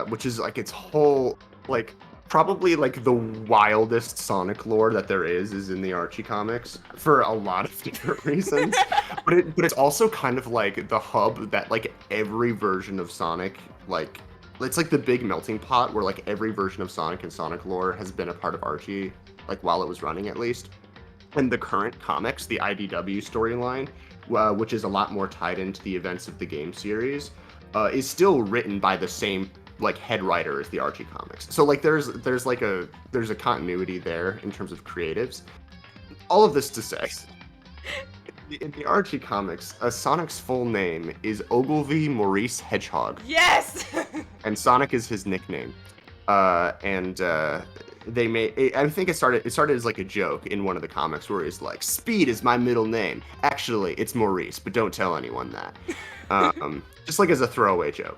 which is like its whole like probably like the wildest Sonic lore that there is in the Archie comics for a lot of different reasons. But it's also kind of like the hub that like every version of Sonic like it's like the big melting pot where like every version of Sonic and Sonic lore has been a part of Archie, like while it was running at least. And the current comics, the IDW storyline, which is a lot more tied into the events of the game series, is still written by the same like head writer as the Archie comics. So like there's a continuity there in terms of creatives. All of this to say, in the Archie comics, Sonic's full name is Ogilvy Maurice Hedgehog. Yes. And Sonic is his nickname. They made. I think it started as like a joke in one of the comics where it's like, "Speed is my middle name. Actually, it's Maurice, but don't tell anyone that." Just like as a throwaway joke.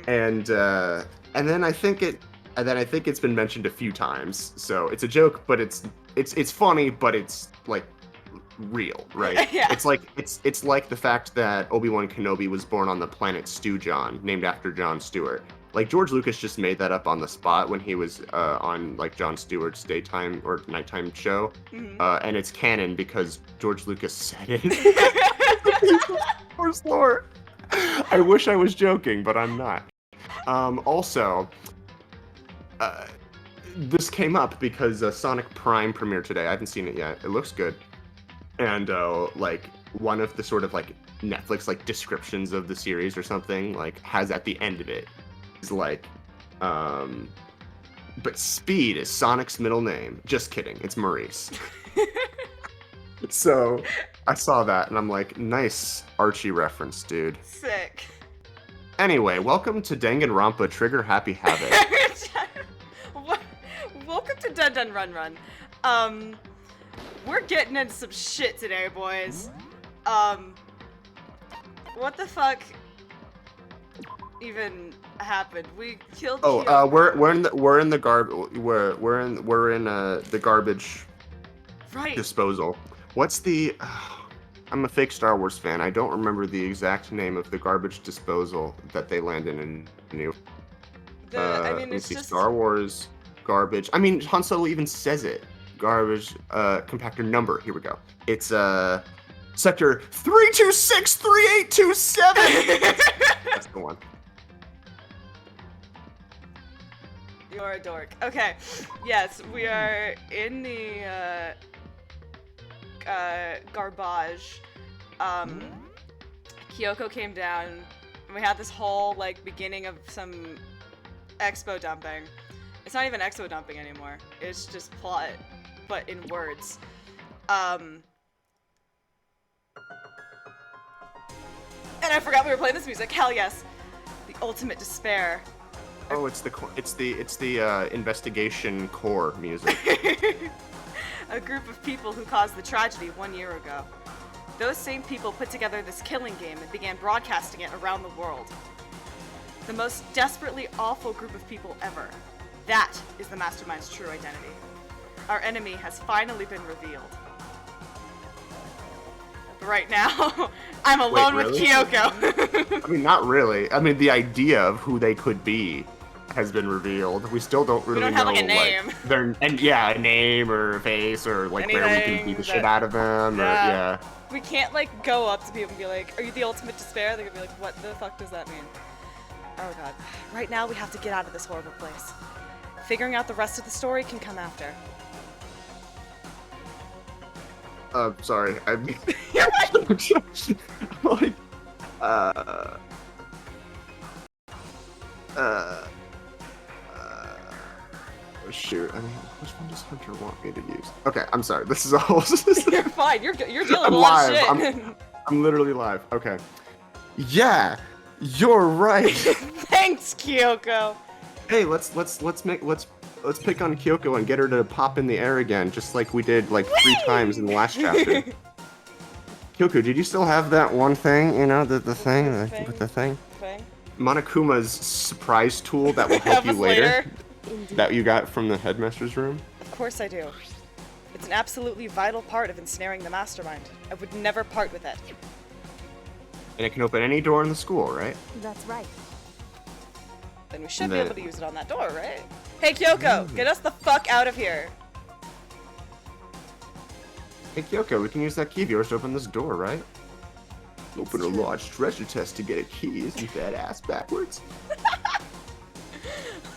And then I think it's been mentioned a few times. So it's a joke, but it's funny, but it's like real, right? Yeah. It's like the fact that Obi-Wan Kenobi was born on the planet Stu-John, named after Jon Stewart. Like George Lucas just made that up on the spot when he was on like Jon Stewart's daytime or nighttime show, and it's canon because George Lucas said it. Wars lore. I wish I was joking, but I'm not. Also, this came up because Sonic Prime premiered today. I haven't seen it yet. It looks good, and like one of the sort of like Netflix like descriptions of the series or something like has at the end of it. Is like, but Speed is Sonic's middle name. Just kidding, it's Maurice. So I saw that and I'm like, nice Archie reference, dude. Sick. Anyway, welcome to Danganronpa Trigger Happy Havoc. Welcome to Danganronpa. We're getting into some shit today, boys. What the fuck even happened? We killed. We're in the garbage right. disposal. What's the? I'm a fake Star Wars fan. I don't remember the exact name of the garbage disposal that they land in New. It's just Star Wars garbage. I mean, Han Solo even says it. Garbage compactor number. Here we go. It's sector 3263827. That's the one. You're a dork. Okay. Yes, we are in the garbage. Kyoko came down and we had this whole like beginning of some expo dumping. It's not even expo dumping anymore. It's just plot, but in words. And I forgot we were playing this music. Hell yes. The ultimate despair. Oh, it's the investigation core music. A group of people who caused the tragedy 1 year ago. Those same people put together this killing game and began broadcasting it around the world. The most desperately awful group of people ever. That is the Mastermind's true identity. Our enemy has finally been revealed. But right now, I'm alone with Kyoko. I mean, not really. I mean, the idea of who they could be has been revealed. We still don't really know. We don't have like a name. A name or a face or like anything where we can beat the shit out of them. Yeah. We can't like go up to people and be like, "Are you the ultimate despair?" They're gonna be like, "What the fuck does that mean?" Oh god. Right now we have to get out of this horrible place. Figuring out the rest of the story can come after. Sorry. I'm like, shoot. I mean, which one does Hunter want me to use? Okay, I'm sorry. This is all. You're fine. You're dealing with a lot of shit. I'm literally live. Okay. Yeah, you're right. Thanks, Kyoko. Hey, let's pick on Kyoko and get her to pop in the air again, just like we did like 3 times in the last chapter. Kyoko, did you still have that one thing? You know, the thing with the thing. Monokuma's surprise tool that will help you later. That you got from the headmaster's room? Of course I do. It's an absolutely vital part of ensnaring the mastermind. I would never part with it. And it can open any door in the school, right? That's right. Then we should be able to use it on that door, right? Hey, Kyoko, get us the fuck out of here. Hey, Kyoko, we can use that key of yours to open this door, right? Open a large treasure chest to get a key. Isn't that ass backwards?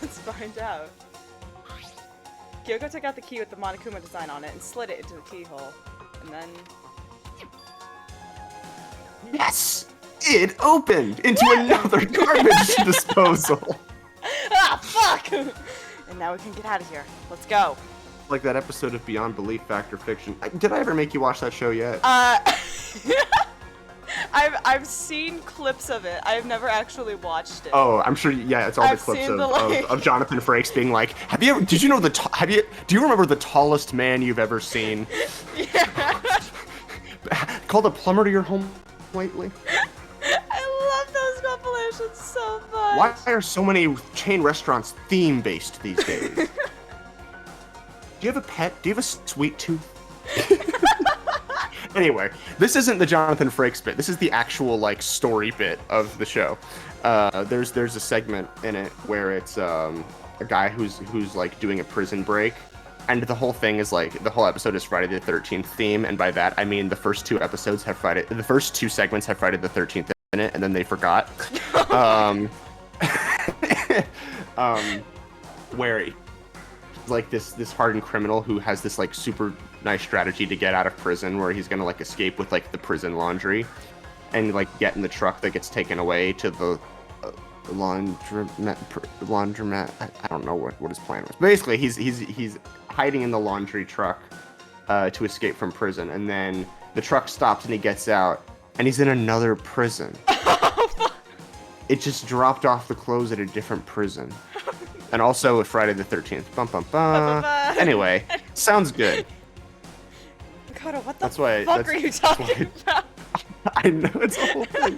Let's find out. Kyoko took out the key with the Monokuma design on it and slid it into the keyhole. And then... Yes! It opened into another garbage disposal! Ah, fuck! And now we can get out of here. Let's go. Like that episode of Beyond Belief, Fact or Fiction. Did I ever make you watch that show yet? I've seen clips of it. I've never actually watched it. Oh, I'm sure. Yeah, it's all the clips of Jonathan Frakes being like, "Did you know do you remember the tallest man you've ever seen?" Yeah. Called a plumber to your home lately? I love those compilations so much. Why are so many chain restaurants theme-based these days? Do you have a pet? Do you have a sweet tooth? Anyway, this isn't the Jonathan Frakes bit. This is the actual like story bit of the show. There's a segment in it where it's a guy who's like doing a prison break, and the whole thing is like the whole episode is Friday the 13th theme, and by that I mean the first two segments have Friday the 13th in it, and then they forgot. Where he's like this hardened criminal who has this like super nice strategy to get out of prison, where he's gonna like escape with like the prison laundry and like get in the truck that gets taken away to the laundromat. I don't know what his plan was. Basically, he's hiding in the laundry truck to escape from prison, and then the truck stops and he gets out and he's in another prison. It just dropped off the clothes at a different prison. And also with Friday the 13th. Bum, bum, bum. Anyway, sounds good. Dakota, what the fuck are you talking about? I know, it's a whole thing.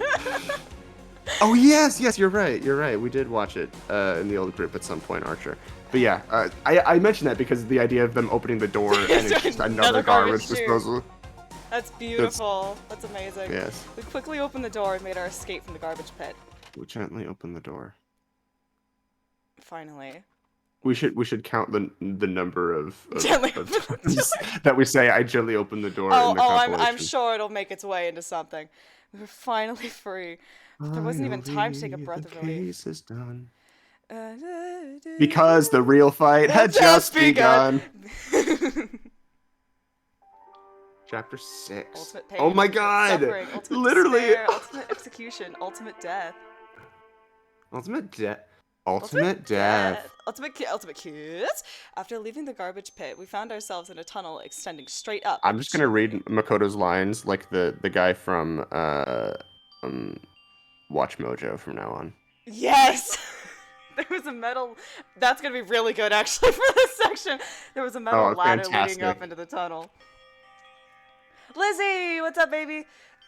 Oh, yes, you're right. We did watch it in the old group at some point, Archer. But yeah, I mentioned that because of the idea of them opening the door and it's just another garbage disposal. That's beautiful. That's amazing. Yes. We quickly opened the door and made our escape from the garbage pit. We gently open the door. Finally. We should count the number of gently times that we say I gently opened the door. In the I'm sure it'll make its way into something. We were finally free. There wasn't even time to take a breath of relief. Case is done. Because the real fight had just begun. Chapter 6. Ultimate pain, oh my god! Suffering, ultimate Literally! Despair, ultimate execution, ultimate death. Ultimate death. Ultimate death. Ultimate kiss. After leaving the garbage pit, we found ourselves in a tunnel extending straight up. I'm just gonna read Makoto's lines like the guy from Watch Mojo from now on. Yes! There was a metal... That's gonna be really good, actually, for this section. There was a metal ladder leading up into the tunnel. Lizzie! What's up, baby?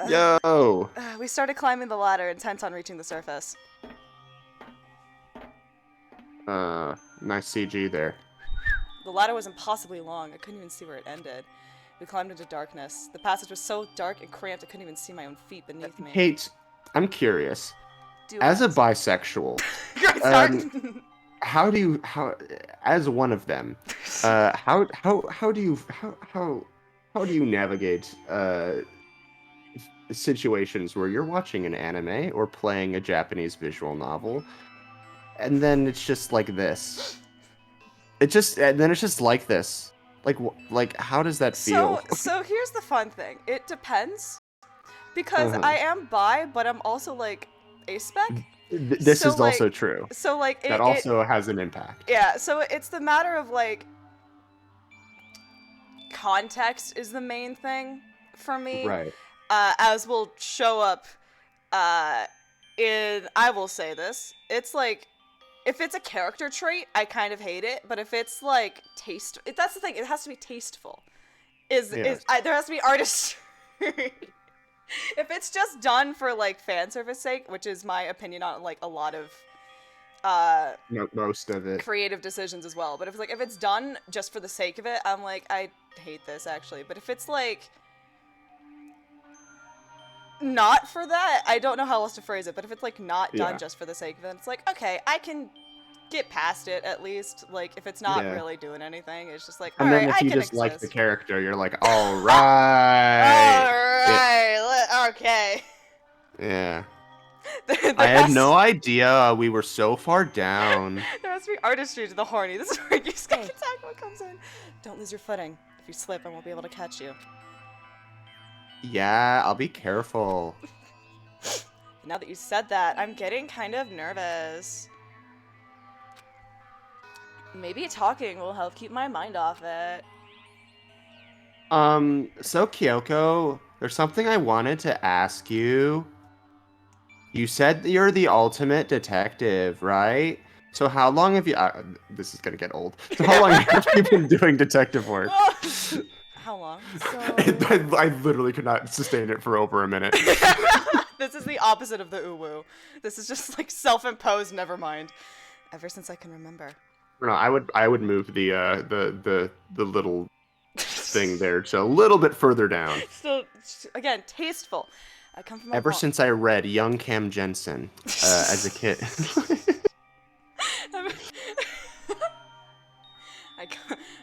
Yo! We started climbing the ladder, intent on reaching the surface. Nice CG there. The ladder was impossibly long. I couldn't even see where it ended. We climbed into darkness. The passage was so dark and cramped I couldn't even see my own feet beneath me. Kate, I'm curious. As a bisexual, how as one of them, how do you navigate situations where you're watching an anime or playing a Japanese visual novel, and then it's just like this? It's just like this. Like how does that feel? So here's the fun thing. It depends, because I am bi, but I'm also like aspec. This is like, also true. So like that also has an impact. Yeah. So it's the matter of like context is the main thing for me. Right. As will show up in, I will say this, it's like, if it's a character trait, I kind of hate it, but if it's like that's the thing, it has to be tasteful. There has to be artistry. If it's just done for like fan service sake, which is my opinion on like a lot of most of it, creative decisions as well, but if it's done just for the sake of it, I'm like, I hate this actually. But if it's like not for that, I don't know how else to phrase it, but if it's like not done just for the sake of it, it's like, okay, I can get past it at least. Like, if it's not Yeah. really doing anything, it's just like, And then alright, if I you can just like the exist. character, you're like, all right. Alright, okay. Yeah. there I had has no idea we were so far down. there has to be artistry to the horny. This is where your skunk attack one comes in. Don't lose your footing. If you slip, I won't be able to catch you. Yeah, I'll be careful. Now that you said that, I'm getting kind of nervous. Maybe talking will help keep my mind off it. So Kyoko, there's something I wanted to ask you. You said that you're the ultimate detective, right? So how long have you... this is gonna get old. So how long have you been doing detective work? How long? I literally could not sustain it for over a minute. This is the opposite of the uwu. This is just like self-imposed. Never mind. Ever since I can remember. No, I would move the little thing there to a little bit further down. So again, tasteful. I come from Ever since I read Young Cam Jensen as a kid.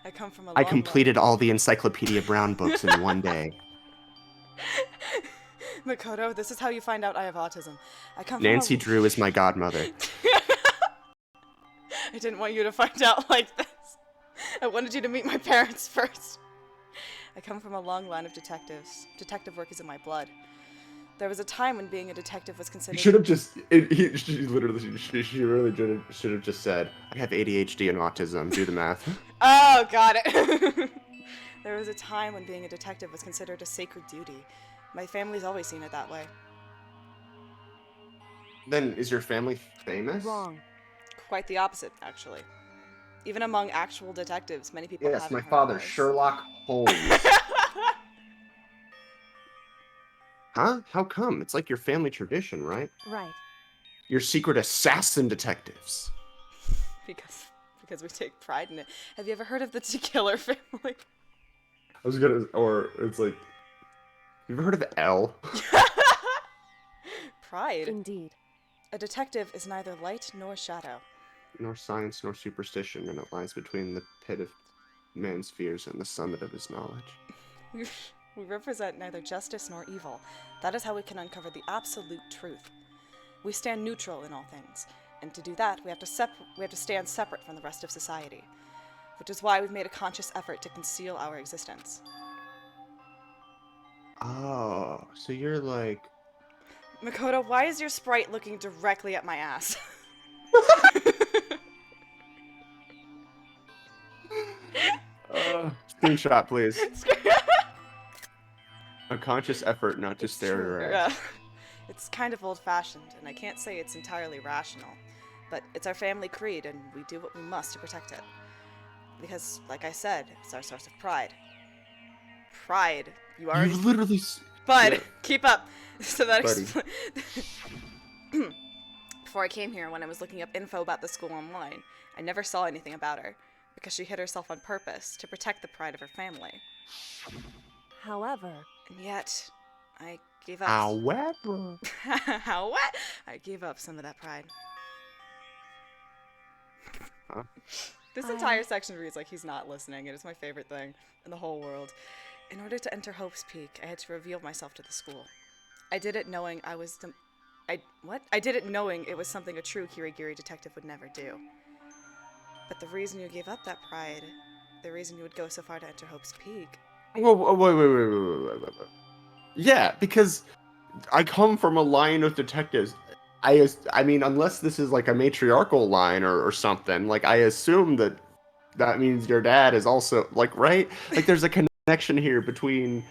I come from a I long completed all the Encyclopedia Brown books in one day. Makoto, this is how you find out I have autism. I come Nancy from Drew is my godmother. I didn't want you to find out like this. I wanted you to meet my parents first. I come from a long line of detectives. Detective work is in my blood. There was a time when being a detective was considered... You should have just... She really should have just said, I have ADHD and autism. Do the math. Oh, got it. There was a time when being a detective was considered a sacred duty. My family's always seen it that way. Then is your family famous? Wrong. Quite the opposite, actually. Even among actual detectives, many people Yes, haven't my heard father, of us. Sherlock Holmes. Huh? How come? It's like your family tradition, right? Right. You're secret assassin detectives. because we take pride in it. Have you ever heard of the Killer family? I was gonna... Or it's like... You ever heard of L? Pride? Indeed. A detective is neither light nor shadow. Nor science nor superstition, and it lies between the pit of man's fears and the summit of his knowledge. We represent neither justice nor evil. That is how we can uncover the absolute truth. We stand neutral in all things, and to do that, we have to stand separate from the rest of society, which is why we've made a conscious effort to conceal our existence. Oh, so you're like... Makoto, why is your sprite looking directly at my ass? Screenshot, please. A conscious effort not to stare at her ass. It's kind of old-fashioned, and I can't say it's entirely rational, but it's our family creed, and we do what we must to protect it. Because, like I said, it's our source of pride. Pride. You already... You literally... Bud, yeah. keep up. So that Buddy. Before I came here, when I was looking up info about the school online, I never saw anything about her, because she hid herself on purpose to protect the pride of her family. However... And yet, I gave up... However... How what? I gave up some of that pride. Huh? This entire section reads like he's not listening. It is my favorite thing in the whole world. In order to enter Hope's Peak, I had to reveal myself to the school. I did it knowing I was the... I did it knowing it was something a true Kirigiri detective would never do. But the reason you gave up that pride, the reason you would go so far to enter Hope's Peak... Whoa, wait. Yeah, because I come from a line of detectives. I mean, unless this is like a matriarchal line or something, like I assume that means your dad is also like, right? Like there's a connection here between...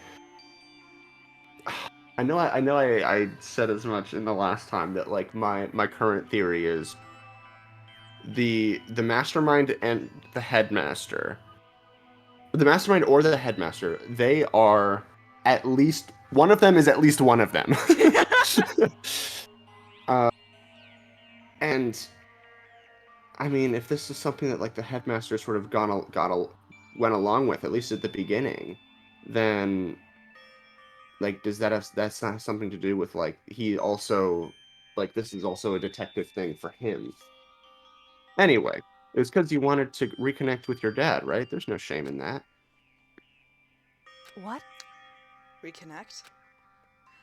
I know I said as much in the last time that like my current theory is the mastermind and the headmaster. The mastermind or the headmaster, they are at least one of them is at least one of them. And I mean, if this is something that like the headmaster sort of went along with, at least at the beginning, then like does that's not something to do with like he also like this is also a detective thing for him? Anyway, it was because you wanted to reconnect with your dad, right? There's no shame in that. What? Reconnect?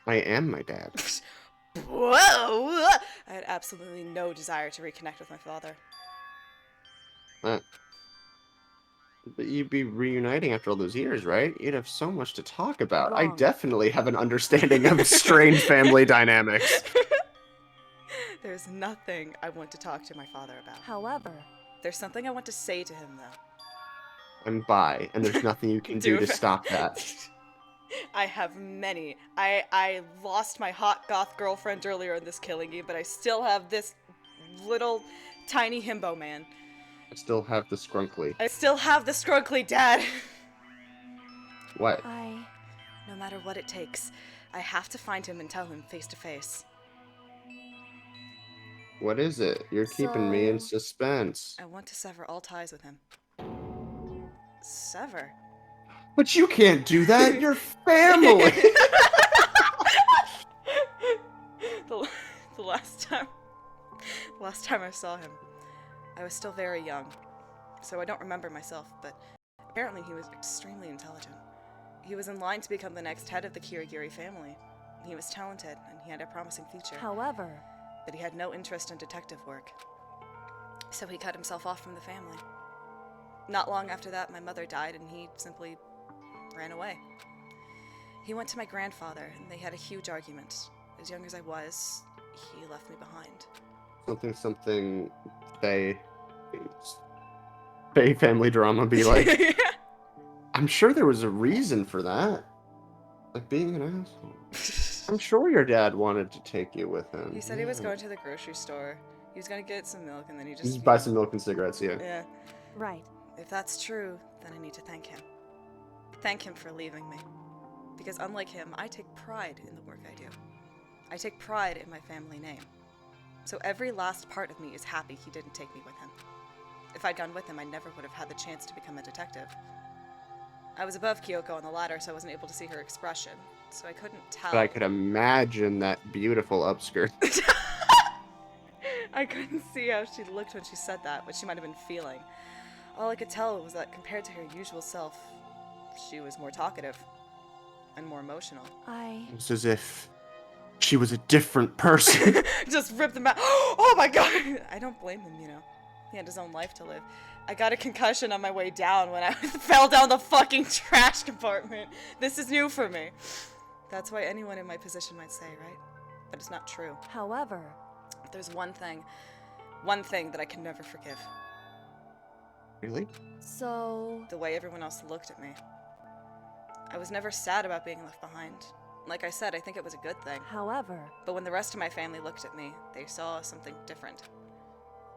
I am my dad. Whoa! I had absolutely no desire to reconnect with my father. Uh, but you'd be reuniting after all those years, right? You'd have so much to talk about. I Wrong. definitely have an understanding of strange family dynamics. There's nothing I want to talk to my father about. However, There's something I want to say to him, though. I'm bi, and there's nothing you can do to stop that. I have many. I lost my hot goth girlfriend earlier in this killing game, but I still have this little tiny himbo man. I still have the scrunkly. I still have the scrunkly dad. What? No matter what it takes, I have to find him and tell him face to face. What is it? You're keeping me in So- suspense. I want to sever all ties with him. Sever? But you can't do that. You're family. the last time I saw him, I was still very young, so I don't remember myself, but apparently he was extremely intelligent. He was in line to become the next head of the Kirigiri family. He was talented, and he had a promising future. however, But he had no interest in detective work. So he cut himself off from the family. Not long after that, my mother died, and he simply ran away. He went to my grandfather, and they had a huge argument. As young as I was, he left me behind. Something, Faye family drama be like. I'm sure there was a reason for that. Like being an asshole. I'm sure your dad wanted to take you with him. He said he was going to the grocery store. He was going to get some milk, and then he Just buy some milk and cigarettes, yeah. Yeah. right. If that's true, then I need to thank him. Thank him for leaving me. Because unlike him, I take pride in the work I do. I take pride in my family name. So every last part of me is happy he didn't take me with him. If I'd gone with him, I never would have had the chance to become a detective. I was above Kyoko on the ladder, so I wasn't able to see her expression, so I couldn't tell. But I could imagine that beautiful upskirt. I couldn't see how she looked when she said that, what she might have been feeling. All I could tell was that compared to her usual self, she was more talkative and more emotional. It's as if she was a different person. Just ripped them out. Oh my god! I don't blame him, you know. He had his own life to live. I got a concussion on my way down when I fell down the fucking trash compartment. This is new for me. That's why anyone in my position might say, right? But it's not true. However, There's one thing that I can never forgive. Really? so The way everyone else looked at me. I was never sad about being left behind. Like I said, I think it was a good thing. however, But when the rest of my family looked at me, they saw something different.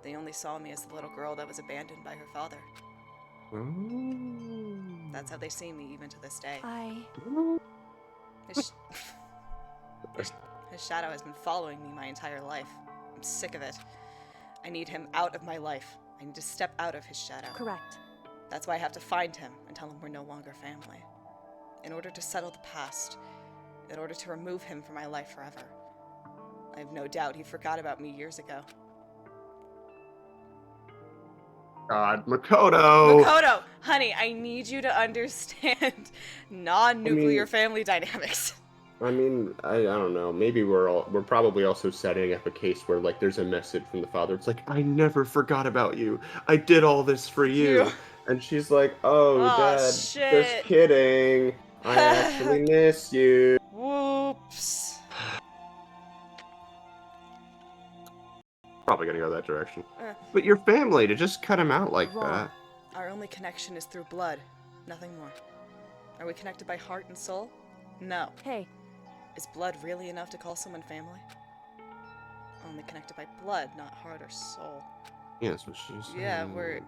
They only saw me as the little girl that was abandoned by her father. Oh. That's how they see me even to this day. His, his shadow has been following me my entire life. I'm sick of it. I need him out of my life. I need to step out of his shadow. correct. That's why I have to find him and tell him we're no longer family. In order to settle the past, in order to remove him from my life forever. I have no doubt he forgot about me years ago. God, Makoto! Makoto, honey, I need you to understand non-nuclear family dynamics. I mean, I don't know. Maybe we're probably also setting up a case where like there's a message from the father. It's like, I never forgot about you. I did all this for you. And she's like, oh, Dad, shit. just kidding. I actually miss you. Whoops. Probably gonna go that direction. But your family, to just cut him out like Wrong. that. Our only connection is through blood, nothing more. Are we connected by heart and soul? No. Hey, Is blood really enough to call someone family? Only connected by blood, not heart or soul. Yeah, that's what she's saying. Yeah, we're.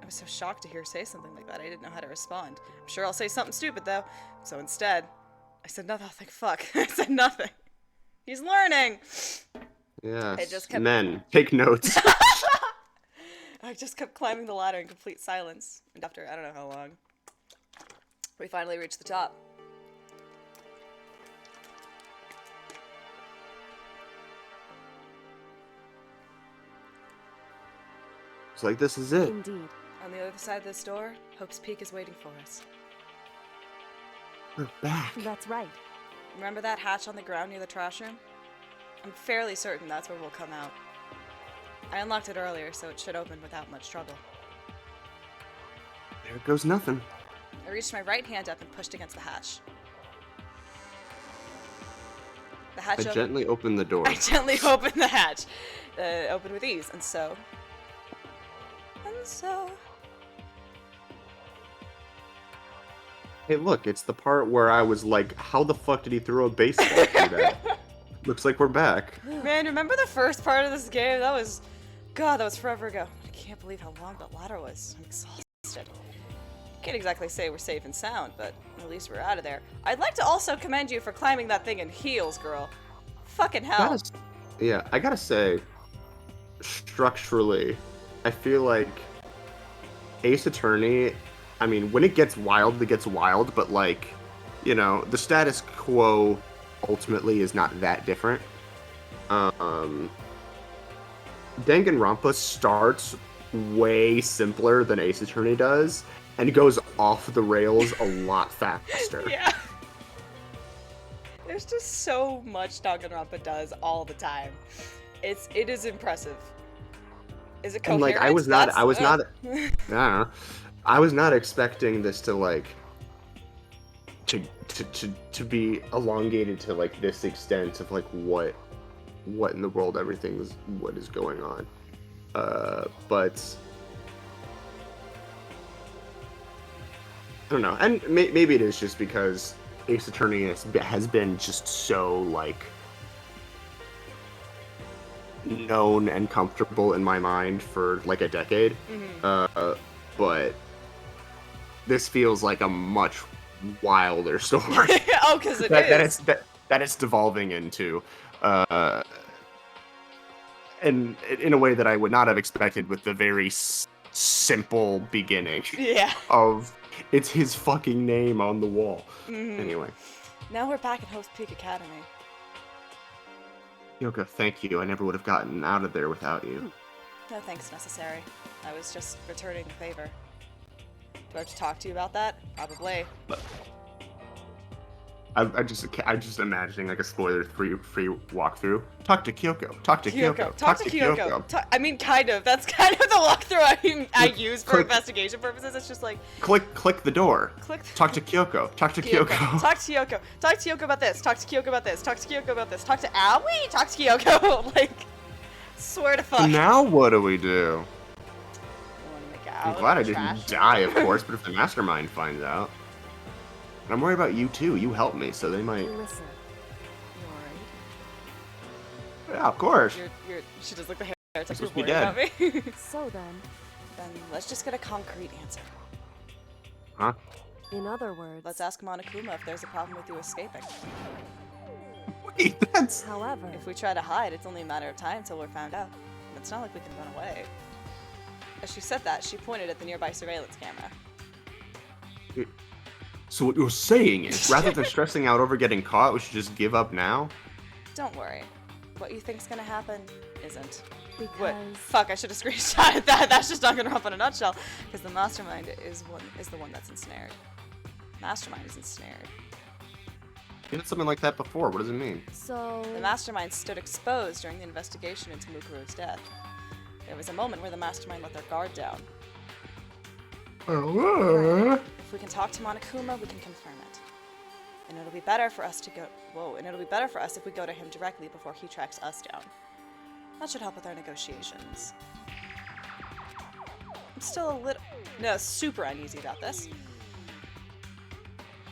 I was so shocked to hear her say something like that. I didn't know how to respond. I'm sure I'll say something stupid though. So instead, I said nothing. Like fuck. I said nothing. He's learning. Yes. I just kept- Men, take notes. I just kept climbing the ladder in complete silence. And after I don't know how long, we finally reached the top. like this is it. Indeed. On the other side of this door, Hope's Peak is waiting for us. We're back. That's right. Remember that hatch on the ground near the trash room? I'm fairly certain that's where we'll come out. I unlocked it earlier, so it should open without much trouble. There goes nothing. I reached my right hand up and pushed against the hatch. The hatch I opened. gently opened the door. I gently opened the hatch. Opened with ease, and so... Hey, look, it's the part where I was like, how the fuck did he throw a baseball through that? Looks like we're back. Man, remember the first part of this game? That was... God, that was forever ago. I can't believe how long that ladder was. I'm exhausted. Can't exactly say we're safe and sound, but at least we're out of there. I'd like to also commend you for climbing that thing in heels, girl. Fucking hell. I gotta say, structurally, I feel like Ace Attorney, I mean, when it gets wild, but like, you know, the status quo ultimately is not that different. Danganronpa starts way simpler than Ace Attorney does, and goes off the rails a lot faster. Yeah. There's just so much Danganronpa does all the time. It is impressive. Is it And coherent? like I was not I don't know. I was not expecting this to like to be elongated to like this extent of like what in the world what is going on. But I don't know. And maybe it is just because Ace Attorney has been just so like known and comfortable in my mind for like a decade. Mm-hmm. But this feels like a much wilder story. Oh, because it is. That it's devolving into, and in a way that I would not have expected with the very simple beginning. Yeah. Of it's his fucking name on the wall. Mm-hmm. Anyway. Now we're back at Hope's Peak Academy. Yoko, thank you. I never would have gotten out of there without you. No thanks necessary. I was just returning the favor. Do I have to talk to you about that? Probably. But I'm just imagining like a spoiler-free walkthrough. Talk to Kyoko. Talk to Kyoko. Talk to Kyoko. I mean, kind of. That's kind of the walkthrough I use for investigation purposes. It's just like click the door. Talk to Kyoko. Talk to Kyoko. Talk to Kyoko. Talk to Kyoko about this. Talk to Kyoko about this. Talk to Kyoko about this. Talk to Aoi. Talk to Kyoko. Like, swear to fuck. Now what do we do? Out I'm glad I didn't die, of course, but if the mastermind finds out. And I'm worried about you too. You helped me, so they might. Listen. Yeah, of course. She does like the hair. It's like supposed you're to be worried about me. So then, Let's just get a concrete answer. Huh? in other words, Let's ask Monokuma if there's a problem with you escaping. Wait, that's. however, If we try to hide, it's only a matter of time until we're found out. It's not like we can run away. As she said that, she pointed at the nearby surveillance camera. So what you're saying is, rather than stressing out over getting caught, we should just give up now? Don't worry. What you think's gonna happen isn't. What? because Fuck, I should have screenshotted that. That's just not gonna run up in a nutshell. Because the mastermind is the one that's ensnared. Mastermind is ensnared. You did something like that before. What does it mean? so The mastermind stood exposed during the investigation into Mukuro's death. There was a moment where the mastermind let their guard down. If we can talk to Monokuma, we can confirm it. And it'll be better for us to go. Whoa! And it'll be better for us if we go to him directly before he tracks us down. That should help with our negotiations. I'm still super uneasy about this.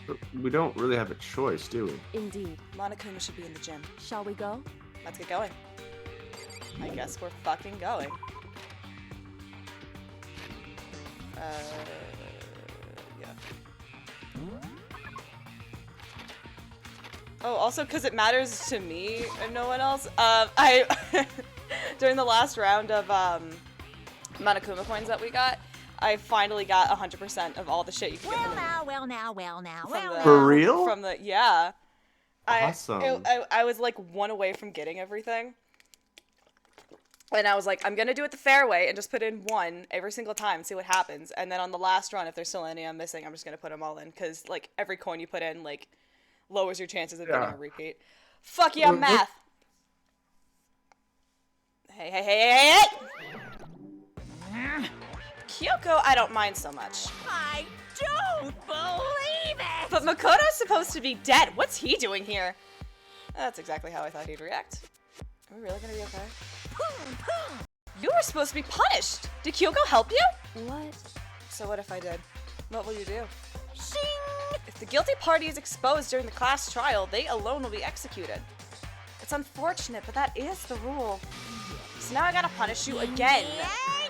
But we don't really have a choice, do we? indeed. Monokuma should be in the gym. Shall we go? Let's get going. I guess we're fucking going. Yeah. Oh, also because it matters to me and no one else. I during the last round of Monokuma coins that we got, I finally got 100% of all the shit you can get from the For real? from the yeah. Awesome. I was like one away from getting everything. And I was like, I'm gonna do it the fair way and just put in 1 every single time, see what happens. And then on the last run, if there's still any I'm missing, I'm just gonna put them all in, because like every coin you put in like lowers your chances of getting a repeat. Fuck yeah, math. Hey. Kyoko, I don't mind so much. I don't believe it! But Makoto's supposed to be dead. What's he doing here? That's exactly how I thought he'd react. Are we really gonna be okay? You were supposed to be punished. Did Kyoko help you? What? So what if I did? What will you do? Shing! If the guilty party is exposed during the class trial, they alone will be executed. It's unfortunate, but that is the rule. So now I gotta punish you again.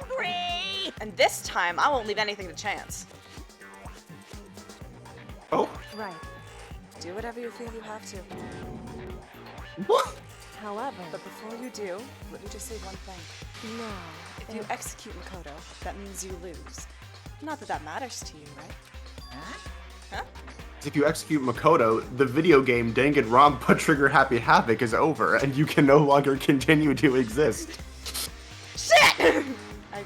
Angry! And this time, I won't leave anything to chance. Oh. Right. Do whatever you feel you have to. What? However, But before you do, let me just say one thing. no. If you execute Makoto, that means you lose. Not that that matters to you, right? Huh? If you execute Makoto, the video game Danganronpa Trigger Happy Havoc is over, and you can no longer continue to exist. Shit! I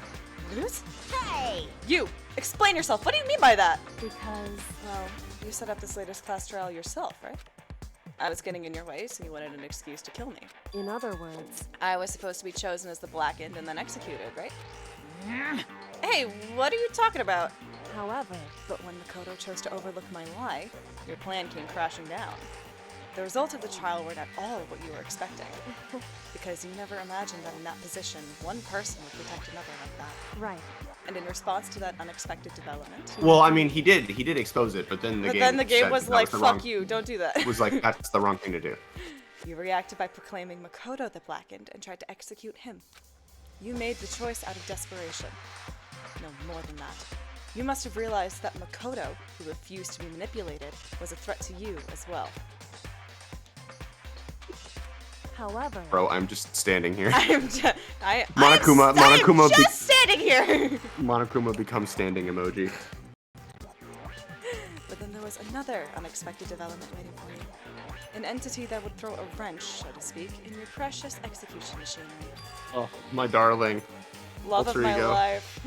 lose? Hey! You! Explain yourself. What do you mean by that? Because Well, you set up this latest class trial yourself, right? I was getting in your way, so you wanted an excuse to kill me. in other words, I was supposed to be chosen as the blackened and then executed, right? Hey, what are you talking about? however, But when Makoto chose to overlook my lie, your plan came crashing down. The results of the trial weren't at all what you were expecting. Because you never imagined that in that position, one person would protect another like that. right. And in response to that unexpected development, Well, I mean, he did expose it, but then the game said was that like, the fuck wrong, you, don't do that. was like, that's the wrong thing to do. You reacted by proclaiming Makoto the blackened and tried to execute him. You made the choice out of desperation. No, more than that. You must have realized that Makoto, who refused to be manipulated, was a threat to you as well. However, Bro, I'm just standing here. I'm Monokuma just standing here! Monokuma becomes standing emoji. But then there was another unexpected development waiting for you. An entity that would throw a wrench, so to speak, in your precious execution machinery. Oh, my darling. Love of Alter my ego. life.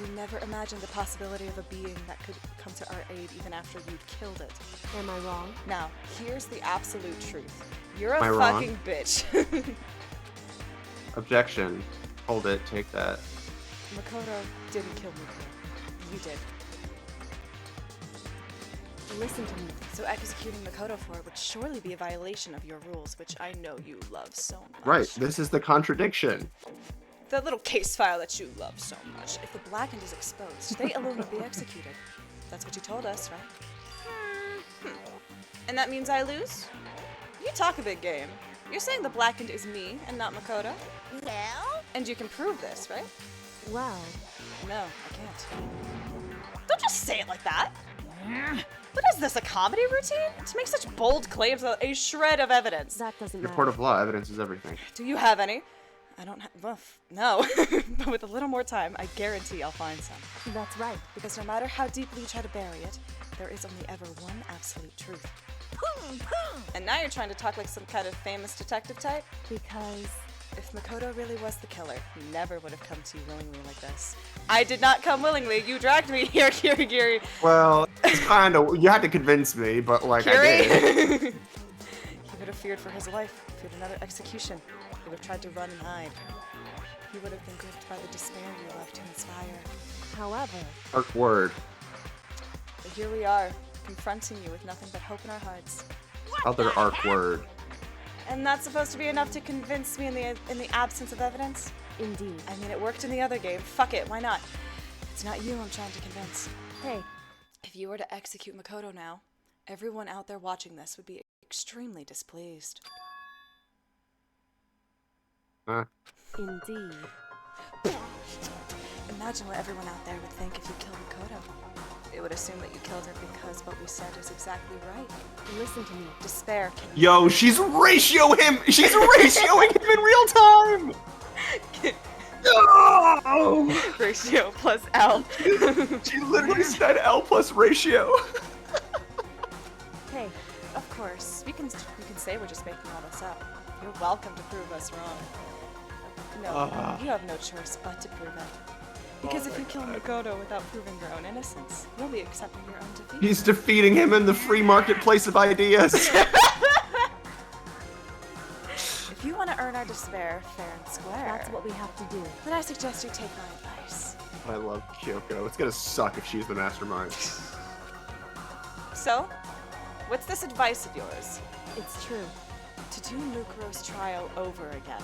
You never imagined the possibility of a being that could come to our aid even after you'd killed it. am I wrong? Now, here's the absolute truth. You're Am I a wrong? fucking bitch. Objection. Hold it, take that. Makoto didn't kill me. You did. Listen to me. So executing Makoto for it would surely be a violation of your rules, which I know you love so much. Right, this is the contradiction. The little case file that you love so much. If the blackened is exposed, they alone will be executed. That's what you told us, right? And that means I lose? You talk a big game. You're saying the blackened is me and not Makoto? Well? And you can prove this, right? Well, No, I can't. Don't just say it like that. What is this, a comedy routine? To make such bold claims without a shred of evidence. that doesn't Your matter. court of law, evidence is everything. Do you have any? I don't have, well, no. But with a little more time, I guarantee I'll find some. That's right. Because no matter how deeply you try to bury it, there is only ever one absolute truth. Boom, boom! And now you're trying to talk like some kind of famous detective type? Because If Makoto really was the killer, he never would have come to you willingly like this. I did not come willingly. You dragged me here, Kirigiri. Well, it's kind of, you had to convince me, but like I did. Kiri! He would have feared for his life, feared another execution. He would have tried to run and hide. He would have been gripped by the despair you love to inspire. however, Dark word. But here we are, confronting you with nothing but hope in our hearts. Other arc word. And that's supposed to be enough to convince me in the absence of evidence? indeed. I mean, it worked in the other game. Fuck it, why not? It's not you I'm trying to convince. Hey, If you were to execute Makoto now, everyone out there watching this would be extremely displeased. indeed. Imagine what everyone out there would think if you killed Makoto. They would assume that you killed her because what we said is exactly right. Listen to me. Despair can... Yo, she's ratioing him in real time! No! Ratio plus L. She literally said L plus ratio. Hey, Of course, you can say we're just making all this up. You're welcome to prove us wrong. No, you have no choice but to prove it. Because if you kill Makoto without proving your own innocence, you'll be accepting your own defeat. He's defeating him in the free marketplace of ideas. If you want to earn our despair fair and square, That's what we have to do. then I suggest you take my advice. I love Kyoko. It's gonna suck if she's the mastermind. So, what's this advice of yours? It's true. To do Mukuro's trial over again.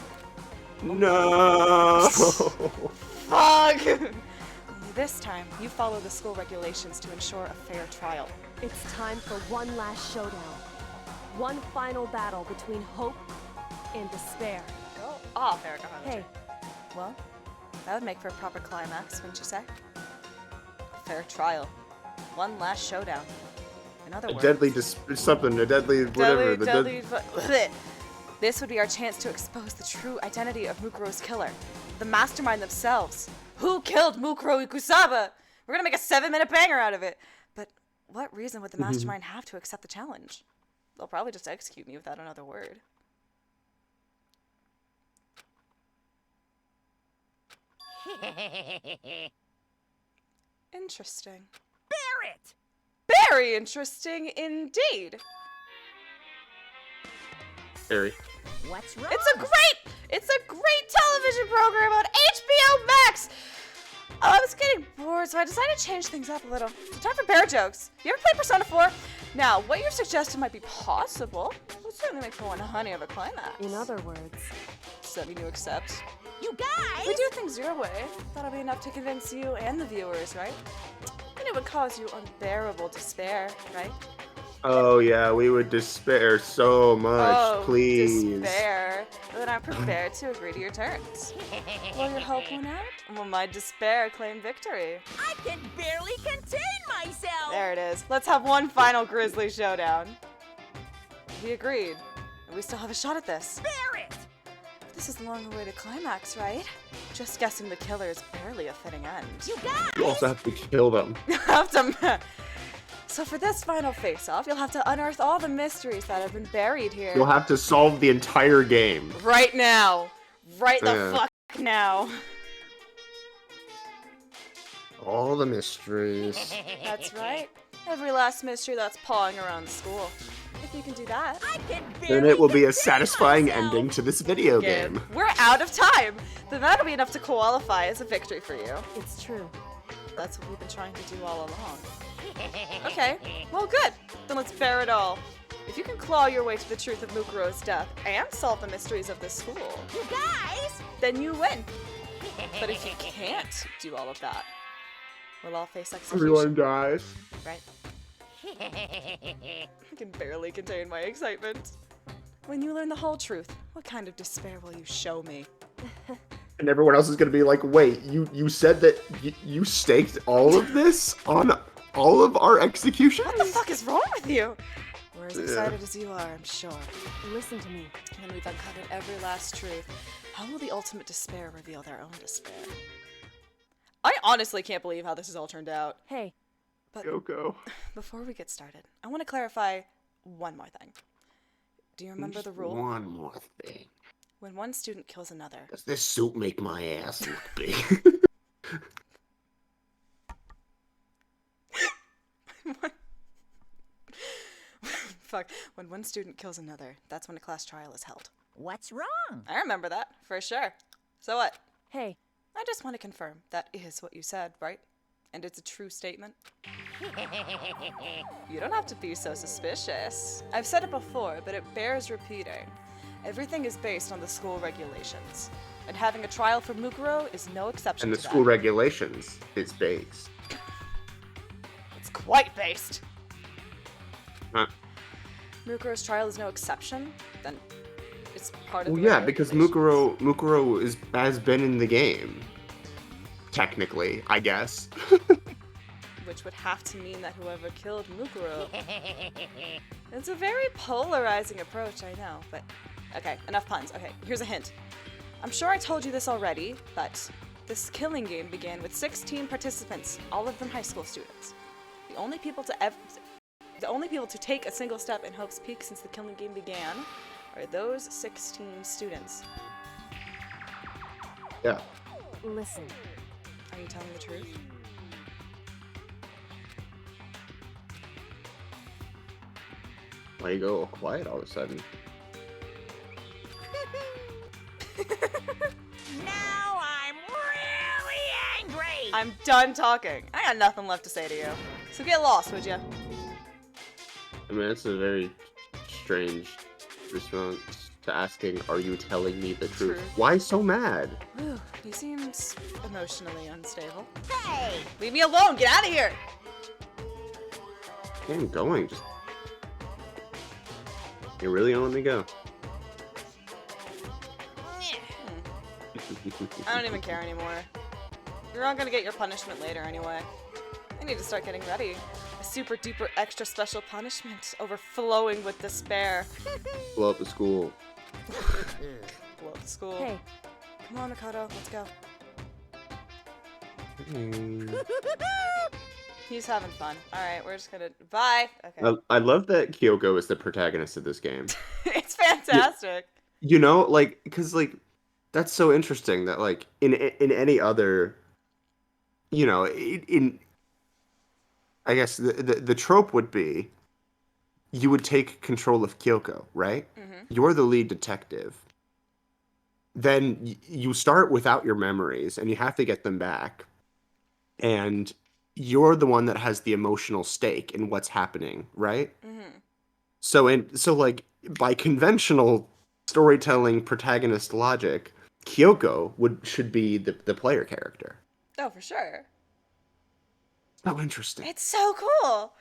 No. Fuck! Only this time, you follow the school regulations to ensure a fair trial. It's time for one last showdown. One final battle between hope and despair. Go off, Erica Harlinger. Hey, Well, that would make for a proper climax, wouldn't you say? A fair trial. One last showdown. In other words... A deadly whatever. Blech. This would be our chance to expose the true identity of Mukuro's killer. The mastermind themselves. Who killed Mukuro Ikusaba? We're gonna make a 7-minute banger out of it. But what reason would the mastermind have to accept the challenge? They'll probably just execute me without another word. Interesting. Barrett! Very interesting indeed. Harry. What's wrong? It's a great television program on HBO Max. Oh, I was getting bored, so I decided to change things up a little. So time for bear jokes. You ever played Persona 4? Now, what you're suggesting might be possible. Would certainly make for one honey of a climax. in other words, Does that mean you accept? You guys! We do things your way. That'll be enough to convince you and the viewers, right? And it would cause you unbearable despair, right? Oh yeah, we would despair so much. Please. Despair. Then I'm prepared to agree to your terms. Will your hope win out? Will my despair claim victory? I can barely contain myself! There it is. Let's have one final grisly showdown. We agreed. And we still have a shot at this. Barrett! This is the long-awaited climax, right? Just guessing the killer is barely a fitting end. You guys! You also have to kill them. Have to. So for this final face-off, you'll have to unearth all the mysteries that have been buried here. You'll have to solve the entire game. Right now. Right the Yeah. fuck now. All the mysteries. That's right. Every last mystery that's pawing around the school. If you can do that, I can barely Then it will be a contain satisfying myself. ending to this video good. game. We're out of time. Then that'll be enough to qualify as a victory for you. it's true. That's what we've been trying to do all along. Okay, well good. Then let's bear it all. If you can claw your way to the truth of Mukuro's death and solve the mysteries of this school, You guys! then you win. But if you can't do all of that, we'll all face execution. Everyone dies. Right? I can barely contain my excitement. When you learn the whole truth, what kind of despair will you show me? And everyone else is gonna be like, wait, you said that you staked all of this on all of our executions? What the fuck is wrong with you? We're as Yeah. excited as you are, I'm sure. Listen to me. When we've uncovered every last truth, how will the ultimate despair reveal their own despair? I honestly can't believe how this has all turned out. Hey, Kyoko. Before we get started, I want to clarify one more thing. Do you remember the rule? One more thing. When one student kills another, Does this suit make my ass look big? fuck, when one student kills another, that's when a class trial is held. What's wrong? I remember that, for sure. So what? hey, I just want to confirm that is what you said, right? And it's a true statement? You don't have to be so suspicious. I've said it before, but it bears repeating. Everything is based on the school regulations. And having a trial for Mukuro is no exception And the to school that. regulations is based. It's quite based. Huh. Mukuro's trial is no exception, then it's part of Well, the yeah, because regulations. Mukuro has been in the game. Technically, I guess. Which would have to mean that whoever killed Mukuro. It's a very polarizing approach, I know, but okay, enough puns. Okay, here's a hint. I'm sure I told you this already, but this killing game began with 16 participants, all of them high school students. The only people to take a single step in Hope's Peak since the killing game began are those 16 students. Yeah. Listen, Are you telling the truth? Why you go all quiet all of a sudden? Now I'm really angry. I'm done talking. I got nothing left to say to you. So get lost, would you? I mean, that's a very strange response to asking, "Are you telling me the truth?" Truth. Why so mad? Whew, he seems emotionally unstable. Hey! Leave me alone. Get out of here. I'm going. Just you really don't let me go. I don't even care anymore. You're not gonna get your punishment later anyway. I need to start getting ready. A super duper extra special punishment overflowing with despair. Blow up the school. Blow up the school. hey, Come on, Makoto, let's go. He's having fun. Alright, we're just gonna. Bye! Okay. I love that Kyoko is the protagonist of this game. It's fantastic. You know, like, because like that's so interesting that like in any other, you know, in I guess the trope would be you would take control of Kyoko, right? Mm-hmm. You're the lead detective. Then you start without your memories and you have to get them back. And you're the one that has the emotional stake in what's happening, right? Mm-hmm. So like by conventional storytelling protagonist logic, Kyoko should be the player character. Oh, for sure. So interesting. It's so cool.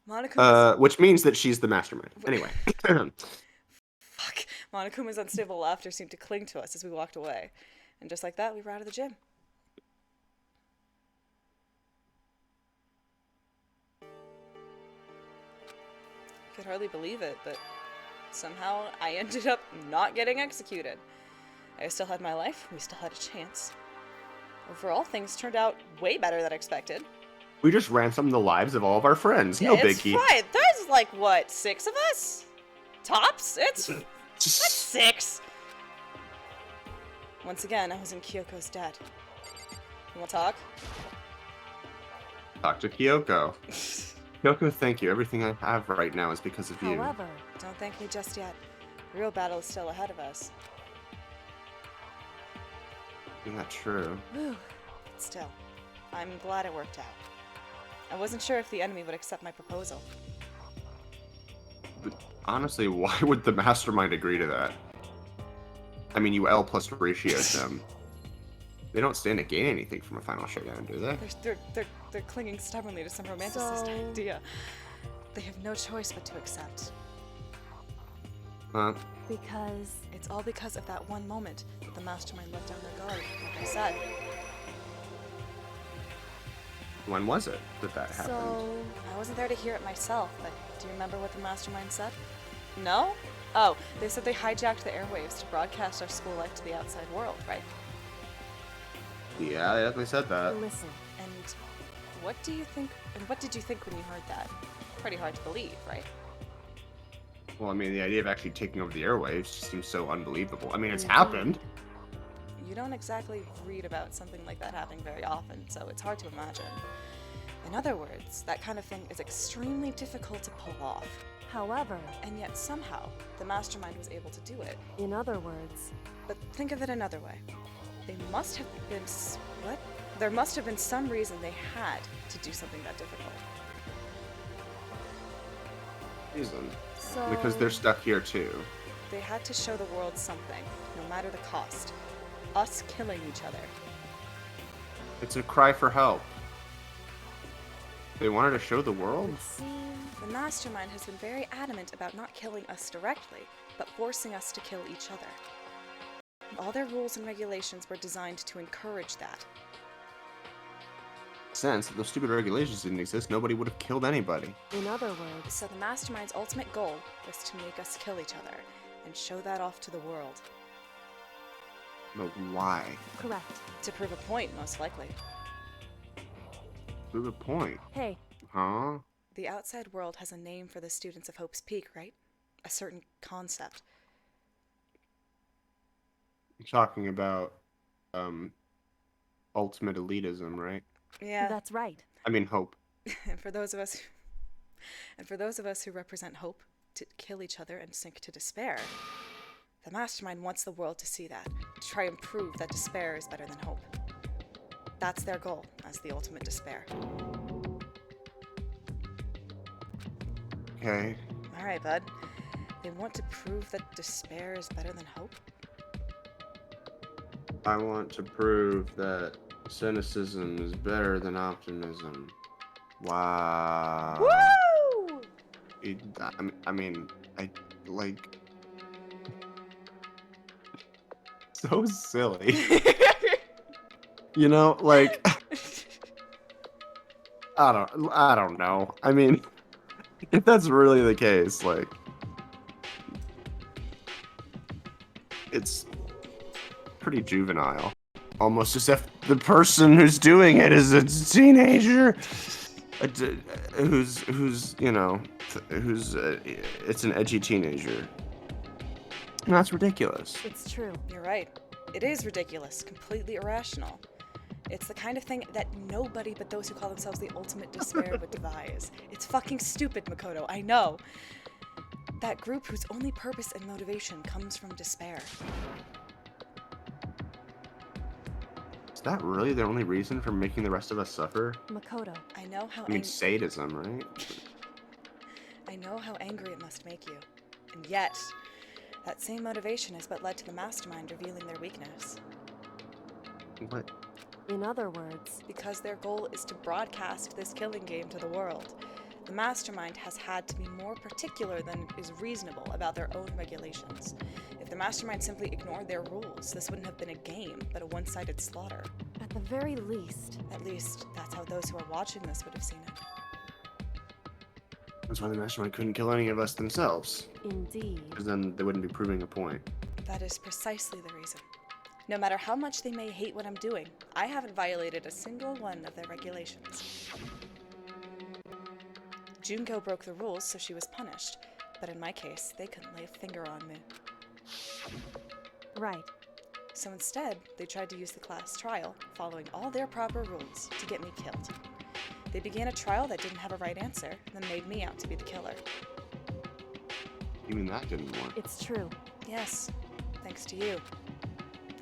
Monokuma. Which means that she's the mastermind. Anyway. Fuck. Monokuma's unstable laughter seemed to cling to us as we walked away. And just like that, we were out of the gym. Could hardly believe it, but somehow I ended up not getting executed. I still had my life, we still had a chance. Overall, things turned out way better than expected. We just ransomed the lives of all of our friends. No It's biggie. fine. There's like, what, 6 of us? Tops? That's 6. Once again, I was in Kyoko's debt. You want to talk? Talk to Kyoko. Kyoko, thank you. Everything I have right now is because of you. however, Don't thank me just yet. The real battle is still ahead of us. Isn't that true? whew, Still, I'm glad it worked out. I wasn't sure if the enemy would accept my proposal. But honestly, why would the mastermind agree to that? I mean, you L plus ratioed them. They don't stand to gain anything from a final showdown, do they? They're clinging stubbornly to some romanticist So- idea. They have no choice but to accept. Huh? because It's all because of that one moment that the mastermind let down their guard, like I said. When was it that happened? so I wasn't there to hear it myself, but do you remember what the mastermind said? No? Oh, they said they hijacked the airwaves to broadcast our school life to the outside world, right? Yeah, they definitely said that. listen, And what do you think, and what did you think when you heard that? Pretty hard to believe, right? Well, I mean, the idea of actually taking over the airwaves just seems so unbelievable. I mean, it's Indeed. happened. You don't exactly read about something like that happening very often, so it's hard to imagine. In other words, that kind of thing is extremely difficult to pull off. however, And yet somehow, the mastermind was able to do it. in other words, But think of it another way. They must have been what? There must have been some reason they had to do something that difficult. Reason. so Because they're stuck here too. They had to show the world something, no matter the cost. Us killing each other. It's a cry for help. They wanted to show the world? it seems The mastermind has been very adamant about not killing us directly, but forcing us to kill each other. All their rules and regulations were designed to encourage that. Sense if those stupid regulations didn't exist, nobody would have killed anybody. in other words, So the mastermind's ultimate goal was to make us kill each other and show that off to the world. But why? correct. To prove a point, most likely. To the point. Hey, Huh? The outside world has a name for the students of Hope's Peak, right? A certain concept. You're talking about ultimate elitism, right? Yeah. That's right. I mean, hope. And for those of us who represent hope, to kill each other and sink to despair, the mastermind wants the world to see that, to try and prove that despair is better than hope. That's their goal, as the ultimate despair. Okay. All right, bud. They want to prove that despair is better than hope? I want to prove that cynicism is better than optimism. Wow. Woo! I like so silly. You know, like I don't know. I mean, if that's really the case, like it's pretty juvenile. Almost as if the person who's doing it is a teenager. Who's you know, it's an edgy teenager. And that's ridiculous. It's true. You're right. It is ridiculous, completely irrational. It's the kind of thing that nobody but those who call themselves the ultimate despair would devise. It's fucking stupid, Makoto, I know. That group whose only purpose and motivation comes from despair. Is that really the only reason for making the rest of us suffer? Makoto. I know how I mean, sadism, right? I know how angry it must make you. And yet, that same motivation is what led to the mastermind revealing their weakness. What? In other words, Because their goal is to broadcast this killing game to the world, the mastermind has had to be more particular than is reasonable about their own regulations. If the mastermind simply ignored their rules, this wouldn't have been a game, but a one-sided slaughter. at the very least, At least, that's how those who are watching this would have seen it. That's why the mastermind couldn't kill any of us themselves. indeed. Because then they wouldn't be proving a point. That is precisely the reason. No matter how much they may hate what I'm doing, I haven't violated a single one of their regulations. Junko broke the rules, so she was punished. But in my case, they couldn't lay a finger on me. Right. So instead, they tried to use the class trial, following all their proper rules, to get me killed. They began a trial that didn't have a right answer, then made me out to be the killer. Even that didn't work. It's true. Yes, thanks to you.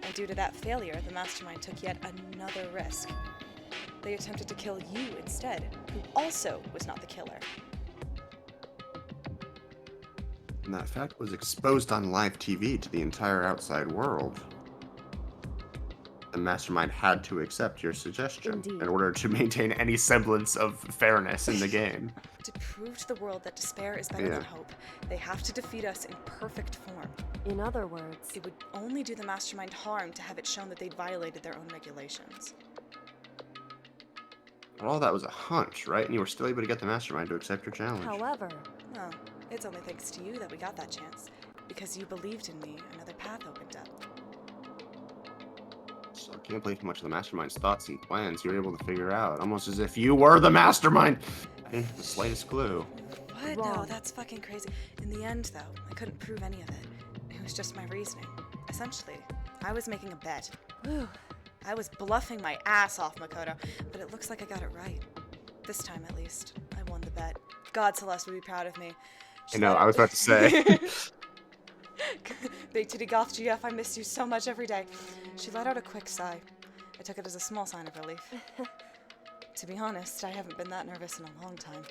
And due to that failure, the mastermind took yet another risk. They attempted to kill you instead, who also was not the killer. And that fact was exposed on live TV to the entire outside world. The mastermind had to accept your suggestion Indeed. in order to maintain any semblance of fairness in the game. To prove to the world that despair is better than Yeah. hope, they have to defeat us in perfect form. In other words, It would only do the mastermind harm to have it shown that they'd violated their own regulations. But all that was a hunch, right? And you were still able to get the mastermind to accept your challenge. however, Well, it's only thanks to you that we got that chance. Because you believed in me, another path opened up. So I can't believe how much of the mastermind's thoughts and plans you were able to figure out. Almost as if you were the mastermind. I didn't have the slightest clue. What? No, Wrong. that's fucking crazy. In the end, though, I couldn't prove any of it. It was just my reasoning. Essentially, I was making a bet. whew, I was bluffing my ass off, Makoto, but it looks like I got it right. This time, at least, I won the bet. God, Celeste would be proud of me. I know, I was about to say. Big Titty Goth GF, I miss you so much every day. She let out a quick sigh. I took it as a small sign of relief. To be honest, I haven't been that nervous in a long time.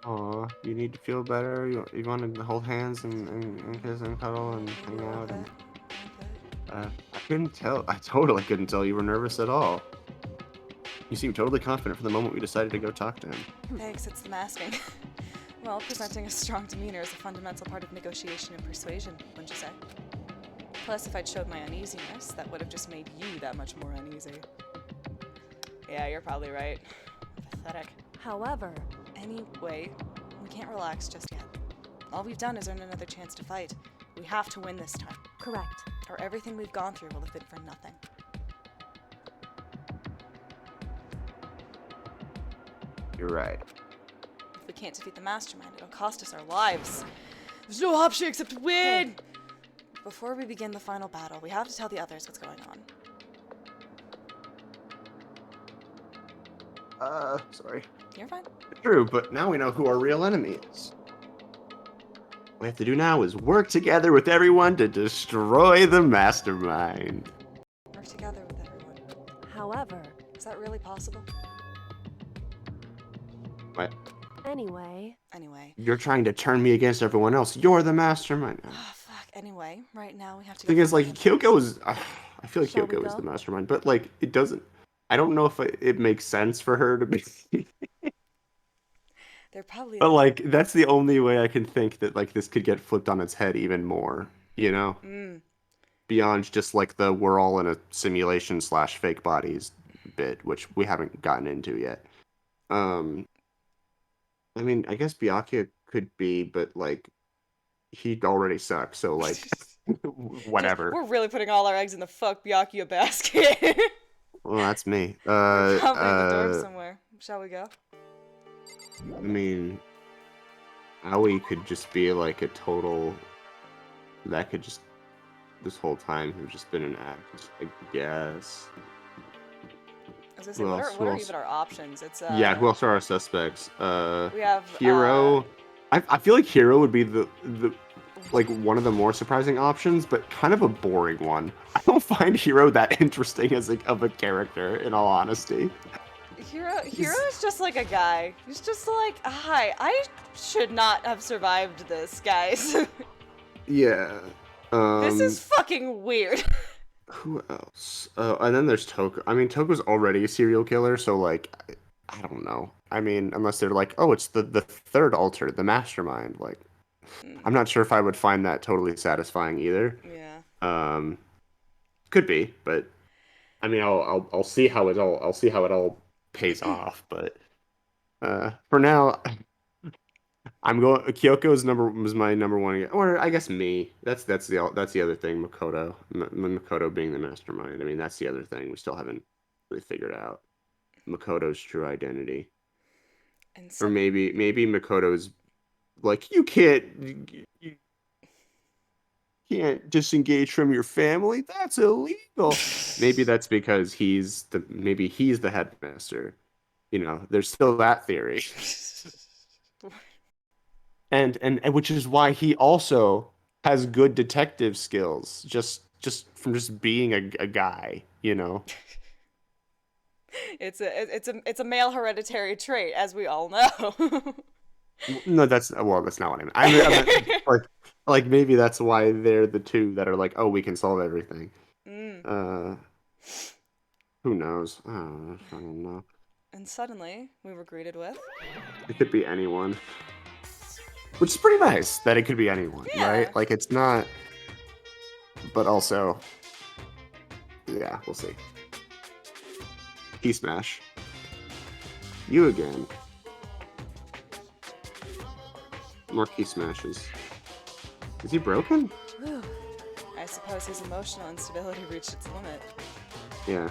Aw, you need to feel better. You want to hold hands and kiss and cuddle and Maybe hang a little out. And, bit, a little bit. I couldn't tell. I totally couldn't tell you were nervous at all. You seemed totally confident from the moment we decided to go talk to him. Thanks, it's the masking. Well, presenting a strong demeanor is a fundamental part of negotiation and persuasion, wouldn't you say? Plus, if I'd showed my uneasiness, that would have just made you that much more uneasy. Yeah, you're probably right. Pathetic. however, Anyway, we can't relax just yet. All we've done is earn another chance to fight. We have to win this time, correct. or everything we've gone through will have been for nothing. You're right. If we can't defeat the mastermind, it'll cost us our lives. There's no option except to win! Before we begin the final battle, we have to tell the others what's going on. Sorry. You're fine. True, but now we know who our real enemy is. What we have to do now is work together with everyone to destroy the mastermind. Work together with everyone. However, Is that really possible? What? anyway, Anyway. You're trying to turn me against everyone else. You're the mastermind. Oh, fuck. Anyway, right now we have to The thing go is, like, Kyoko is... I feel like Shall we Kyoko is go? the mastermind, but, like, it doesn't... I don't know if it makes sense for her to be... They're probably... But, like, that's the only way I can think that, like, this could get flipped on its head even more, you know? Beyond just, like, the we're all in a simulation / fake bodies bit, which we haven't gotten into yet. I mean, I guess Byakuya could be, but, like, he already sucks, so, like, whatever. We're really putting all our eggs in the fuck Byakuya basket. Well, that's me. We're probably in the dorm somewhere. Shall we go? I mean, Aoi could just be, like, a total... That could just... This whole time have just been an act, I guess. I was gonna say, Who what else? are, Who what are else? even our options? It's Yeah, who else are our suspects? we have Hero. I feel like Hero would be the like one of the more surprising options, but kind of a boring one. I don't find Hero that interesting as of a character, in all honesty. Hero is just like a guy. He's just like, hi, I should not have survived this, guys. Yeah. This is fucking weird. Who else? And then there's Toko. I mean, Toko's already a serial killer, so, like, I don't know. I mean, unless they're like, oh, it's the third alter, the mastermind. Like, I'm not sure if I would find that totally satisfying either. Yeah. Could be, but I mean, I'll see how it all pays off. But for now, I'm going. Kyoko was my number one again, or I guess me. That's the other thing. Makoto, Makoto being the mastermind. I mean, that's the other thing we still haven't really figured out. Makoto's true identity, And or maybe Makoto's like you can't disengage from your family. That's illegal. Maybe that's because he's the headmaster. You know, there's still that theory. And which is why he also has good detective skills, just from just being a guy, you know. it's a male hereditary trait, as we all know. No, that's not what I mean. Like maybe that's why they're the two that are like, oh, we can solve everything. Who knows? I don't know. And suddenly, we were greeted with... It could be anyone. Which is pretty nice that it could be anyone, Yeah. right? Like, it's not... But also... Yeah, we'll see. Key Smash. You again. More Key Smashes. Is he broken? Whew. I suppose his emotional instability reached its limit. Yeah.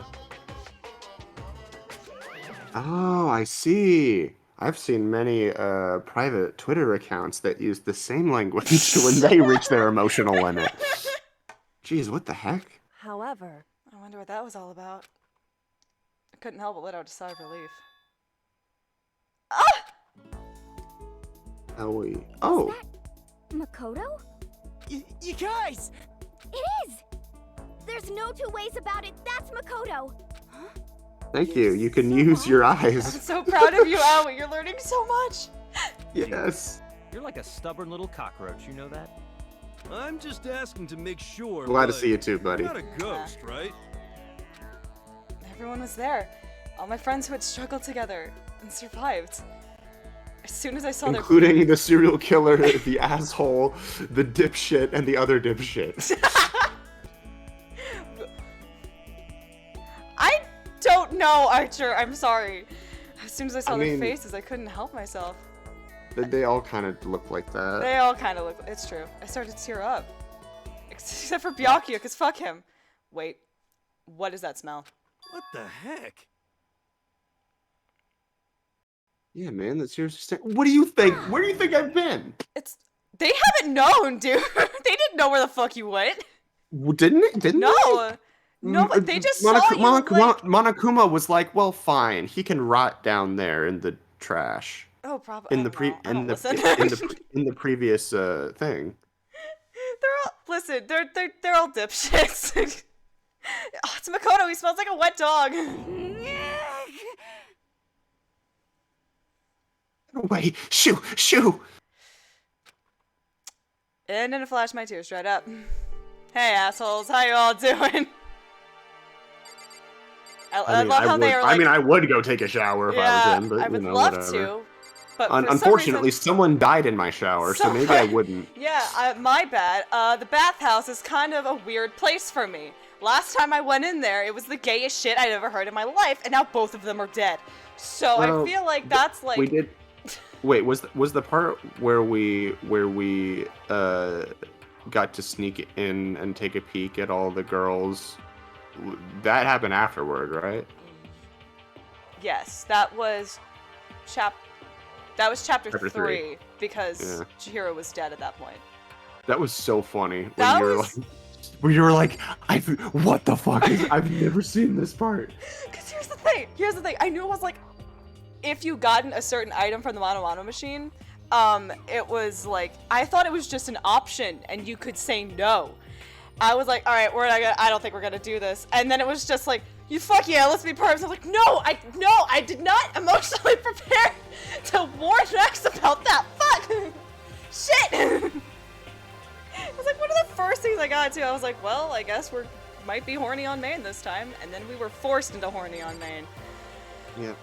Oh, I see. I've seen many private Twitter accounts that use the same language when they reach their emotional limit. Jeez, what the heck? however, I wonder what that was all about. I couldn't help but let out a sigh of relief. Oh. Makoto? You guys! It is! There's no two ways about it. That's Makoto. Thank you. You can use your I'm eyes. so proud of you, Aoi. You're learning so much. Yes. You're like a stubborn little cockroach, you know that? I'm just asking to make sure. Glad to but see you too, buddy. You're not a ghost, right? Everyone was there. All my friends who had struggled together and survived. As soon as I saw Including the serial killer, the asshole, the dipshit, and the other dipshit. I don't know, Archer. I'm sorry. As soon as I saw their mean- faces, I couldn't help myself. They all kind of look like that. They all kind of look. It's true. I started to tear up. Except for Byakuya, because fuck him. Wait. What is that smell? What the heck? Yeah, man, that's seriously. What do you think? Where do you think I've been? It's. They haven't known, dude. They didn't know where the fuck you went. Didn't it? Didn't No. No, but they just saw you, like- Monokuma was like, well, fine, he can rot down there in the trash. Oh, probably. In the in the previous thing. They're all listen. They're all dipshits. Oh, it's Makoto. He smells like a wet dog. Wait, shoo! And in a flash, my tears dried up. Hey, assholes, how you all doing? I love how they are like. I mean, I would go take a shower if I was in, but I would you know, love whatever. to. But for Unfortunately, some reason, someone died in my shower, so maybe I wouldn't. Yeah, my bad. The bathhouse is kind of a weird place for me. Last time I went in there, it was the gayest shit I'd ever heard in my life, and now both of them are dead. So Well, I feel like that's like. We did. Wait, was the part where we got to sneak in and take a peek at all the girls? That happened afterward, right? Yes, that was chapter 3 because Chihiro was dead at that point. That was so funny When you were like, what the fuck? I've never seen this part. Because here's the thing. I knew it was like, if you gotten a certain item from the Mono machine, it was like, I thought it was just an option and you could say no. I was like, all right, I don't think we're gonna do this. And then it was just like, you fuck yeah, let's be pervs. I'm like, no, I did not emotionally prepare to warn Max about that. Fuck. Shit. I was like, one of the first things I got to, I was like, well, I guess we might be horny on main this time. And then we were forced into horny on main. Yeah.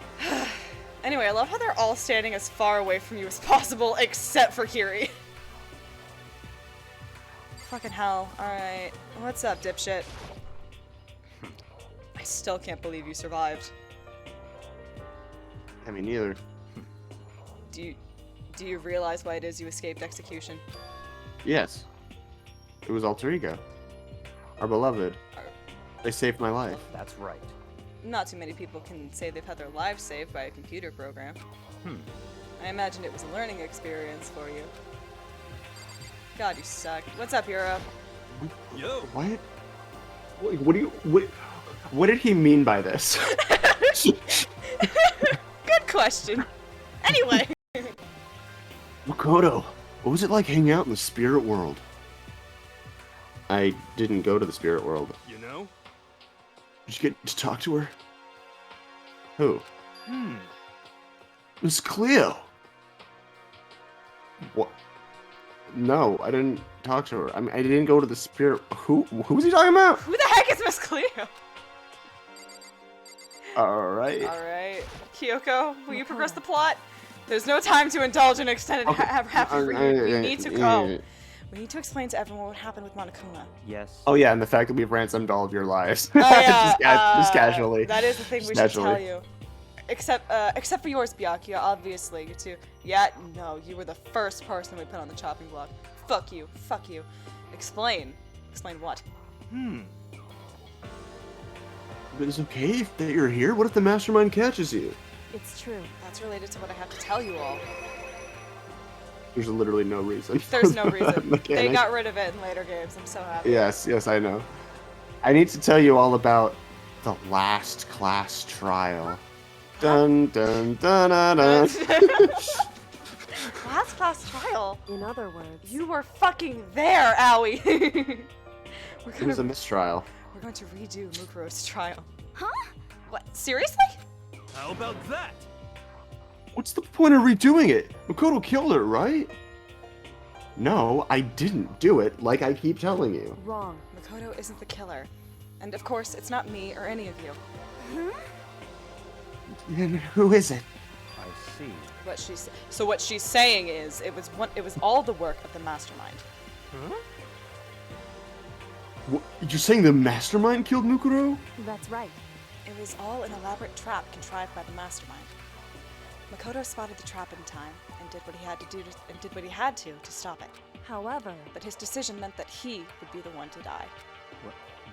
Anyway, I love how they're all standing as far away from you as possible, except for Kiri. Fucking hell. Alright. What's up, dipshit? I still can't believe you survived. I mean, neither. Do you realize why it is you escaped execution? Yes. It was Alter Ego. Our beloved. They saved my life. That's right. Not too many people can say they've had their lives saved by a computer program. I imagine it was a learning experience for you. God, you suck. What's up, Hero? Yo. What? What did he mean by this? Good question. Anyway. Makoto, what was it like hanging out in the spirit world? I didn't go to the spirit world. You know? Did you get to talk to her? Who? Miss Cleo. What? No, I didn't talk to her. I mean, I didn't go to the spirit. Who was he talking about? Who the heck is Miss Cleo? Alright. Alright. Kyoko, will you progress the plot? There's no time to indulge in extended happy reunion. We need to go. We need to explain to everyone what happened with Monokuma. Yes. Oh yeah, and the fact that we've ransomed all of your lives. Oh yeah, just casually. That is the thing we should tell you. Except for yours, Byakuya, obviously. You too. Yeah, no, you were the first person we put on the chopping block. Fuck you. Fuck you. Explain. Explain what? But it's okay that you're here. What if the mastermind catches you? It's true. That's related to what I have to tell you all. There's literally no reason. There's no reason. They Mechanic. got rid of it in later games. I'm so happy. Yes, I know. I need to tell you all about the last class trial. Dun dun dun dun dun. Last class trial? In other words, You were fucking there, Owie! It was a mistrial. We're going to redo Mukuro's trial. Huh? What? Seriously? How about that? What's the point of redoing it? Makoto killed her, right? No, I didn't do it, like I keep telling you. wrong. Makoto isn't the killer. And of course, it's not me or any of you. Then who is it? I see. What she's saying is, it was all the work of the mastermind. What, you're saying the mastermind killed Mukuro? That's right. It was all an elaborate trap contrived by the mastermind. Makoto spotted the trap in time and did what he had to stop it. However, But his decision meant that he would be the one to die.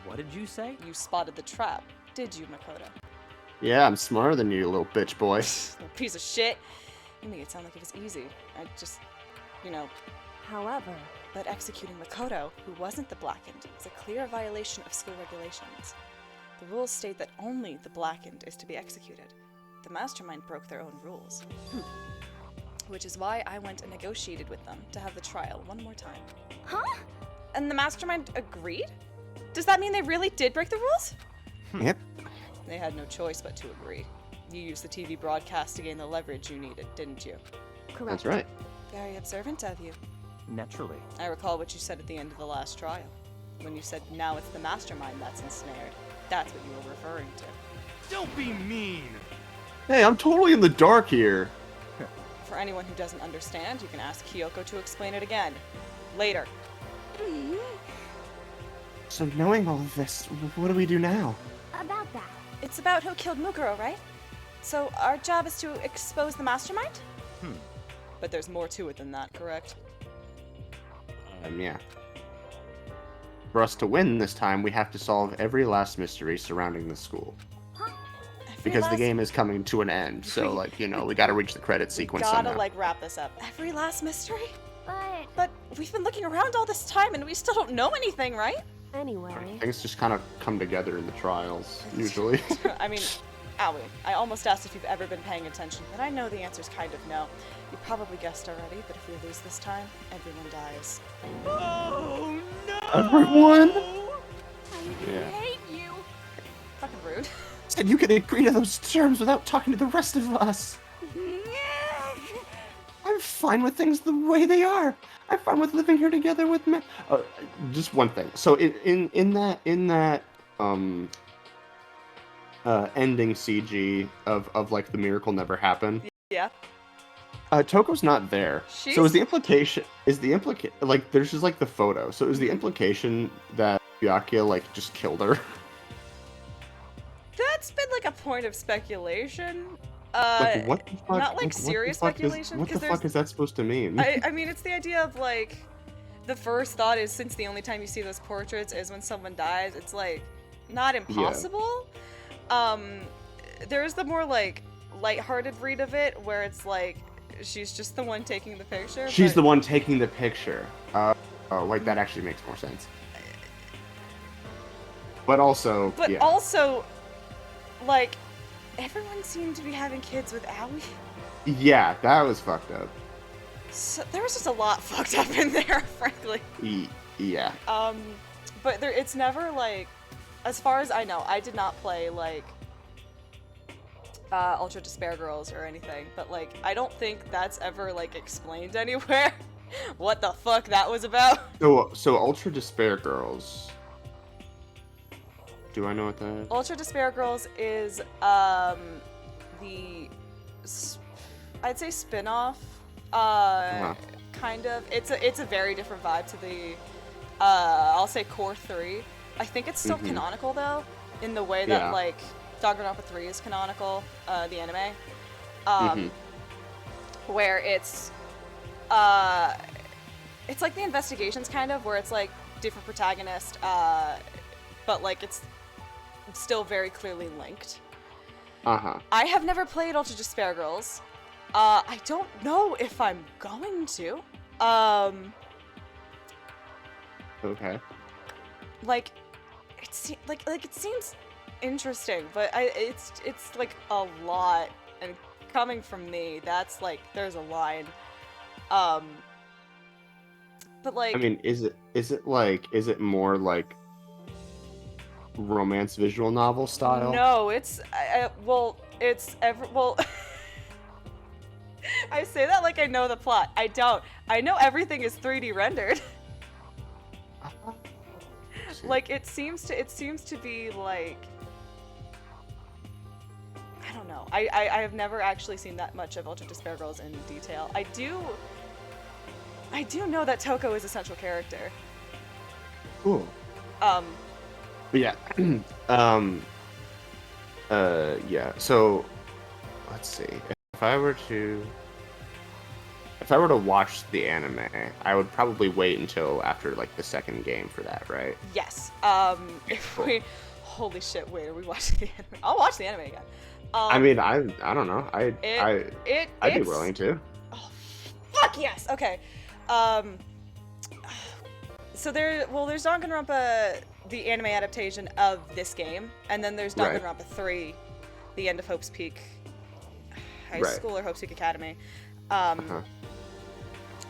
What did you say? You spotted the trap, did you, Makoto? Yeah, I'm smarter than you, little bitch boy. Little piece of shit. You make it sound like it was easy. I just, however, But executing Makoto, who wasn't the Blackened, is a clear violation of school regulations. The rules state that only the Blackened is to be executed. The Mastermind broke their own rules. Which is why I went and negotiated with them to have the trial one more time. Huh? And the Mastermind agreed? Does that mean they really did break the rules? Yep. They had no choice but to agree. You used the TV broadcast to gain the leverage you needed, didn't you? Correct. That's right. Very observant of you. Naturally. I recall what you said at the end of the last trial. When you said, now it's the Mastermind that's ensnared. That's what you were referring to. Don't be mean. Hey, I'm totally in the dark here. For anyone who doesn't understand, you can ask Kyoko to explain it again. Later. So knowing all of this, what do we do now? About that. It's about who killed Mukuro, right? So our job is to expose the Mastermind? But there's more to it than that, correct? Yeah. For us to win this time, we have to solve every last mystery surrounding the school. Because the game is coming to an end, so, like, you know, we gotta reach the credit sequence Gotta, somehow. like, wrap this up. Every last mystery? But But we've been looking around all this time and we still don't know anything, right? Anyway, Things just kind of come together in the trials, usually. I mean, Owie, I almost asked if you've ever been paying attention, but I know the answer's kind of no. You probably guessed already, but if we lose this time, everyone dies. Oh no! Everyone? I Yeah. hate you. Fucking rude. Said you could agree to those terms without talking to the rest of us. I'm fine with things the way they are. I'm fine with living here together with me. Just one thing. So in that ending CG of like the miracle never happened. Yeah. Toko's not there. So is the implication like there's just like the photo. So is the implication that Byakuya like just killed her? That's been like a point of speculation. Like what the fuck? Not like what the serious fuck speculation. What the 'cause fuck there's- is that supposed to mean? I mean, it's the idea of like, the first thought is since the only time you see those portraits is when someone dies, it's like not impossible. There's the more like lighthearted read of it where it's like she's just the one taking the picture. She's but- the one taking the picture. Oh, wait, that actually makes more sense. But also, But yeah. also, like, everyone seemed to be having kids with Aoi. Yeah, that was fucked up. So there was just a lot fucked up in there, frankly. Yeah. But it's never like, as far as I know, I did not play like Ultra Despair Girls or anything, but like I don't think that's ever like explained anywhere. What the fuck that was about? So Ultra Despair Girls. Do I know what that is? Ultra Despair Girls is I'd say spin-off. Kind of. It's a very different vibe to the I'll say Core 3. I think it's still canonical though, in the way that Yeah. like Danganronpa 3 is canonical, the anime. Where it's like the Investigations kind of, where it's like different protagonist, but like it's still very clearly linked. I have never played Ultra Despair Girls. I don't know if I'm going to. Okay. Like, it seems interesting, but it's like a lot, and coming from me, that's like there's a line. But like, I mean, is it more like romance visual novel style? no, it's I say that like I know the plot. I don't. I know everything is 3D rendered. Like it seems to be like, I don't know. I have never actually seen that much of Ultra Despair Girls in detail. I do know that Toko is a central character. Cool. Um, But yeah. Yeah. So let's see. If I were to watch the anime, I would probably wait until after like the second game for that, right? yes. If we, holy shit, wait, are we watching the anime? I'll watch the anime again. I mean, I don't know. I'd be it's- willing to. Oh, fuck yes. Okay. there's Danganronpa, the anime adaptation of this game, and then there's Right. Danganronpa 3, the end of Hope's Peak High Right. School or Hope's Peak Academy, Uh-huh.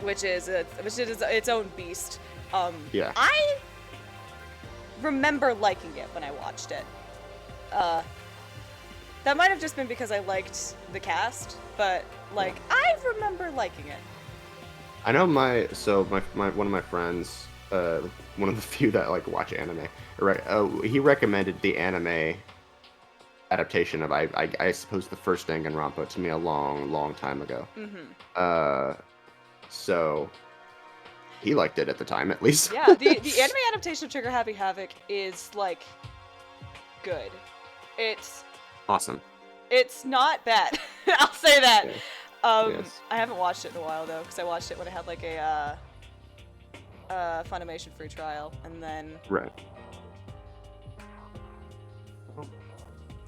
which is its own beast. Yeah. I remember liking it when I watched it. That might have just been because I liked the cast, but like I remember liking it. I know my one of my friends, one of the few that like watch anime, he recommended the anime adaptation of I suppose the first Danganronpa to me a long time ago. So he liked it at the time, at least. Yeah, the anime adaptation of Trigger Happy Havoc is like good. It's Awesome. It's not bad. I'll say that. Yeah. Yes. I haven't watched it in a while though, because I watched it when I had like a Funimation free trial, and then Right.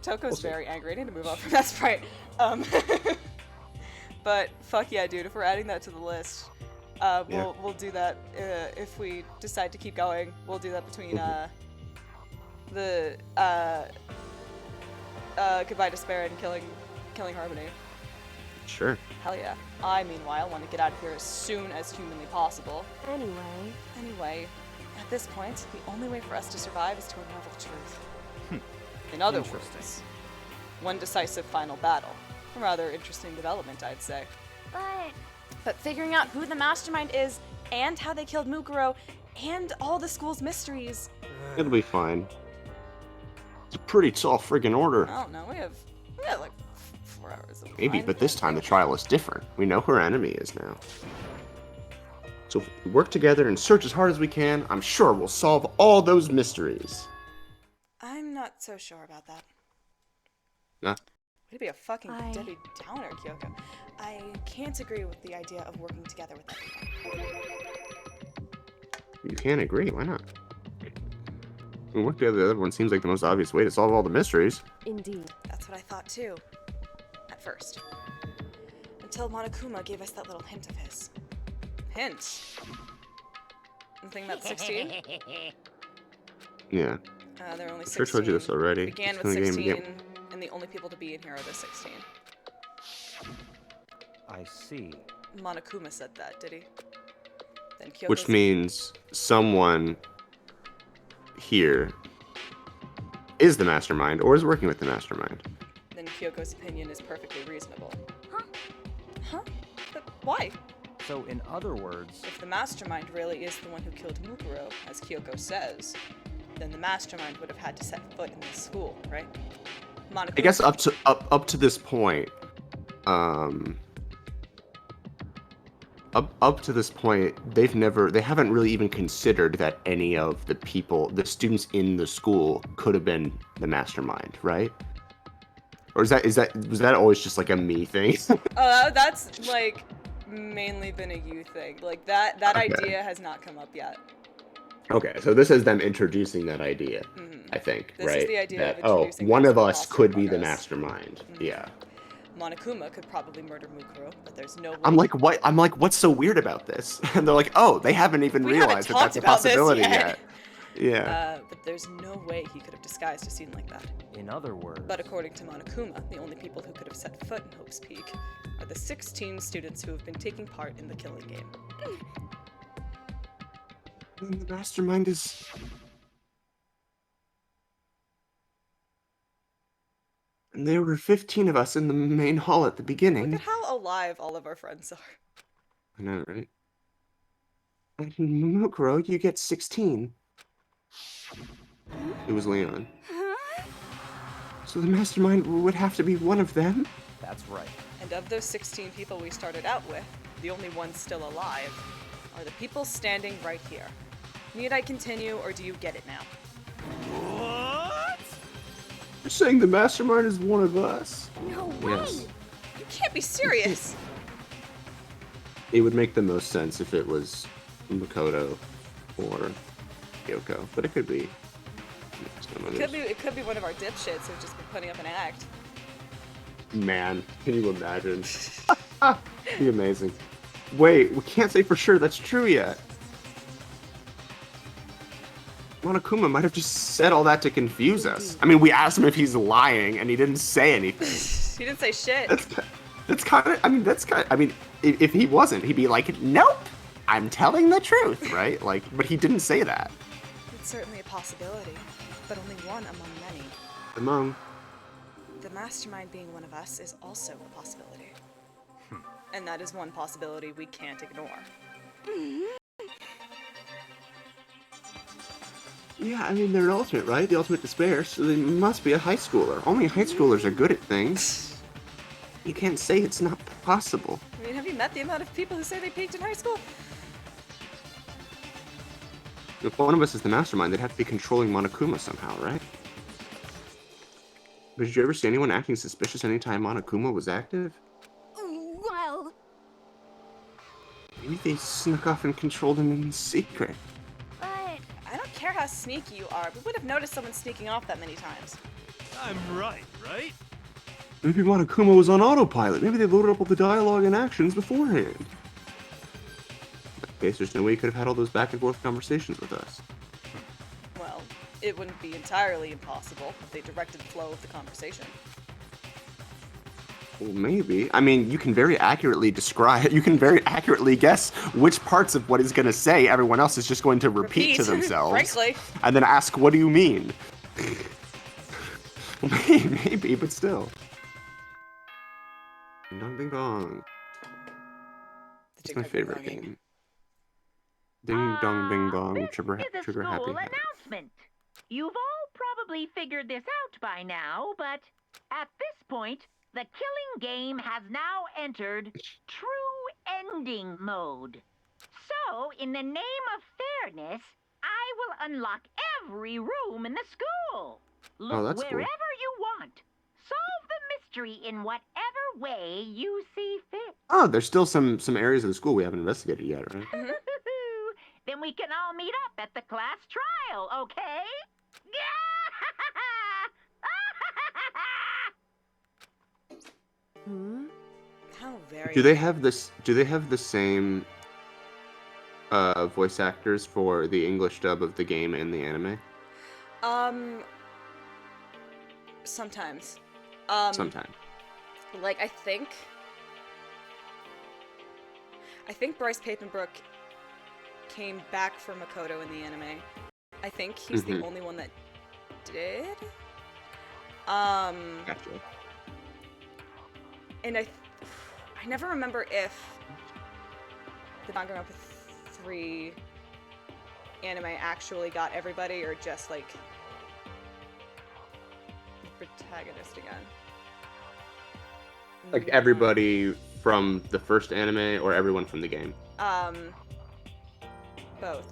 Toko's We'll see. very angry. I need to move on from that sprite. But fuck yeah, dude! If we're adding that to the list, we'll do that. If we decide to keep going, we'll do that between the Goodbye Despair and Killing Harmony. Sure. Hell yeah. I, meanwhile, want to get out of here as soon as humanly possible. Anyway, at this point, the only way for us to survive is to unravel the truth. In other words, one decisive final battle. A rather interesting development, I'd say. But figuring out who the mastermind is, and how they killed Mukuro, and all the school's mysteries. It'll be fine. It's a pretty tall friggin' order. I don't know, we have like 4 hours of Maybe, time. but this time the trial is different. We know who our enemy is now. So if we work together and search as hard as we can, I'm sure we'll solve all those mysteries. I'm not so sure about that. Nah. Way to be a fucking Debbie Downer, Kyoko. I can't agree with the idea of working together with everyone. You can't agree, why not? We work together, the other one seems like the most obvious way to solve all the mysteries. Indeed. That's what I thought too. At first. Until Monokuma gave us that little hint of his. Hint? The thing about 16? Yeah. They're only 16. Sure told you this already. Began It's with in the 16, game, and the only people to be in here are the 16. I see. Monokuma said that, did he? Then Kyoko's Which means someone here is the mastermind or is working with the mastermind. Then Kyoko's opinion is perfectly reasonable. Huh? But why? So, in other words, If the mastermind really is the one who killed Mukuro, as Kyoko says, then the mastermind would have had to set foot in this school, right? Monokuma. I guess up to this point, up to this point, they haven't really even considered that any of the students in the school could have been the mastermind, right? Or was that always just like a me thing? Oh, that's like mainly been a you thing. Like that Okay. idea has not come up yet. Okay, so this is them introducing that idea, I think, This is right? the idea that, of oh, introducing one of possible us could be the progress. mastermind. Yeah. Monokuma could probably murder Mukuro, but there's no way. I'm like, what? I'm like, what's so weird about this? And they're like, oh, they haven't even We haven't realized that talked that's a about this possibility yet. Yeah. But there's no way he could have disguised a scene like that. in other words, But according to Monokuma, the only people who could have set foot in Hope's Peak are the 16 students who have been taking part in the killing game. And the mastermind is. And there were 15 of us in the main hall at the Look beginning. at how alive all of our friends are. I know, right? And Mukuro, you get 16. It was Leon. So the mastermind would have to be one of them? that's right. And of those 16 people we started out with, the only ones still alive are the people standing right here. Need I continue, or do you get it now? What? You're saying the mastermind is one of us? No way! Yes. You can't be serious! It would make the most sense if it was Makoto or Kyoko, but it could be some others. It could be one of our dipshits who've just been putting up an act. Man, can you imagine? It'd be amazing. Wait, we can't say for sure that's true yet. Monokuma might have just said all that to confuse us. I mean, we asked him if he's lying, and he didn't say anything. He didn't say shit. That's kind of. I mean, if he wasn't, he'd be like, "Nope, I'm telling the truth," right? Like, but he didn't say that. It's certainly a possibility, but only one among many. Among. The mastermind being one of us is also a possibility. And that is one possibility we can't ignore. Yeah, I mean, they're an ultimate, right? The ultimate despair, so they must be a high schooler. Only high schoolers are good at things. You can't say it's not possible. I mean, have you met the amount of people who say they peaked in high school? If one of us is the mastermind, they'd have to be controlling Monokuma somehow, right? But did you ever see anyone acting suspicious anytime Monokuma was active? Well, Maybe they snuck off and controlled him in secret. but I don't care how sneaky you are. We would have noticed someone sneaking off that many times. I'm right? Maybe Monokuma was on autopilot. Maybe they loaded up all the dialogue and actions beforehand. In that case, there's no way he could have had all those back and forth conversations with us. Well, it wouldn't be entirely impossible if they directed the flow of the conversation. Well, maybe. I mean, you can very accurately guess which parts of what he's going to say everyone else is just going to repeat to themselves. Frankly. And then ask, what do you mean? Maybe, but still. Ding dong, ding dong. It's my favorite game. Ding dong, ding dong. This Trigger is a Happy school Havoc. announcement. You've all probably figured this out by now, but at this point, the killing game has now entered true ending mode. So, in the name of fairness, I will unlock every room in the school. Look that's cool. wherever you want. Solve the mystery in whatever way you see fit. Oh, there's still some areas of the school we haven't investigated yet, right? Then we can all meet up at the class trial, okay? How very. Do they have this? Do they have the same voice actors for the English dub of the game and the anime? Sometimes. Sometime. Like, I think Bryce Papenbrook came back for Makoto in the anime. I think he's the only one that did. Gotcha. And I never remember if the Danganronpa 3 anime actually got everybody or just like the protagonist again. Like everybody from the first anime or everyone from the game? Both.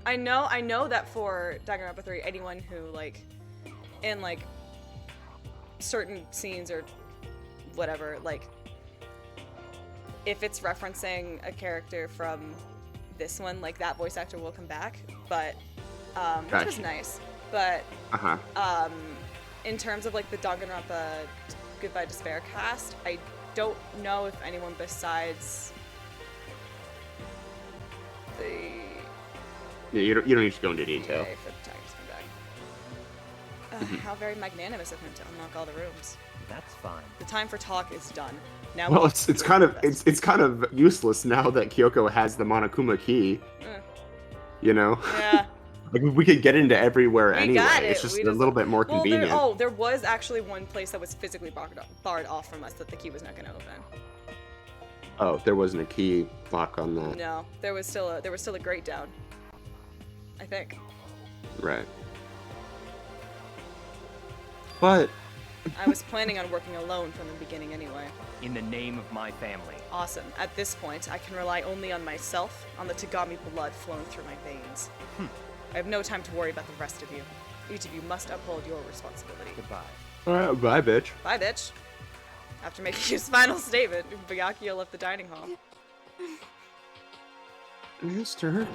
I know that for Danganronpa 3, anyone who like in like certain scenes or whatever, like if it's referencing a character from this one, like that voice actor will come back, but which was nice. But in terms of like the Danganronpa Goodbye Despair cast, I don't know if anyone besides the Yeah, you don't need to go into detail. for the protagonist come back. How very magnanimous of him to unlock all the rooms. That's fine. The time for talk is done. Now Well, we it's can kind do of the best. it's kind of useless now that Kyoko has the Monokuma key. You know, Yeah. like we could get into everywhere We anyway. got it. It's just We a just- little bit more Well, convenient. there was actually one place that was physically barred off from us that the key was not going to open. Oh, there wasn't a key lock on that. No, there was still a grate down. I think. Right. But I was planning on working alone from the beginning anyway. In the name of my family. Awesome. At this point, I can rely only on myself, on the Tagami blood flowing through my veins. I have no time to worry about the rest of you. Each of you must uphold your responsibility. Goodbye. all right, bye, bitch. Bye, bitch. After making his final statement, Byakuya left the dining hall. Master,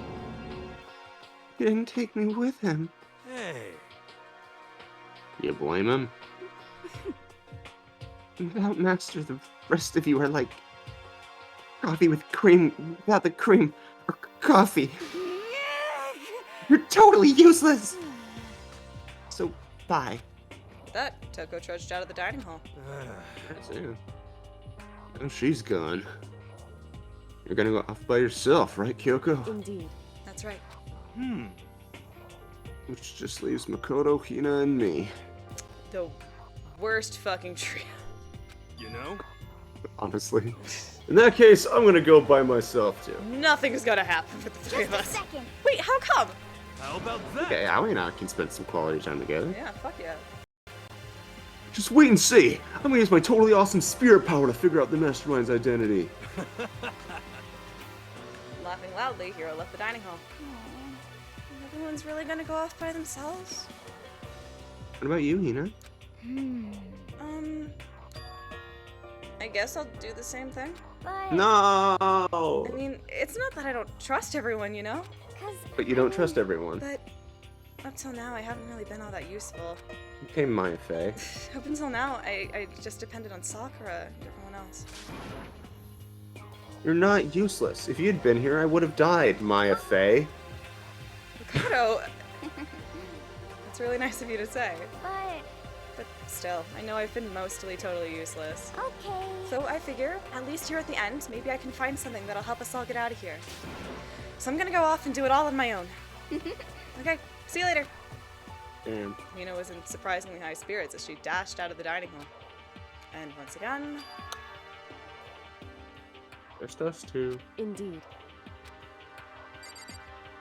he didn't take me with him. Hey. You blame him? Without Master, the rest of you are like coffee with cream without the cream, or coffee. You're totally useless. So, bye. With that, Toko trudged out of the dining hall. That's it. Oh, she's gone. You're gonna go off by yourself, right, Kyoko? Indeed. That's right. Which just leaves Makoto, Hina, and me. The worst fucking trio. You know? Honestly. In that case, I'm gonna go by myself, too. Nothing's gonna happen with the three of Just a us. second. Wait, how come? How about that? Okay, Aoi and I can spend some quality time together. Yeah, fuck yeah. Just wait and see. I'm gonna use my totally awesome spirit power to figure out the mastermind's identity. Laughing loudly, Hiro left the dining hall. Everyone's really gonna go off by themselves? What about you, Hina? I guess I'll do the same thing. But No! I mean, it's not that I don't trust everyone, you know? But you don't trust everyone. But up till now, I haven't really been all that useful. Okay, Maya Fey. Up until now, I just depended on Sakura and everyone else. You're not useless. If you'd been here, I would have died, Maya Fey. Makoto! That's really nice of you to say. but But still, I know I've been mostly totally useless. okay. So I figure, at least here at the end, maybe I can find something that'll help us all get out of here. So I'm gonna go off and do it all on my own. Okay, see you later. Damn. Mina was in surprisingly high spirits as she dashed out of the dining hall. And once again, Just us two. Indeed.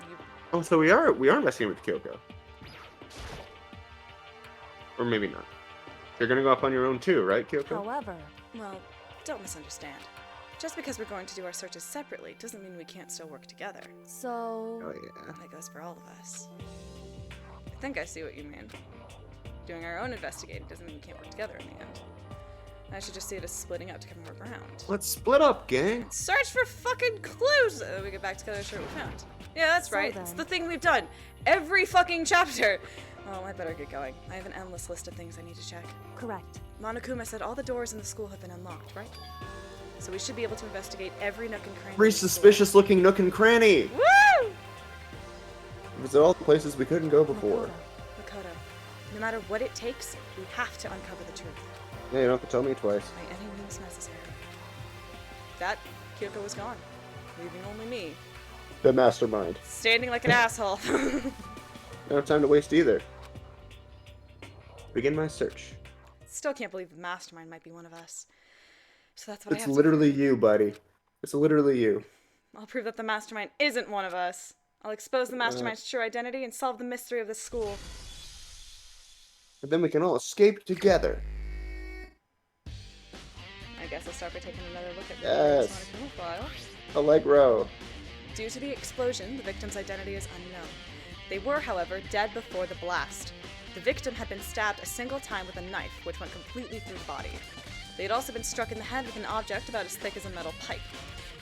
you Oh, so we are investigating with Kyoko. Or maybe not. You're gonna go off on your own too, right, Kyoko? However, well, don't misunderstand. Just because we're going to do our searches separately doesn't mean we can't still work together. so Oh yeah. That goes for all of us. I think I see what you mean. Doing our own investigating doesn't mean we can't work together in the end. I should just see it as splitting up to cover more ground. Let's split up, gang. Search for fucking clues! We get back together, sure we found. Yeah, that's So right. then- It's the thing we've done. Every fucking chapter! Oh, I better get going. I have an endless list of things I need to check. correct. Monokuma said all the doors in the school have been unlocked, right? So we should be able to investigate every nook and cranny. Every in the school. suspicious looking nook and cranny. Woo! Visit all the places we couldn't go before. Makoto, no matter what it takes, we have to uncover the truth. Yeah, you don't have to tell me twice. By any means necessary. That, Kyoko was gone, leaving only me, The mastermind. standing like an asshole. No time to waste either. Begin my search. Still can't believe the mastermind might be one of us. So that's what I It's have literally to you, buddy. It's literally you. I'll prove that the mastermind isn't one of us. I'll expose the mastermind's true identity and solve the mystery of this school. And then we can all escape together. I guess I'll start by taking another look at Yes. the criminal file. Allegro. Due to the explosion, the victim's identity is unknown. They were, however, dead before the blast. The victim had been stabbed a single time with a knife, which went completely through the body. They had also been struck in the head with an object about as thick as a metal pipe.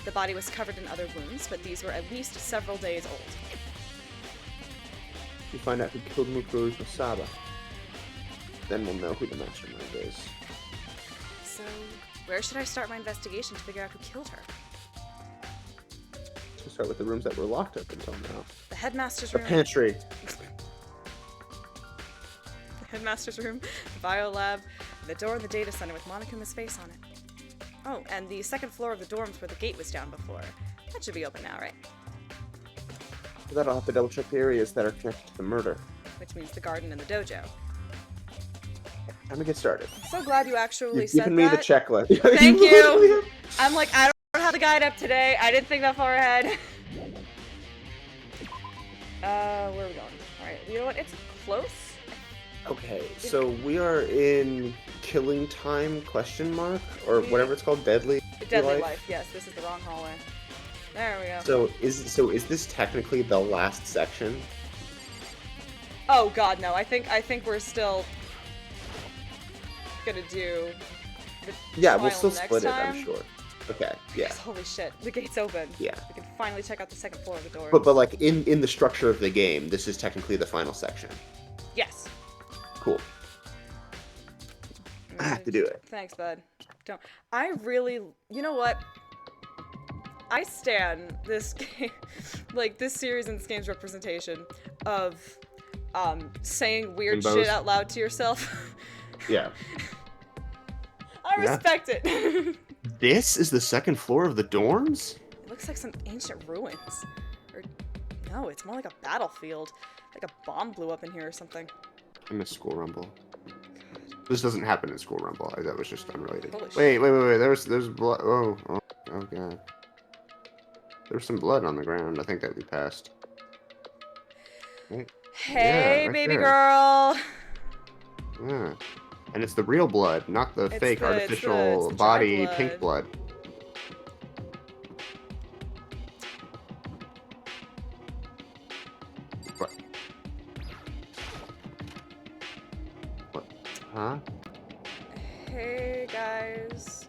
The body was covered in other wounds, but these were at least several days old. We find out who killed Mukuro Masaba. Then we'll know who the mastermind is. So, where should I start my investigation to figure out who killed her? We'll start with the rooms that were locked up until now. The headmaster's The room. pantry. The headmaster's room, the bio lab, and the door in the data center with Monokuma's face on it. Oh, and the second floor of the dorms where the gate was down before. That should be open now, right? For that, I'll have to double check the areas that are connected to the murder. Which means the garden and the dojo. Time to get started. I'm so glad you actually You've said given me that. the checklist. Thank you. I'm like, I don't have the guide up today. I didn't think that far ahead. Where are we going? Alright, you know what? It's close. Okay, so we are in killing time question mark or whatever it's called, deadly Deadly life. Yes, this is the wrong hallway. There we go. So is this technically the last section? Oh god, no. I think we're still gonna do the Yeah, we'll trial still next split it, time. I'm sure. Okay, yeah. Holy shit, the gate's open. Yeah. We can finally check out the second floor of the door. But like in the structure of the game, this is technically the final section. Yes. Cool. I have to do it. Thanks, bud. Don't. I really, you know what? I stan this game, like this series and this game's representation of saying weird Bimbos. shit out loud to yourself. Yeah. I Yeah. respect it. It This is the second floor of the dorms? looks like some ancient ruins. Or no, it's more like a battlefield. Like a bomb blew up in here or something. I miss School Rumble. This doesn't happen in School Rumble. That was just unrelated. Holy Wait. There's blood. Oh god. There's some blood on the ground. I think that we passed. Right? Hey, right baby there. girl. Yeah. And it's the real blood, not the It's fake the- it's artificial the dry body blood. pink blood. What? What? Huh? Hey guys.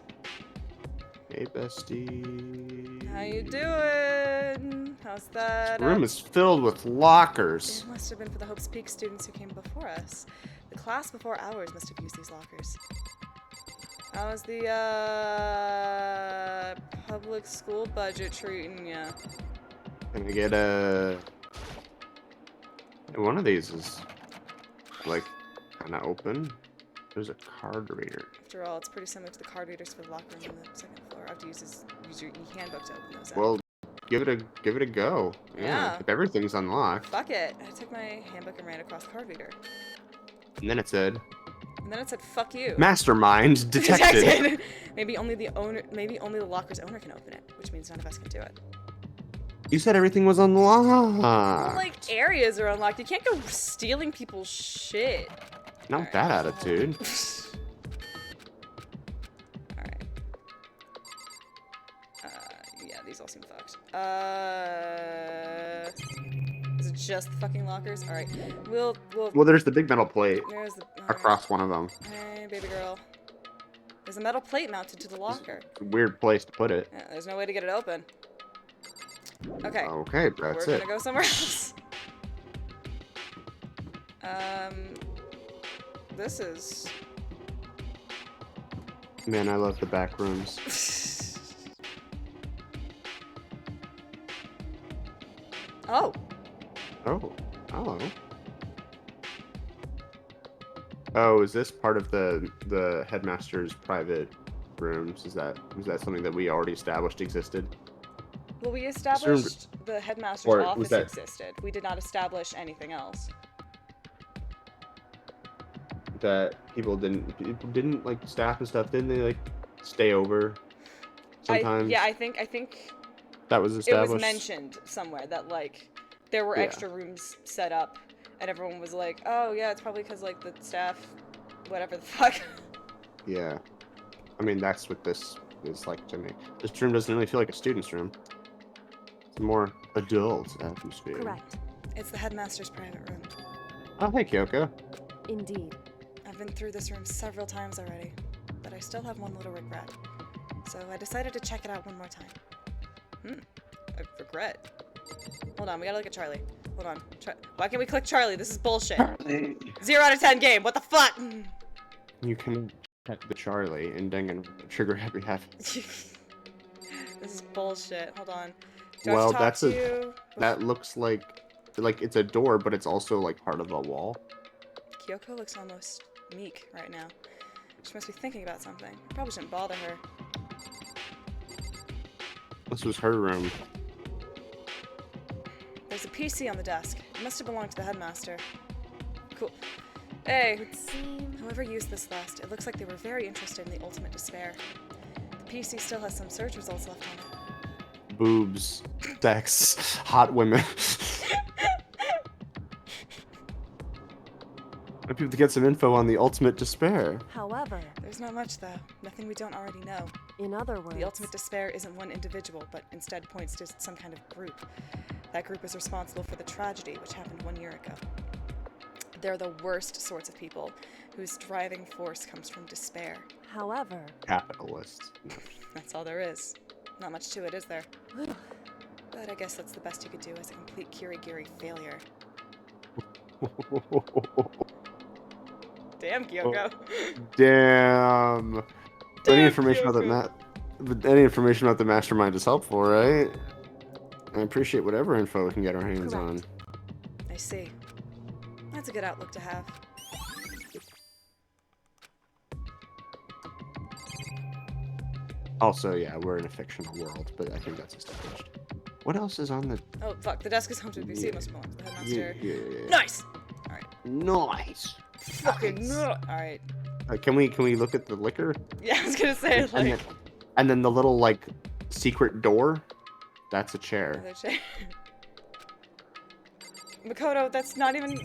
Hey, bestie. How you doing? How's that? The room is filled with lockers. It must have been for the Hope's Peak students who came before us. The class before ours must have used these lockers. How's the public school budget treating ya? Can I get a... One of these is, like, kind of open. There's a card reader. After all, it's pretty similar to the card readers for the locker room on the second floor. I have to use your e-handbook to open those up. Well, give it a go. Yeah. If everything's unlocked. Fuck it. I took my handbook and ran across the card reader. And then it said, And then it said, fuck you. Mastermind detected. Maybe only the locker's owner can open it, which means none of us can do it. You said everything was unlocked. Well, like, areas are unlocked. You can't go stealing people's shit. Not with that attitude. Alright. Yeah, these all seem fucked. Is it just the fucking lockers? Alright. We'll... Well, there's the big metal plate There's the... alright. across one of them. Hey, baby girl. There's a metal plate mounted to the locker. Weird place to put it. Yeah, there's no way to get it open. Okay. Okay, that's We're it. gonna go somewhere else. This is... Man, I love the back rooms. Oh. Oh, hello. Oh, is this part of the headmaster's private rooms? Is that something that we already established existed? Well, we established the headmaster's Or was office that- existed. We did not establish anything else. That people didn't like staff and stuff, didn't they like stay over sometimes? I think That was it established. was mentioned somewhere that like there were Yeah. extra rooms set up, and everyone was like, "Oh yeah, it's probably because like the staff, whatever the fuck." Yeah. I mean, that's what this is like to me. This room doesn't really feel like a student's room. It's a more adult atmosphere. Correct. It's the headmaster's private room. Oh, hey, Kyoko. Indeed. I've been through this room several times already, but I still have one little regret. So I decided to check it out one more time. A regret? Hold on, we gotta look at Charlie. Hold on. Why can't we click Charlie? This is bullshit. 0 out of 10 game. What the fuck? You can check the Charlie and Danganronpa trigger Happy Havoc. This is bullshit. Hold on. Do I Well, have to talk that's to a you? that looks like it's a door, but it's also like part of a wall. Kyoko looks almost meek right now. She must be thinking about something. Probably shouldn't bother her. This was her room. There's a PC on the desk. It must have belonged to the headmaster. Cool. Hey, Would seem whoever used this last, it looks like they were very interested in the ultimate despair. The PC still has some search results left on it. Boobs, sex, hot women. I have to get some info on the ultimate despair. However, There's not much, though. Nothing we don't already know. in other words, The ultimate despair isn't one individual, but instead points to some kind of group. That group is responsible for the tragedy which happened 1 year ago. They're the worst sorts of people, whose driving force comes from despair. however, Capitalists. That's all there is. Not much to it, is there? But I guess that's the best you could do as a complete Kirigiri failure. Damn, Kyoko. Damn. Any Damn, information other than Kyoko. that? But any information about the mastermind is helpful, right? I appreciate whatever info we can get our hands on. Correct. I see. That's a good outlook to have. Also, yeah, we're in a fictional world, but I think that's established. What else is on the... Oh, fuck. The desk is home to the PC. Yeah. It must belong to the headmaster. Yeah. Nice! Alright. Nice! Fucking Nice. Alright. Can we look at the liquor? Yeah, I was gonna say, like... And then the little, like, secret door? That's a chair. Another chair. Makoto, that's not even...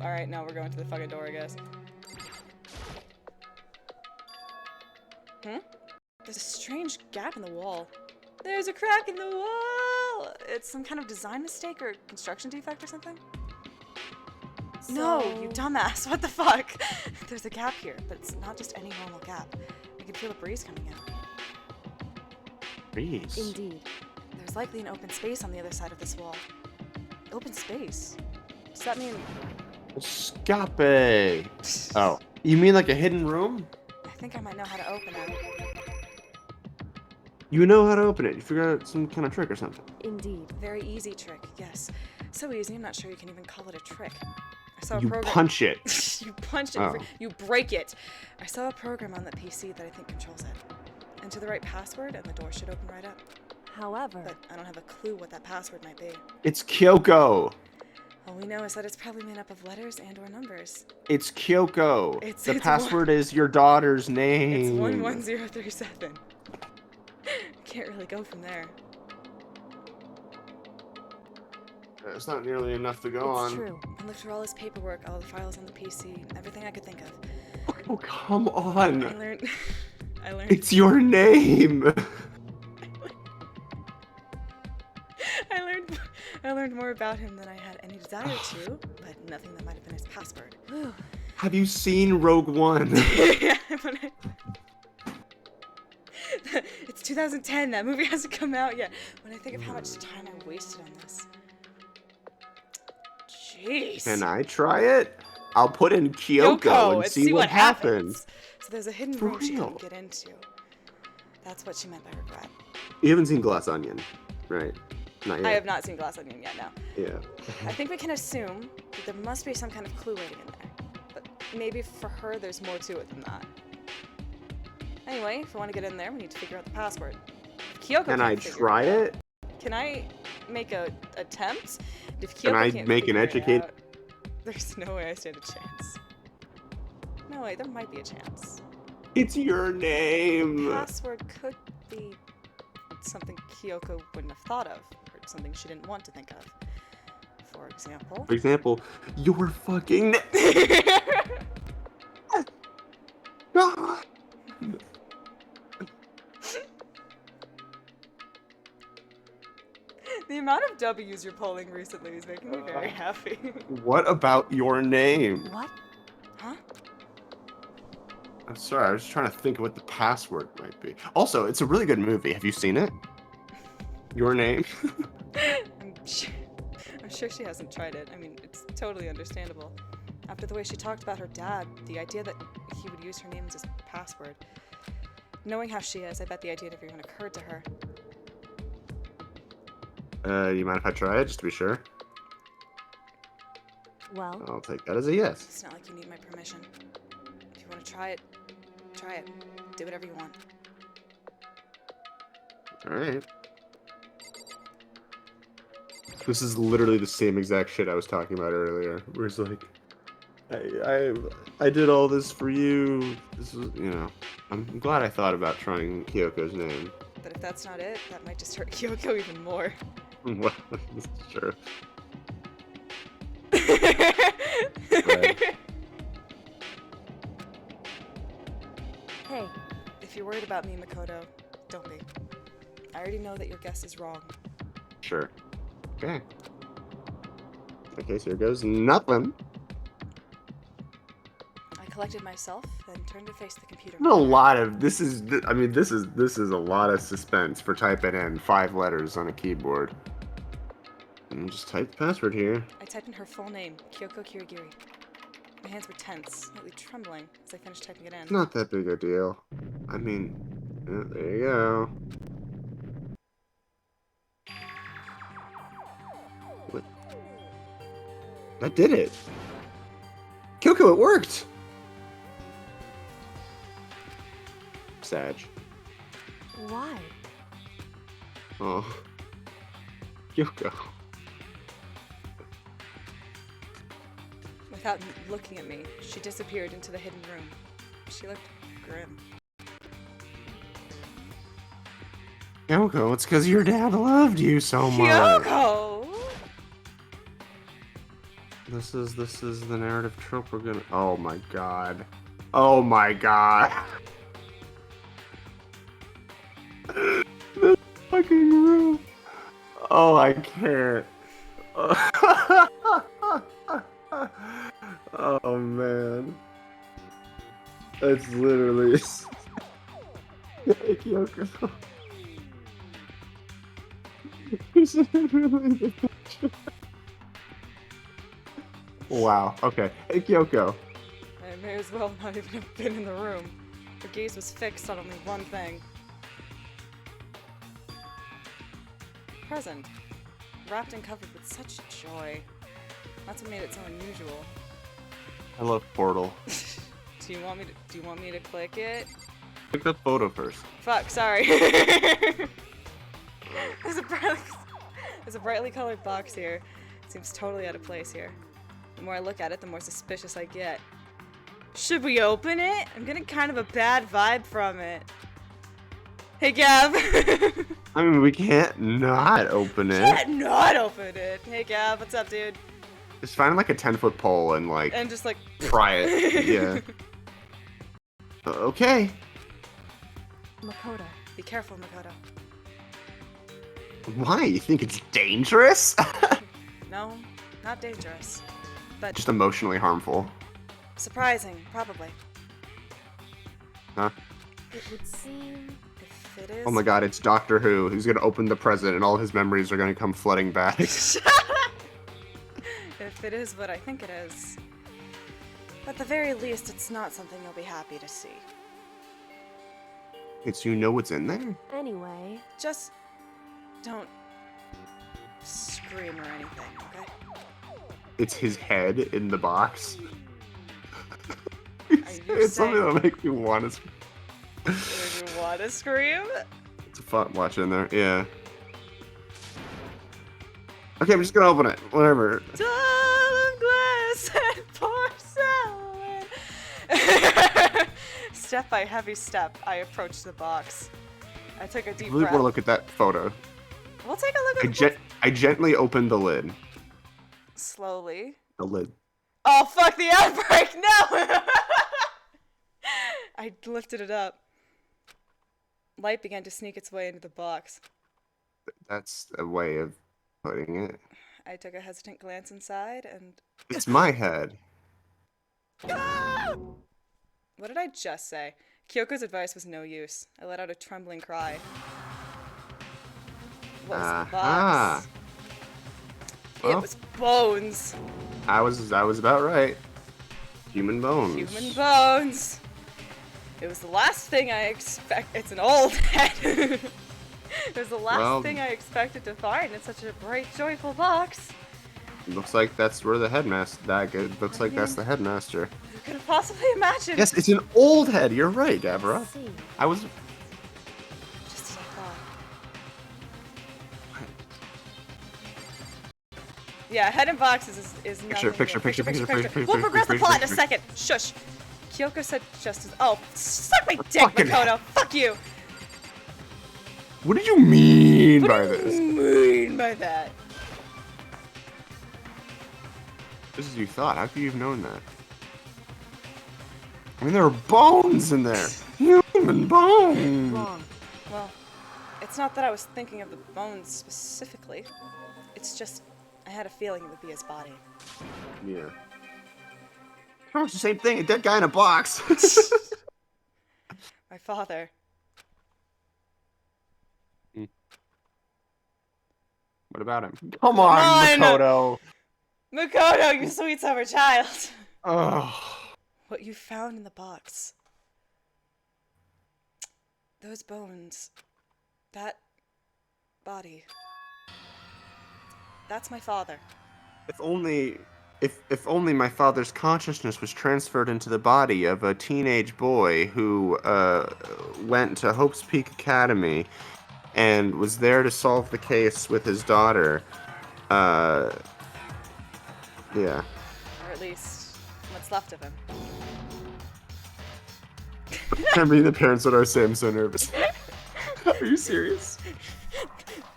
Alright, no, we're going to the fucking door, I guess. Hmm? There's a strange gap in the wall. There's a crack in the wall! It's some kind of design mistake or construction defect or something? No, you dumbass, what the fuck? There's a gap here, but it's not just any normal gap. I can feel a breeze coming in. Breeze. Indeed. There's likely an open space on the other side of this wall. Open space? Does that mean... Escape! Oh. You mean like a hidden room? I think I might know how to open it. You know how to open it. You figured out some kind of trick or something. Indeed. Very easy trick, yes. So easy, I'm not sure you can even call it a trick. I saw a You program... punch it. You punch it, Oh. you break it. I saw a program on the PC that I think controls it. Enter the right password and the door should open right up. However, But I don't have a clue what that password might be. It's Kyoko. All we know is that it's probably made up of letters and or numbers. It's Kyoko. It's The password is your daughter's It's name. 11037. Can't really go from there. It's not nearly enough to go it's on. true. I looked through all his paperwork, all the files on the PC, everything I could think of. Oh, come I on. learned... I learned... It's your name. I learned more about him than I had any desire to, but nothing that might have been his password. Have you seen Rogue One? Yeah, but it's 2010. That movie hasn't come out yet. When I think of how much time I wasted on this. Jeez. Can I try it? I'll put in Kyoko and see what happens. So there's a hidden For room she real? couldn't get into. That's what she meant by regret. You haven't seen Glass Onion, right? Not yet. I have not seen Glass Onion yet, no. Yeah. I think we can assume that there must be some kind of clue waiting in there. But maybe for her, there's more to it than that. Anyway, if we want to get in there, we need to figure out the password. If Kyoko Can can't I figure try out- it? Can I make a attempt? If Kyoko Can I can't make an figure it educate- out, there's no way I stand a chance. No, wait, there might be a chance. It's your name. Password could be something Kyoko wouldn't have thought of, or something she didn't want to think of. For example. For example, your fucking. Ah! The amount of W's you're pulling recently is making me very happy. What about your name? What? Huh? I'm sorry, I was trying to think of what the password might be. Also, it's a really good movie. Have you seen it? Your name? I'm sure she hasn't tried it. I mean, it's totally understandable. After the way she talked about her dad, the idea that he would use her name as his password. Knowing how she is, I bet the idea never even occurred to her. You mind if I try it, just to be sure? Well, I'll take that as a yes. It's not like you need my permission. If you want to try it, try it. Do whatever you want. Alright. This is literally the same exact shit I was talking about earlier. Where it's like, I did all this for you. This is, you know, I'm glad I thought about trying Kyoko's name. But if that's not it, that might just hurt Kyoko even more. Well, sure. hey, If you're worried about me, Makoto, don't be. I already know that your guess is wrong. Sure. Okay. Okay, so here goes nothing. I collected myself, then turned to face the computer. A lot of this is. I mean, this is a lot of suspense for typing in 5 letters on a keyboard. And just type the password here. I typed in her full name, Kyoko Kirigiri. My hands were tense, slightly trembling as I finished typing it in. It's not that big a deal. I mean, There you go. What? That did it. Kyoko, it worked. Sag. Why? Oh. Kyoko. Without looking at me, she disappeared into the hidden room. She looked grim. Kyoko, it's because your dad loved you so much. Kyoko! This is the narrative trope we're gonna. Oh my god. Oh my god. This fucking room. Oh, I can't. Oh man. That's literally. Kyoko. This is really the picture. Wow. Okay. Hey, Kyoko. I may as well not even have been in the room. Her gaze was fixed on only one thing. Present. Wrapped and covered with such joy. That's what made it so unusual. I love Portal. Do you want me to click it? Click the photo first. Fuck, sorry. There's a brightly colored box here. Seems totally out of place here. The more I look at it, the more suspicious I get. Should we open it? I'm getting kind of a bad vibe from it. Hey, Gav. I mean, we can't not open it. Can't not open it. Hey, Gav, what's up, dude? Just find like a 10-foot pole and like And just like pry it. Yeah. Okay. Makoto. Be careful, Makoto. Why? You think it's dangerous? No, not dangerous. But Just emotionally harmful. surprising, probably. Huh? It would seem. If it is. Oh my god, it's Doctor Who. He's gonna open the present and all his memories are gonna come flooding back. If it is what I think it is, at the very least, it's not something you'll be happy to see. It's you know what's in there? Anyway, Just don't scream or anything, okay? It's his head in the box. you It's something saying- that makes me want to. Would you want to scream? It's a fun watch in there, yeah. Okay, I'm just gonna open it. Whatever. Diamond glass and porcelain. Step by heavy step, I approached the box. I took a I deep really breath. want to look at that photo. We'll take a look at the I gently opened the lid. slowly. The lid. Oh, fuck the outbreak! No! I lifted it up. Light began to sneak its way into the box. That's a way of putting it. I took a hesitant glance inside and... It's my head. What did I just say? Kyoko's advice was no use. I let out a trembling cry. What was in the box? It Well, was bones. I was about right. Human bones. Human bones. It was the last thing I expect. It's an old head. It was the last Well- thing I expected to find in such a bright, joyful box. Looks like that's where the headmaster. Looks like that's the headmaster. Who could have possibly imagined? Yes, it's an old head. You're right, Deborah. let's see. I was. Just as I thought. Yeah, head in boxes is nothing. Picture. We'll progress the plot in a second. Shush. Kyoko said just as. Oh, suck my dick, Fucking Makoto. Fuck you. What did you mean What by do you this? mean by that? Just as you thought. How could you have known that? I mean, there are bones in there. Human bones. Wrong. Well, it's not that I was thinking of the bones specifically. It's just I had a feeling it would be his body. Yeah. Pretty much the same thing. A dead guy in a box. My father. What about him? Come on, Come on! Makoto. Makoto, you sweet summer child. Oh. What you found in the box. Those bones. That body. That's my father. If only my father's consciousness was transferred into the body of a teenage boy who went to Hope's Peak Academy and was there to solve the case with his daughter. Yeah. Or at least, what's left of him. I mean, the parents would say I'm so nervous. Are you serious?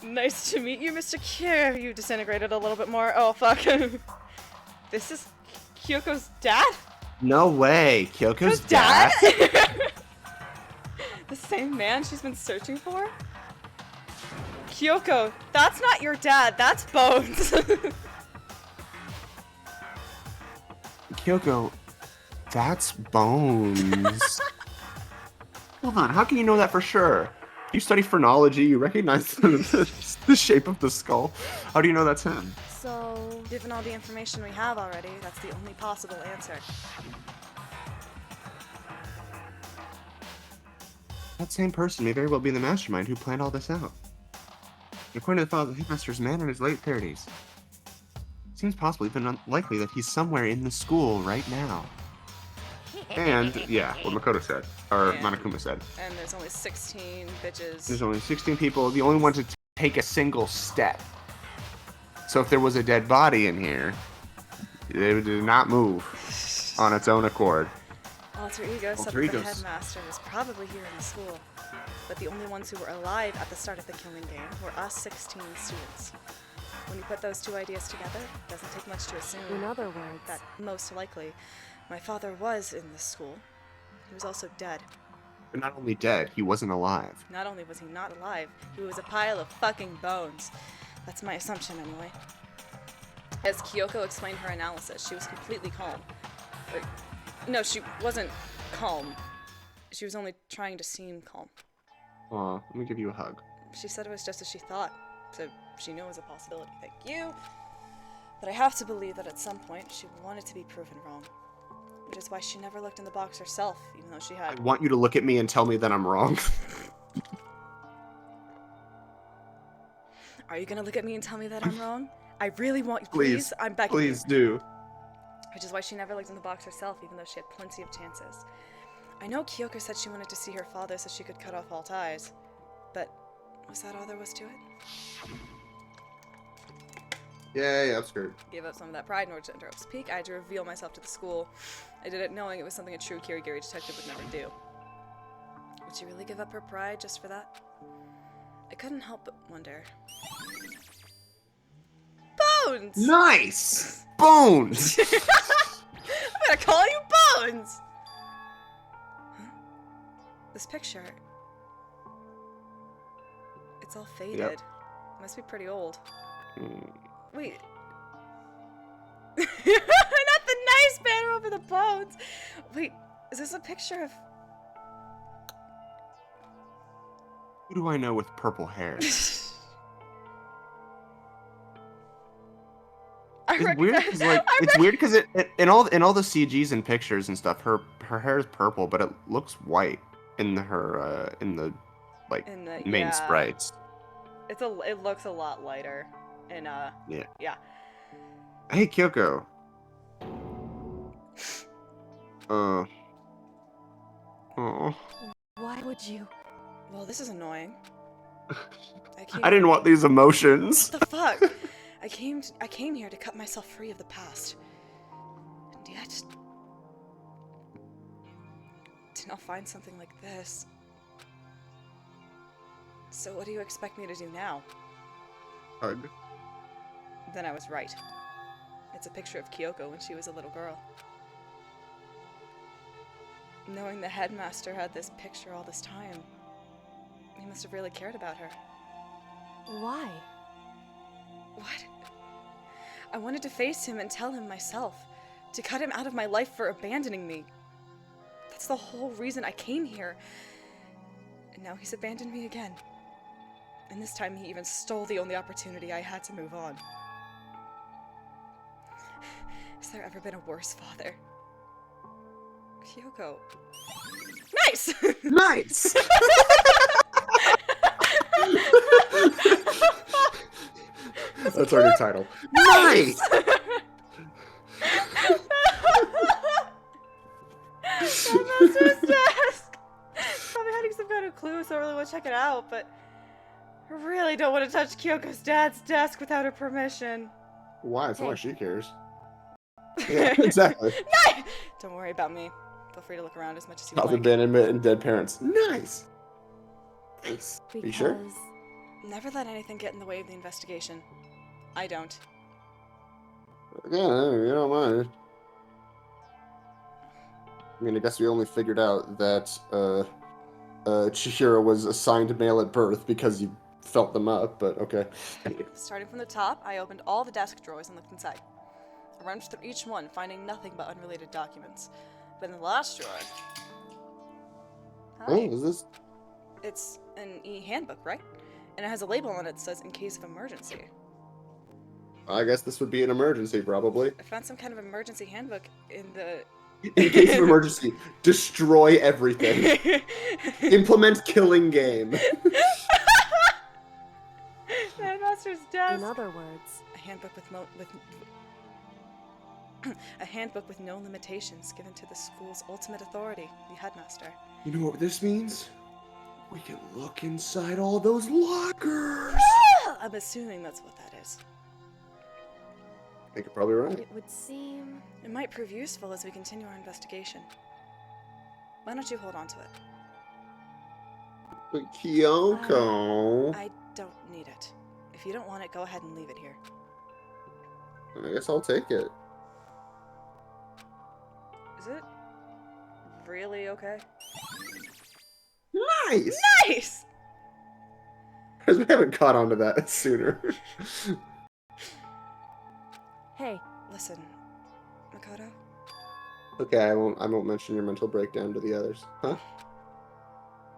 Nice to meet you, Mr. Kier. You disintegrated a little bit more. Oh, fuck. This is Kyoko's dad? No way. Kyoko's dad? dad? The same man she's been searching for? Kyoko, that's not your dad. That's Bones. Kyoko, that's Bones. Hold on, how can you know that for sure? You study phrenology, you recognize the shape of the skull. How do you know that's him? So, Given all the information we have already, that's the only possible answer. That same person may very well be the mastermind who planned all this out. According to the file, the headmaster's man in his late 30s. Seems possible, even unlikely, that he's somewhere in the school right now. And, yeah, what Makoto said, or And- Monokuma said. And there's only 16 bitches. There's only 16 people, the only one to take a single step. So if there was a dead body in here, it did not move on its own accord. Alter Ego said Alter that the Egos. headmaster was probably here in the school. But the only ones who were alive at the start of the killing game were us 16 students. When you put those two ideas together, it doesn't take much to assume in other words, that most likely my father was in this school. He was also dead. But not only dead, he wasn't alive. Not only was he not alive, he was a pile of fucking bones. That's my assumption anyway. As Kyoko explained her analysis, she was completely calm. No, she wasn't calm. She was only trying to seem calm. Aw, let me give you a hug. She said it was just as she thought, so she knew it was a possibility. Thank you. But I have to believe that at some point she wanted to be proven wrong. Which is why she never looked in the box herself, even though she I had. want you to look at me and tell me that I'm wrong. Are you gonna look at me and tell me that I'm wrong? I really want. Please, I'm begging Please you. do. Which is why she never looked in the box herself, even though she had plenty of chances. I know Kyoko said she wanted to see her father so she could cut off all ties. But was that all there was to it? Yay, upskirt. Gave up some of that pride in order to enter Hope's Peak. I had to reveal myself to the school. I did it knowing it was something a true Kirigiri detective would never do. Would she really give up her pride just for that? I couldn't help but wonder. Bones! Nice! Bones! I'm gonna call you Bones! Huh? This picture... It's all faded. Yep. It must be pretty old. Mm, Wait. Not the nice banner over the bones! Wait, is this a picture of... Who do I know with purple hair? It's weird because weird because in all the CGs and pictures and stuff, her hair is purple, but it looks white in her in the main yeah. sprites. It looks a lot lighter. And yeah. Hey Kyoko. Oh. why would you? Well, this is annoying. I didn't want these emotions. What the fuck? I came here to cut myself free of the past. And yet to not find something like this. So what do you expect me to do now? Hug. Then I was right. It's a picture of Kyoko when she was a little girl. Knowing the headmaster had this picture all this time, he must have really cared about her. Why? What? I wanted to face him and tell him myself. To cut him out of my life for abandoning me. That's the whole reason I came here. And now he's abandoned me again. And this time he even stole the only opportunity I had to move on. Has there ever been a worse father? Kyoko. Nice! Nice! That's our new title. Nice! Master's desk! Probably hiding some kind of clue, so I really want to check it out, but I really don't want to touch Kyoko's dad's desk without her permission. Why? It's not like she cares. Yeah, exactly. Nice! Don't worry about me. Feel free to look around as much as you House like. abandonment and dead parents. Nice! Nice. Are you sure? Because Never let anything get in the way of the investigation. I don't. Yeah, you don't mind. I mean, I guess we only figured out that Chihiro was assigned male at birth because you felt them up, but okay. Starting from the top, I opened all the desk drawers and looked inside. I rummaged through each one, finding nothing but unrelated documents. But in the last drawer... Oh, Hi. is this? It's an e-handbook, right? And it has a label on it that says, in case of emergency. I guess this would be an emergency, probably. I found some kind of emergency handbook in the... In case of emergency, destroy everything. Implement killing game. Headmaster's desk. in other words, A handbook with a handbook with no limitations given to the school's ultimate authority, the headmaster. You know what this means? We can look inside all those lockers. I'm assuming that's what that is. I think you're probably right. it would seem It might prove useful as we continue our investigation. Why don't you hold on to it? But Kyoko... I don't need it. If you don't want it, go ahead and leave it here. I guess I'll take it. Is it really okay? Nice! Nice! Because we haven't caught on to that sooner. hey, Listen, Makoto, Okay, I won't mention your mental breakdown to the others. Huh?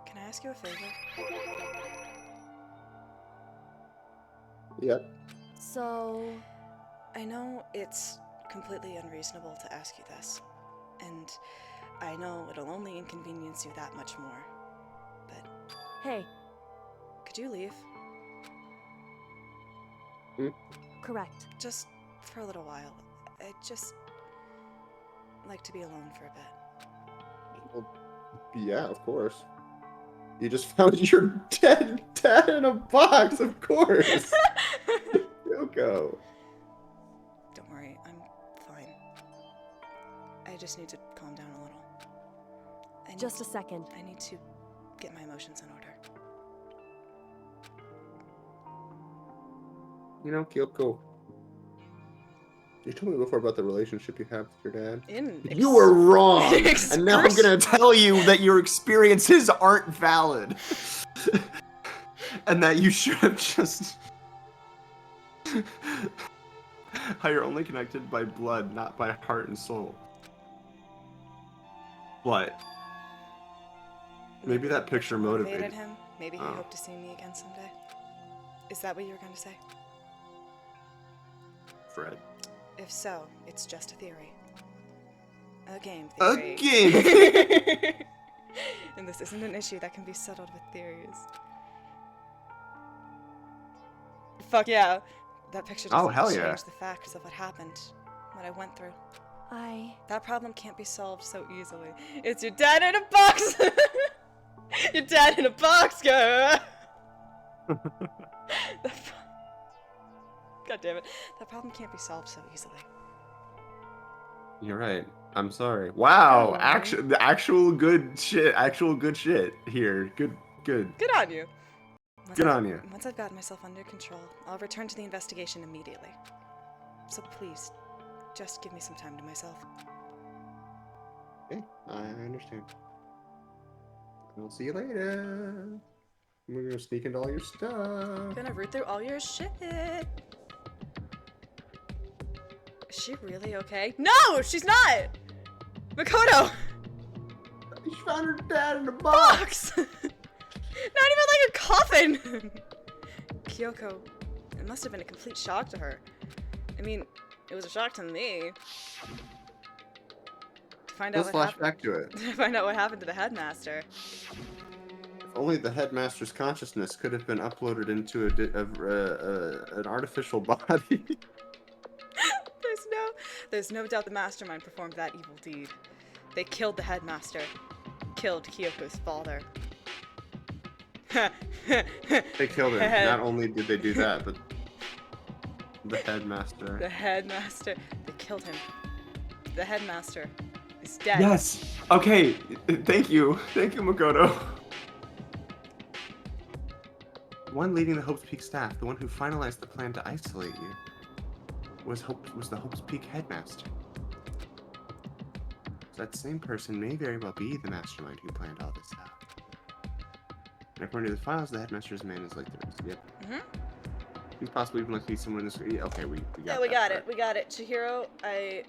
can I ask you a favor? Yep. so I know it's completely unreasonable to ask you this, and I know it'll only inconvenience you that much more, but hey, could you leave? correct. Just for a little while. I'd just like to be alone for a bit. Well, yeah, of course. You just found your dead dad in a box, of course. Kyoko. Don't worry, I'm fine. I just need to calm down a little. Just a second. I need to get my emotions in order. You know, Kyoko. You told me before about the relationship you have with your dad. You were wrong! And now I'm gonna tell you that your experiences aren't valid. And that you should have just... How you're only connected by blood, not by heart and soul. But... Maybe that picture motivated him. Maybe he hoped to see me again someday. Is that what you were going to say? Fred. If so, it's just a theory. A game A theory. game! And this isn't an issue that can be settled with theories. Fuck yeah. That picture doesn't hell change yeah. the facts of what happened, what I went through. I That problem can't be solved so easily. It's your dad in a box! Your dad in a box, girl! God damn it. That problem can't be solved so easily. You're right. I'm sorry. Wow, Oh. actual good shit. Actual good shit here. Good. Good on you. Good on you. Once I've gotten myself under control, I'll return to the investigation immediately. So please, just give me some time to myself. Okay, I understand. I'll see you later. We're gonna sneak into all your stuff. I'm gonna root through all your shit. Is she really okay? No, she's not! Makoto! She found her dad in a box! Box! Not even like a coffin! Kyoko, it must have been a complete shock to her. I mean, it was a shock to me. To find out Let's what flash back to it. to find out what happened to the headmaster. If only the headmaster's consciousness could have been uploaded into an artificial body. There's no doubt the mastermind performed that evil deed. They killed the headmaster. Killed Kyoko's father. They killed him. Not only did they do that, but the headmaster. The headmaster. They killed him. The headmaster is dead. Yes. Okay. Thank you. Thank you, Makoto. The one leading the Hope's Peak staff, the one who finalized the plan to isolate you, was the Hope's Peak headmaster. So that same person may very well be the mastermind who planned all this out. And according to the files, the headmaster's man is like the rest. Yep. He's possibly even likely someone in this. Yeah, okay, we got it. Yeah, we got it. We got it. Chihiro, I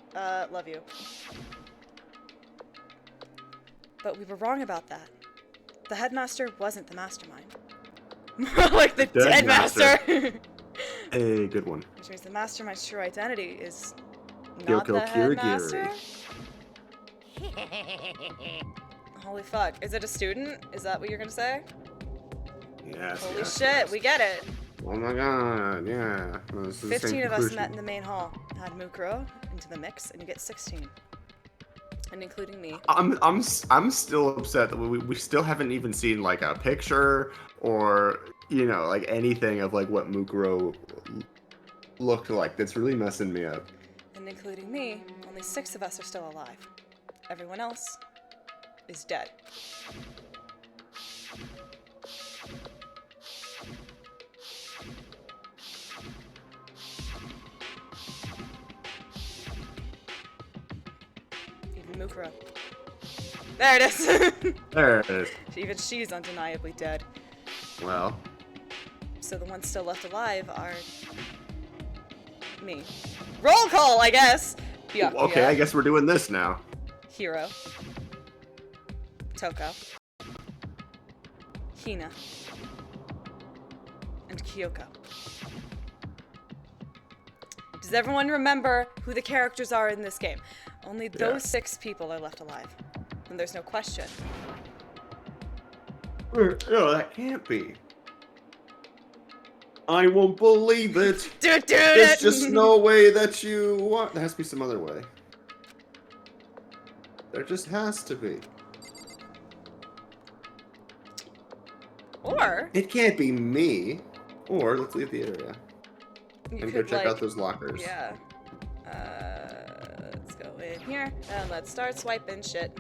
love you. But we were wrong about that. The headmaster wasn't the mastermind. More like the dead master. Hey, good one. Which means the mastermind's true identity is not Kyoko the Kirigiri. headmaster? Holy fuck. Is it a student? Is that what you're gonna say? Yes. Holy yes, shit, yes. we get it. Oh my god, yeah. Well, this is the 15 same of us conclusion. met in the main hall. Add Mukuro into the mix, and you get 16. And including me. I'm still upset that we still haven't even seen like a picture or like anything of like what Mukuro looked like. That's really messing me up. And including me, only 6 of us are still alive. Everyone else is dead. Even Mukuro. There it is! There it is. Even she's undeniably dead. Well, So the ones still left alive are me. Roll call, I guess. Byakuya, okay, I guess we're doing this now. Hiro, Toko, Hina, and Kyoko. Does everyone remember who the characters are in this game? Only those 6 people are left alive. And there's no question. No, that can't be. I won't believe it. There's There's just no way that you want. There has to be some other way. There just has to be. Or It can't be me. Or let's leave the area you and could go check like, out those lockers. Yeah. Let's go in here and let's start swiping shit.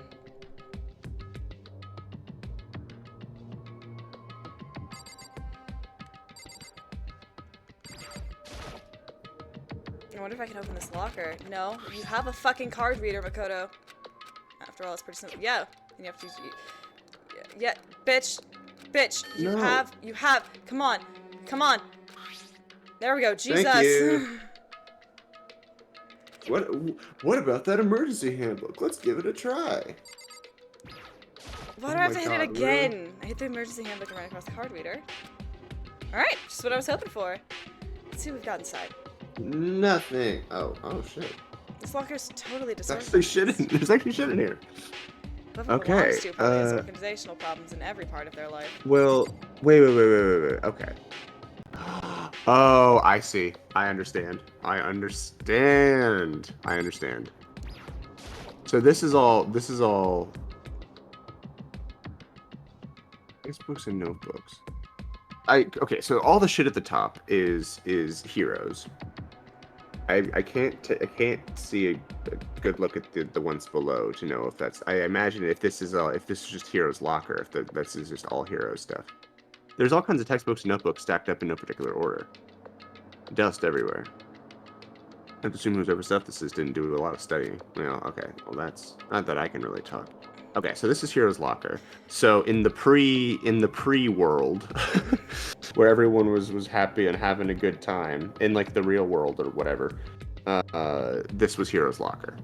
I wonder if I can open this locker. No, you have a fucking card reader, Makoto. After all, it's pretty simple. Yeah, and you have to use. Yeah, bitch, You No. have. Come on. There we go. Jesus. Thank you. What about that emergency handbook? Let's give it a try. Why Oh do I have my to hit it God, again? really? I hit the emergency handbook and ran across the card reader. Alright, just what I was hoping for. Let's see what we've got inside. Nothing. Oh shit. This locker's totally There's disorganized. actually shit in. There's actually shit in here. Whoever Okay, belongs to probably has organizational problems in every part of their life. Well, wait. Okay. Oh, I see. I understand. So this is all. Textbooks and notebooks. Okay. So all the shit at the top is heroes. I can't see a good look at the ones below to know if that's. I imagine if this is just Hero's locker, if this is just all Hero stuff. There's all kinds of textbooks and notebooks stacked up in no particular order. Dust everywhere. I assume whoever stuff this is didn't do a lot of studying. Well, okay. Well, that's not that I can really talk. Okay, so this is Hero's locker. So in the pre world, where everyone was happy and having a good time in like the real world or whatever, this was Hero's locker,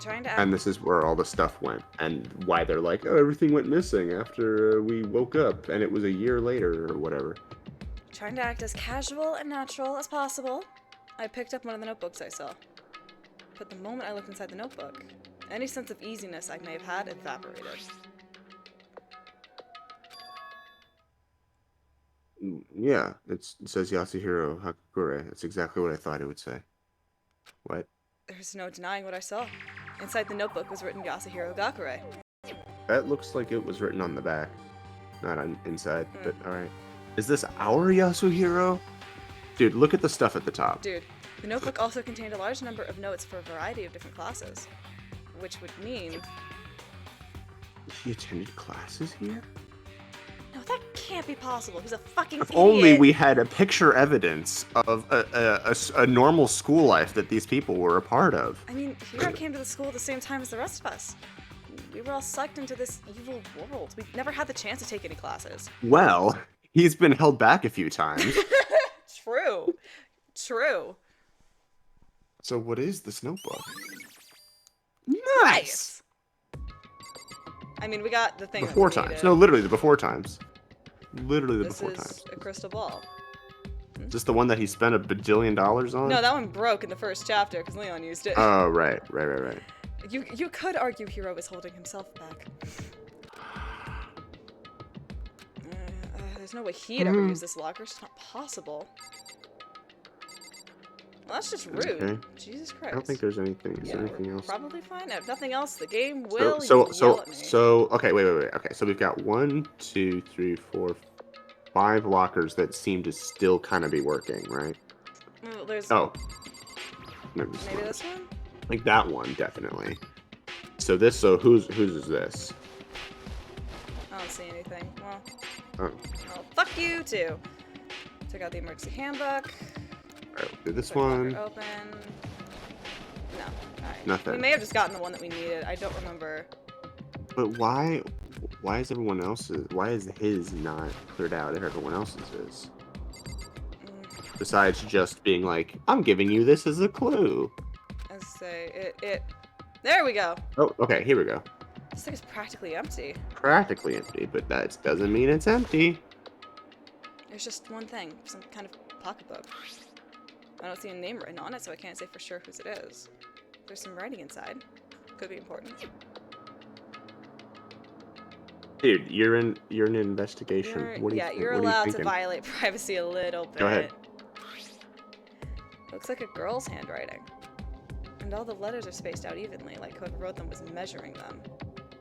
Trying to act, and this is where all the stuff went, and why they're like, oh, everything went missing after we woke up, and it was a year later or whatever. trying to act as casual and natural as possible. I picked up one of the notebooks I saw. But the moment I looked inside the notebook, Any sense of easiness I may have had evaporated. Yeah, it says Yasuhiro Hakakure. That's exactly what I thought it would say. What? There's no denying what I saw. Inside the notebook was written Yasuhiro Gakure. That looks like it was written on the back, not on inside. But all right, is this our Yasuhiro? Dude, look at the stuff at the top. Dude, the notebook also contained a large number of notes for a variety of different classes, which would mean... He attended classes here? No, that can't be possible. He's a fucking If idiot. only we had a picture evidence of a normal school life that these people were a part of. I mean, Hiro came to the school at the same time as the rest of us. We were all sucked into this evil world. We never had the chance to take any classes. Well, he's been held back a few times. True. True. So what is this notebook? Nice! I mean, we got the thing Before that we times. needed. No, literally the before times. Literally the This before is times. a crystal ball. Is this the one that he spent $1 bajillion on? No, that one broke in the first chapter because Leon used it. Oh, right. You could argue Hiro is holding himself back. There's no way he'd ever use this locker. It's not possible. Well, that's just rude. Okay. Jesus Christ. I don't think there's anything. Is Yeah, there anything we're else? probably fine. If nothing else, the game will So, yell at me. okay, wait. Okay, so we've got 1, 2, 3, 4, 5 lockers that seem to still kind of be working, right? Well, there's Oh. maybe this one? Like that one, definitely. So whose is this? I don't see anything. Well, Oh, well, fuck you too. Took out the emergency handbook. alright, we'll do this Put the locker one. Open. No. Alright. Nothing. We may have just gotten the one that we needed. I don't remember. But why is everyone else's? Why is his not cleared out if everyone else's is? Besides just being like, I'm giving you this as a clue. Let's say it. There we go. Oh, okay, here we go. This thing is practically empty. Practically empty, but that doesn't mean it's empty. There's just one thing, some kind of pocketbook. I don't see a name written on it, so I can't say for sure whose it is. There's some writing inside. Could be important. Dude, you're in an investigation. What do you you're what are you allowed to thinking? violate privacy a little bit. Go ahead. Looks like a girl's handwriting. And all the letters are spaced out evenly, like whoever wrote them was measuring them.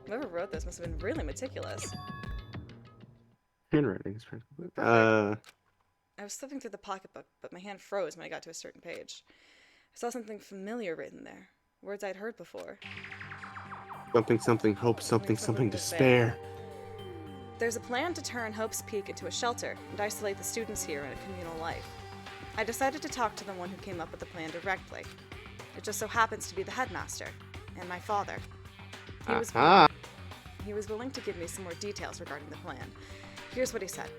Whoever wrote this must have been really meticulous. Handwriting is pretty. I was flipping through the pocketbook, but my hand froze when I got to a certain page. I saw something familiar written there. Words I'd heard before. Something hope, something despair. There's a plan to turn Hope's Peak into a shelter and isolate the students here in a communal life. I decided to talk to the one who came up with the plan directly. It just so happens to be the headmaster, and my father. He was willing to give me some more details regarding the plan. Here's what he said.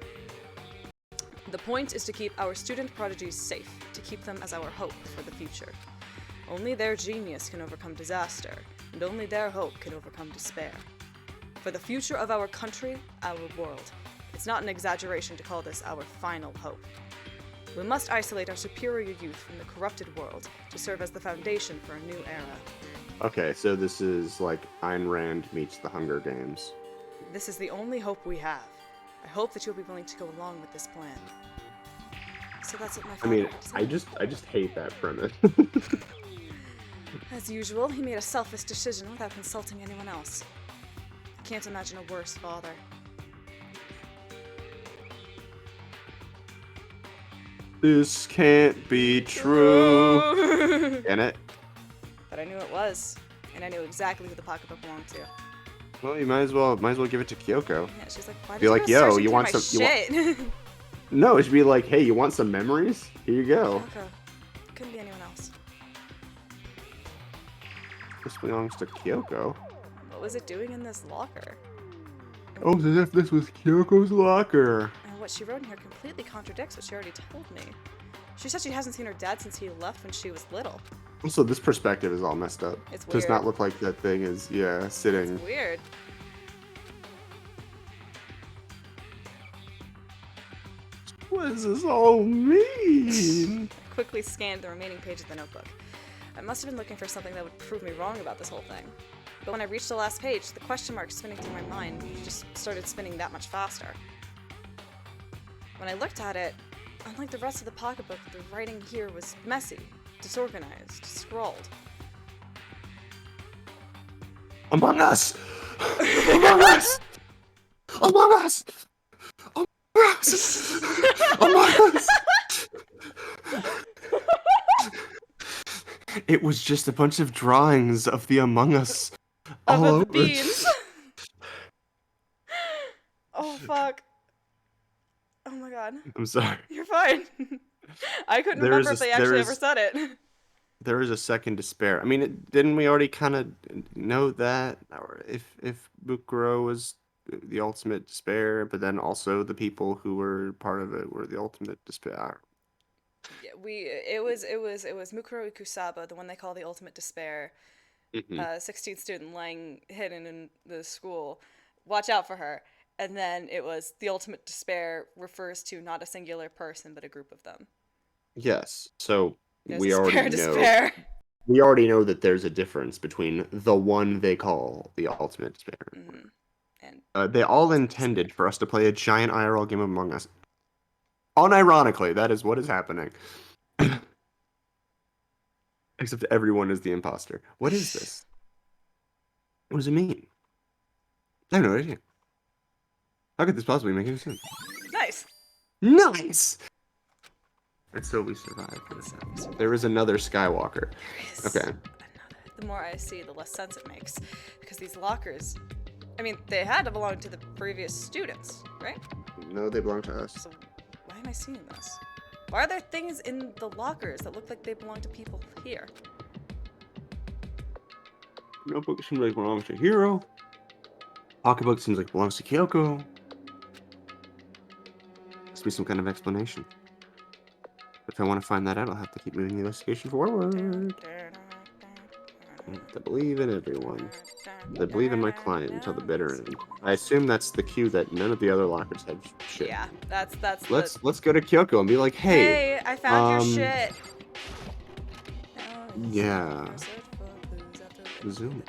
The point is to keep our student prodigies safe, to keep them as our hope for the future. Only their genius can overcome disaster, and only their hope can overcome despair. For the future of our country, our world, it's not an exaggeration to call this our final hope. We must isolate our superior youth from the corrupted world to serve as the foundation for a new era. Okay, so this is like Ayn Rand meets the Hunger Games. This is the only hope we have. I hope that you'll be willing to go along with this plan. So that's what my I father mean, had to say. I just hate that premise. As usual, he made a selfish decision without consulting anyone else. I can't imagine a worse father. This can't be true. Can it? But I knew it was, and I knew exactly who the pocketbook belonged to. Well, you might as well give it to Kyoko. Yeah, she's like, why did Be you like, go yo, searching you through want my some- you want- shit? No, it should be like, hey, you want some memories? Here you go. Kyoko. Couldn't be anyone else. This belongs to Kyoko. What was it doing in this locker? Oh, as if this was Kyoko's locker. And what she wrote in here completely contradicts what she already told me. She said she hasn't seen her dad since he left when she was little. Also, this perspective is all messed up. It's Does not weird. look like that thing is, yeah, sitting. It's weird. What does this all mean? I quickly scanned the remaining page of the notebook. I must have been looking for something that would prove me wrong about this whole thing. But when I reached the last page, the question mark spinning through my mind just started spinning that much faster. When I looked at it, unlike the rest of the pocketbook, the writing here was messy, disorganized, scrawled. Among Us! Among Us! Among Us! Among Us! Among Us! It was just a bunch of drawings of the Among Us all Of over. the beans. Oh, fuck. Oh my god. I'm sorry. You're fine. I couldn't remember if they actually ever said it. There is a second despair. I mean, didn't we already kind of know that? Or if Bukuro was the ultimate despair, but then also the people who were part of it were the ultimate despair. Yeah, it was Mukuro Ikusaba, the one they call the ultimate despair. 16th student lying hidden in the school. Watch out for her. And then it was the ultimate despair refers to not a singular person, but a group of them. Yes. So There's we already know. Despair. We already know that there's a difference between the one they call the ultimate despair. Mm-hmm. And they all intended for us to play a giant IRL game Among Us. Unironically, that is what is happening. Except everyone is the imposter. What is this? What does it mean? I have no idea. How could this possibly make any sense? nice. Nice! And so we survived this episode. There is another Skywalker. Okay. Another. The more I see, the less sense it makes. Because these lockers, I mean, they had to belong to the previous students, right? No, they belong to us. So why am I seeing this? Why are there things in the lockers that look like they belong to people here? Notebook seems like it belongs to Hiro. Pocketbook seems like it belongs to Kyoko. Must be some kind of explanation. If I want to find that out, I'll have to keep moving the investigation forward. I have to believe in everyone. I believe in my client until the bitter end. I assume that's the cue that none of the other lockers had shit. Yeah, that's Let's go to Kyoko and be like, hey, I found your shit. Yeah. Zoom.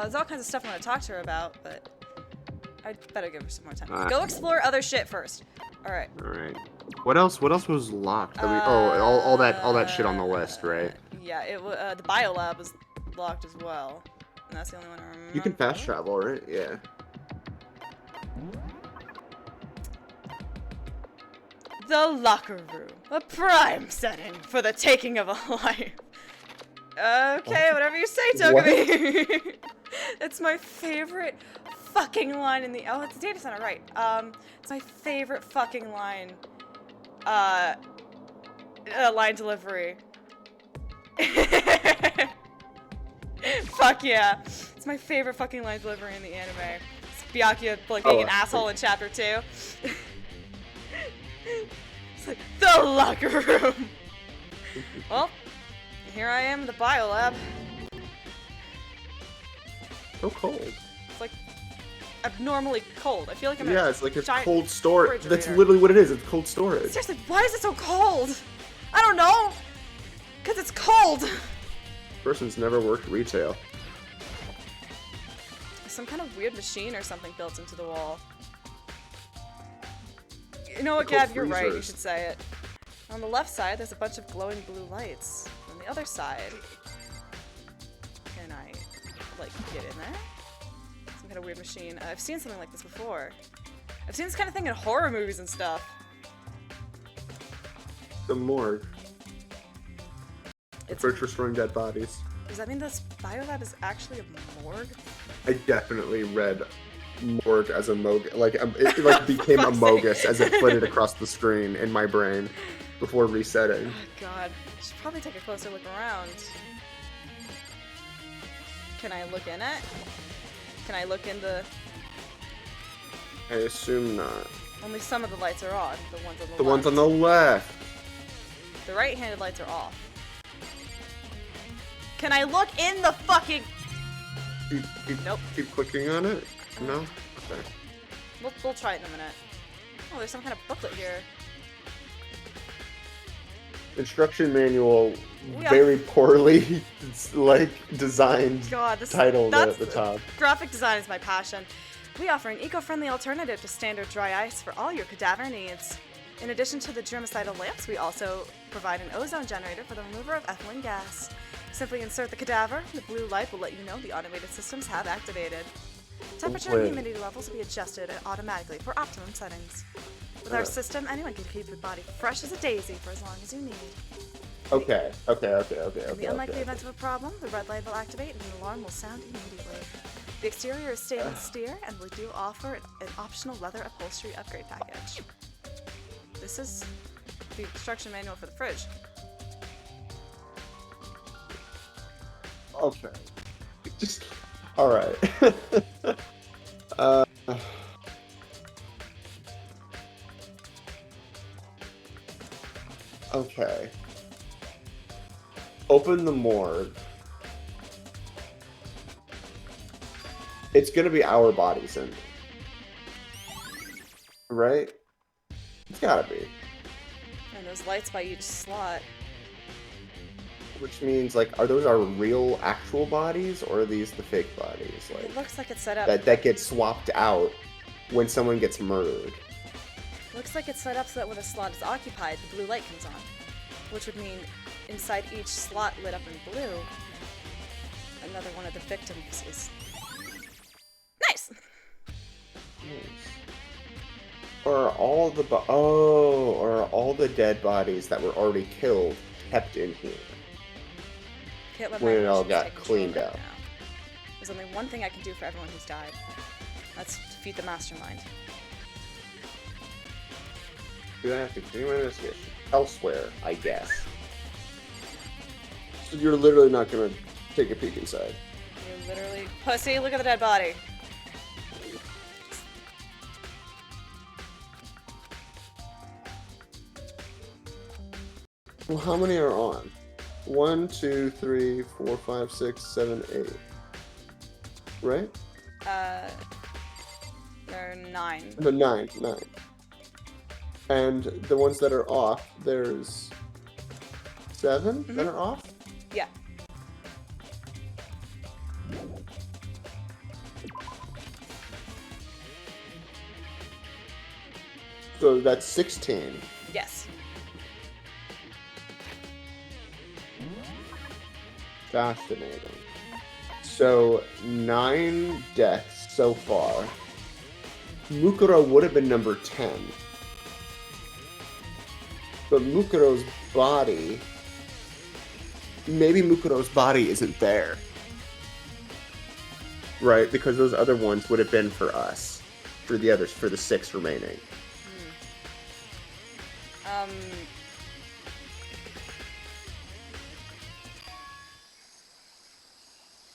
There's all kinds of stuff I want to talk to her about, but I'd better give her some more time. Go explore other shit first. All right. What else was locked? I mean, all that shit on the list, right? Yeah, the biolab was locked as well, and that's the only one I remember. You can fast travel, right? Yeah. The locker room, a prime setting for the taking of a life. Okay, whatever you say, Togepi. It's my favorite fucking line in the it's a data center, right? It's my favorite fucking line. Line delivery. Fuck yeah. It's my favorite fucking line delivery in the anime. It's Byakuya like being an asshole in chapter 2. It's like, the locker room. Well, here I am in the biolab. So cold. It's like abnormally cold. I feel like I'm in it's like it's giant cold storage. That's refrigerator. literally what it is. It's cold storage. Seriously, why is it so cold? I don't know. Because it's cold. Person's never worked retail. Some kind of weird machine or something built into the wall. You know what, Gab? You're right. You should say it. On the left side, there's a bunch of glowing blue lights. On the other side, can I, like, get in there? Some kind of weird machine. I've seen something like this before. I've seen this kind of thing in horror movies and stuff. The morgue. It's, For restoring dead bodies. does that mean this biolab is actually a morgue? I definitely read morgue as a mogus. Like, it like became a mogus as it flitted across the screen in my brain before resetting. Oh god, I should probably take a closer look around. Can I look in it? Can I look in the... I assume not. Only some of the lights are on. The ones on the left. The ones on the left. The right-handed lights are off. Can I look in the fucking... Nope. Keep clicking on it? No? Okay. We'll try it in a minute. Oh, there's some kind of booklet here. Instruction manual, We are- very poorly like designed God, title that's at the top. Graphic design is my passion. We offer an eco-friendly alternative to standard dry ice for all your cadaver needs. In addition to the germicidal lamps, we also provide an ozone generator for the remover of ethylene gas. Simply insert the cadaver, the blue light will let you know the automated systems have activated. Temperature and Wait. humidity levels will be adjusted automatically for optimum settings. With our system, anyone can keep your body fresh as a daisy for as long as you need. Okay. In the unlikely event of a problem, the red light will activate and an alarm will sound immediately. The exterior is stainless steel, and we do offer an optional leather upholstery upgrade package. This is the instruction manual for the fridge. Okay. Just all right. Okay. Open the morgue. It's gonna be our bodies in, right? It's gotta be. And those lights by each slot. Which means, like, are those our real, actual bodies, or are these the fake bodies? Like, It looks like it's set up. that get swapped out when someone gets murdered. Looks like it's set up so that when a slot is occupied, the blue light comes on. Which would mean inside each slot lit up in blue, another one of the victims is. Nice! Or are all the dead bodies that were already killed kept in here? Can't let When my it all emotions got take control cleaned right out. now. There's only one thing I can do for everyone who's died. That's defeat the mastermind. Do I have to continue my investigation elsewhere? I guess. So you're literally not gonna take a peek inside. You're literally pussy. Look at the dead body. Well, how many are on? 1, 2, 3, 4, 5, 6, 7, 8. Right? There are 9. No, 9. And the ones that are off, there's 7 that are off? Yeah. So that's 16. Yes. Fascinating. So 9 deaths so far. Mukuro would have been number 10. But Mukuro's body... Maybe Mukuro's body isn't there. Right? Because those other ones would have been for us. For the others, for the 6 remaining.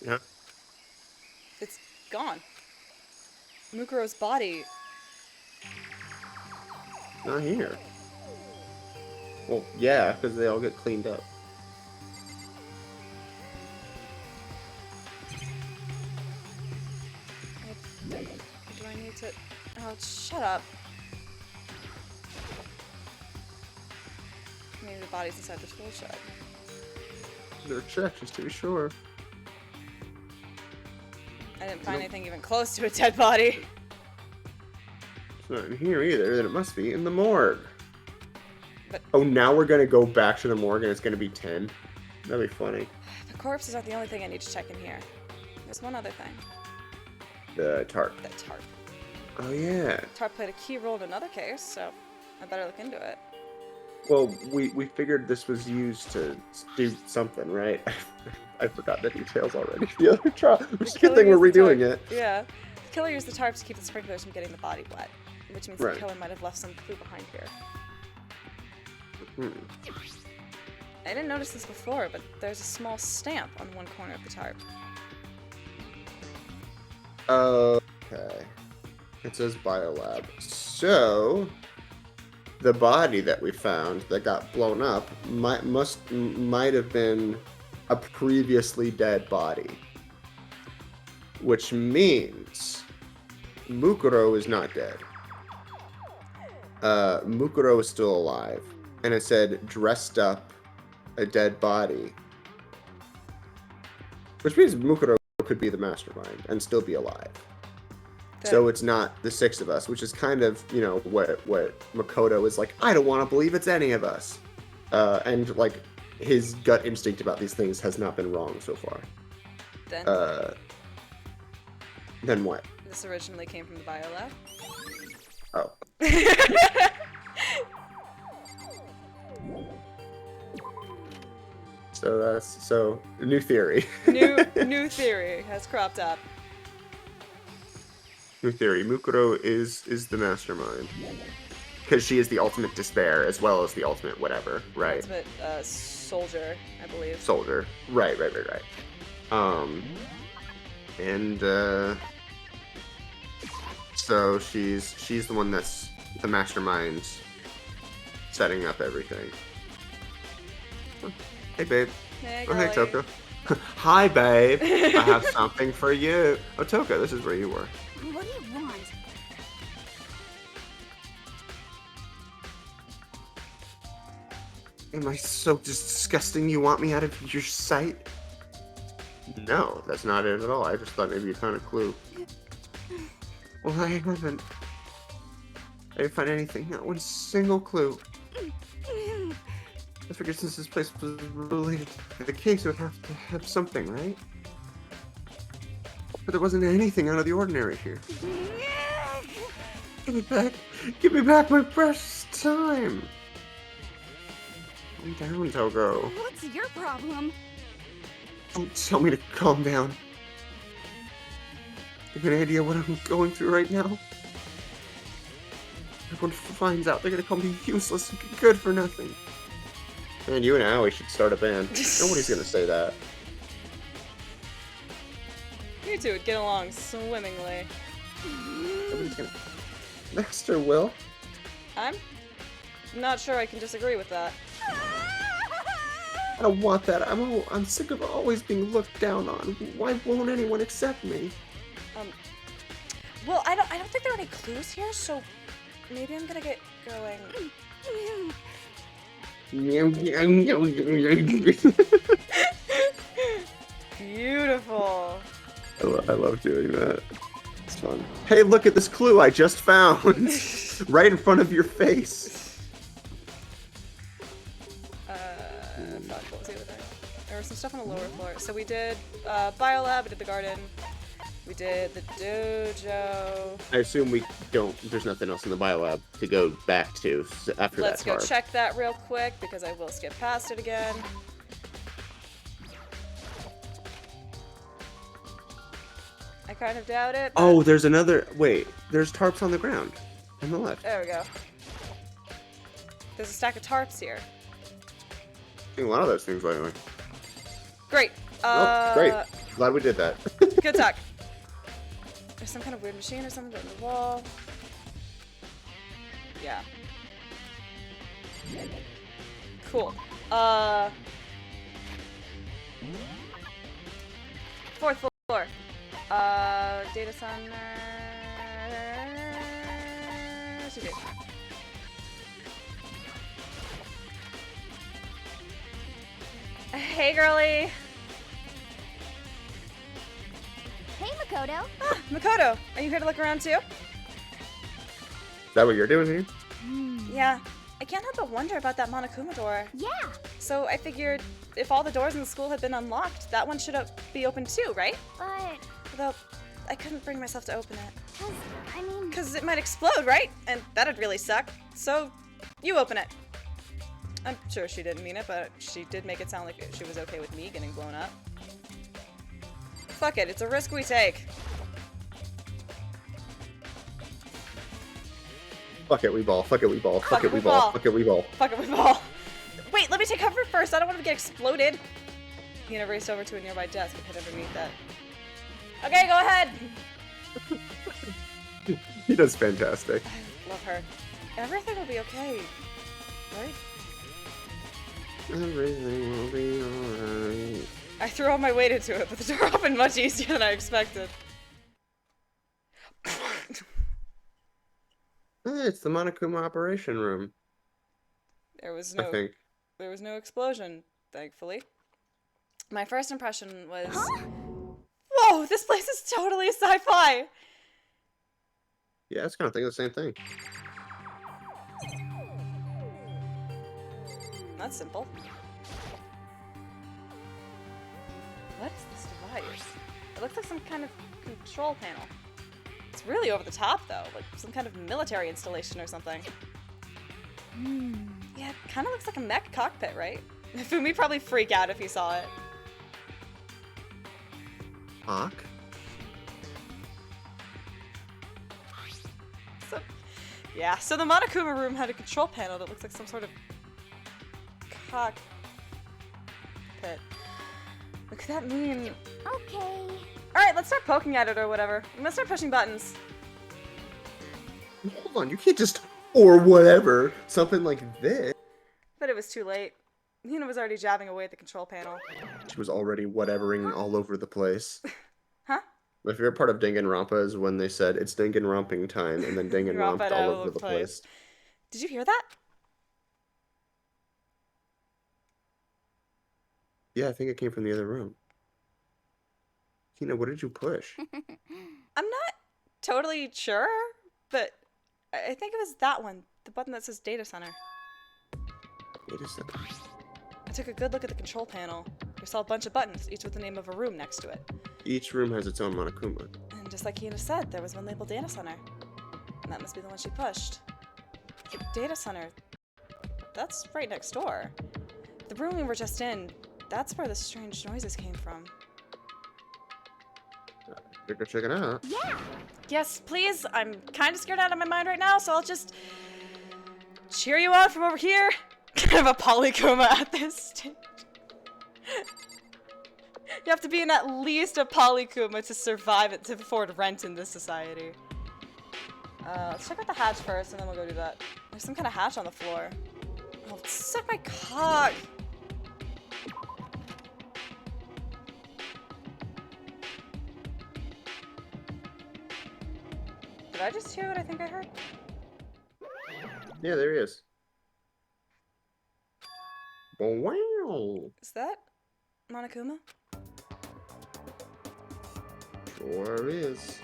Yeah. It's gone. Mukuro's body. Not here. Well, yeah, because they all get cleaned up. Do I need to... Oh, shut up. Maybe the body's inside the tool shed. They're checked, just to be sure. I didn't find anything even close to a dead body. It's not in here either, then it must be in the morgue. But- Oh, now we're gonna go back to the morgue and it's gonna be 10? That'd be funny. The corpses aren't the only thing I need to check in here. There's one other thing. The tarp. The tarp. Oh, yeah. Tarp played a key role in another case, so I better look into it. Well, we figured this was used to do something, right? I forgot the details already. The other trial. Which is a good thing we're redoing it. Yeah. The killer used the tarp to keep the sprinklers from getting the body wet, which means Right. the killer might have left some clue behind here. I didn't notice this before, but there's a small stamp on one corner of the tarp. Okay. It says biolab. So, the body that we found that got blown up might have been a previously dead body. Which means Mukuro is not dead. Mukuro is still alive. and it said dressed up a dead body. Which means Mukuro could be the mastermind and still be alive. So it's not the 6 of us, which is kind of, you know, what Makoto is like, I don't want to believe it's any of us. And, like, his gut instinct about these things has not been wrong so far. Then what? This originally came from the biolab. Oh. So new theory. new theory has cropped up. New theory. Mukuro is the mastermind. Because she is the ultimate despair as well as the ultimate whatever, right? Ultimate soldier, I believe. Soldier. Right. So she's the one that's the mastermind setting up everything. Hey, babe. Hey, Oh, hey, girlie. Toko. Hi, babe. I have something for you. Oh, Toko, this is where you were. What do you want? Am I so disgusting you want me out of your sight? No, that's not it at all. I just thought maybe you found a clue. Well, I haven't. I didn't find anything. Not one single clue. I figured since this place was related to the case, it would have to have something, right? But there wasn't anything out of the ordinary here. Give me back. Give me back my precious time. Calm down, Togo. What's your problem? Don't tell me to calm down. You have an idea what I'm going through right now? Everyone finds out, they're gonna call me useless and good for nothing. Man, you and Aoi should start a band. Nobody's gonna say that. You two would get along swimmingly. Nobody's gonna... Master will. I'm not sure I can disagree with that. I don't want that. I'm sick of always being looked down on. Why won't anyone accept me? Well, I don't think there are any clues here, so maybe I'm gonna get going. Beautiful. I love doing that. It's fun. Hey, look at this clue I just found! Right in front of your face. Fuck, what was the other thing? There was some stuff on the lower floor. So we did biolab, we did the garden, we did the dojo. I assume we don't. There's nothing else in the biolab to go back to after Let's that go part. check that real quick because I will skip past it again. I kind of doubt it. But... Oh, there's another. Wait, there's tarps on the ground on the left. There we go. There's a stack of tarps here. Seen a lot of those things lately. Great. Oh, great. Glad we did that. Good talk. There's some kind of weird machine or something on the wall. Yeah. Cool. Fourth floor. Data center. Hey, girly. Hey, Makoto. Ah, Makoto, are you here to look around too? Is that what you're doing here? Yeah. I can't help but wonder about that Monokuma door. Yeah. So I figured if all the doors in the school had been unlocked, that one should be open too, right? But, Though I couldn't bring myself to open it. I mean... Because it might explode, right? And that'd really suck. So, you open it. I'm sure she didn't mean it, but she did make it sound like she was okay with me getting blown up. Fuck it, it's a risk we take. Fuck it, we ball. Fuck it, we ball. Fuck it, we ball. Fuck it, we ball. Fuck it, we ball. Wait, let me take cover first. I don't want to get exploded. Hina raced over to a nearby desk and hid underneath that. Okay, go ahead. He does fantastic. I love her. Everything will be okay, right? Everything will be alright. I threw all my weight into it, but the door opened much easier than I expected. Hey, it's the Monokuma operation room. There was I no think. explosion, thankfully. My first impression was, whoa, this place is totally sci-fi. Yeah, it's kind of thinking the same thing. That's simple. What is this device? It looks like some kind of control panel. It's really over the top, though, like some kind of military installation or something. Yeah, it kind of looks like a mech cockpit, right? Fumi'd probably freak out if he saw it. Hawk? So the Monokuma room had a control panel that looks like some sort of cockpit. What could that mean? Okay. Alright, let's start poking at it or whatever. I'm gonna start pushing buttons. Hold on, you can't just or whatever something like this. But it was too late. Hina was already jabbing away at the control panel. She was already whatevering all over the place. Huh? My favorite part of Danganronpa is when they said it's Danganromping time and then Danganromped all over the place. Did you hear that? Yeah, I think it came from the other room. Hina, what did you push? I'm not totally sure, but I think it was that one. The button that says data center. Wait a second. I took a good look at the control panel. I saw a bunch of buttons, each with the name of a room next to it. Each room has its own Monokuma. And just like Hina said, there was one labeled data center. And that must be the one she pushed. The data center, that's right next door. The room we were just in, that's where the strange noises came from. Go check it out. Yeah. Yes, please. I'm kind of scared out of my mind right now, so I'll just cheer you on from over here. Kind of a polykoma at this stage. You have to be in at least a polykoma to survive it, to afford rent in this society. Let's check out the hatch first, and then we'll go do that. There's some kind of hatch on the floor. Oh, suck my cock! Did I just hear what I think I heard? Yeah, there he is. Wow. Is that Monokuma? Sure is.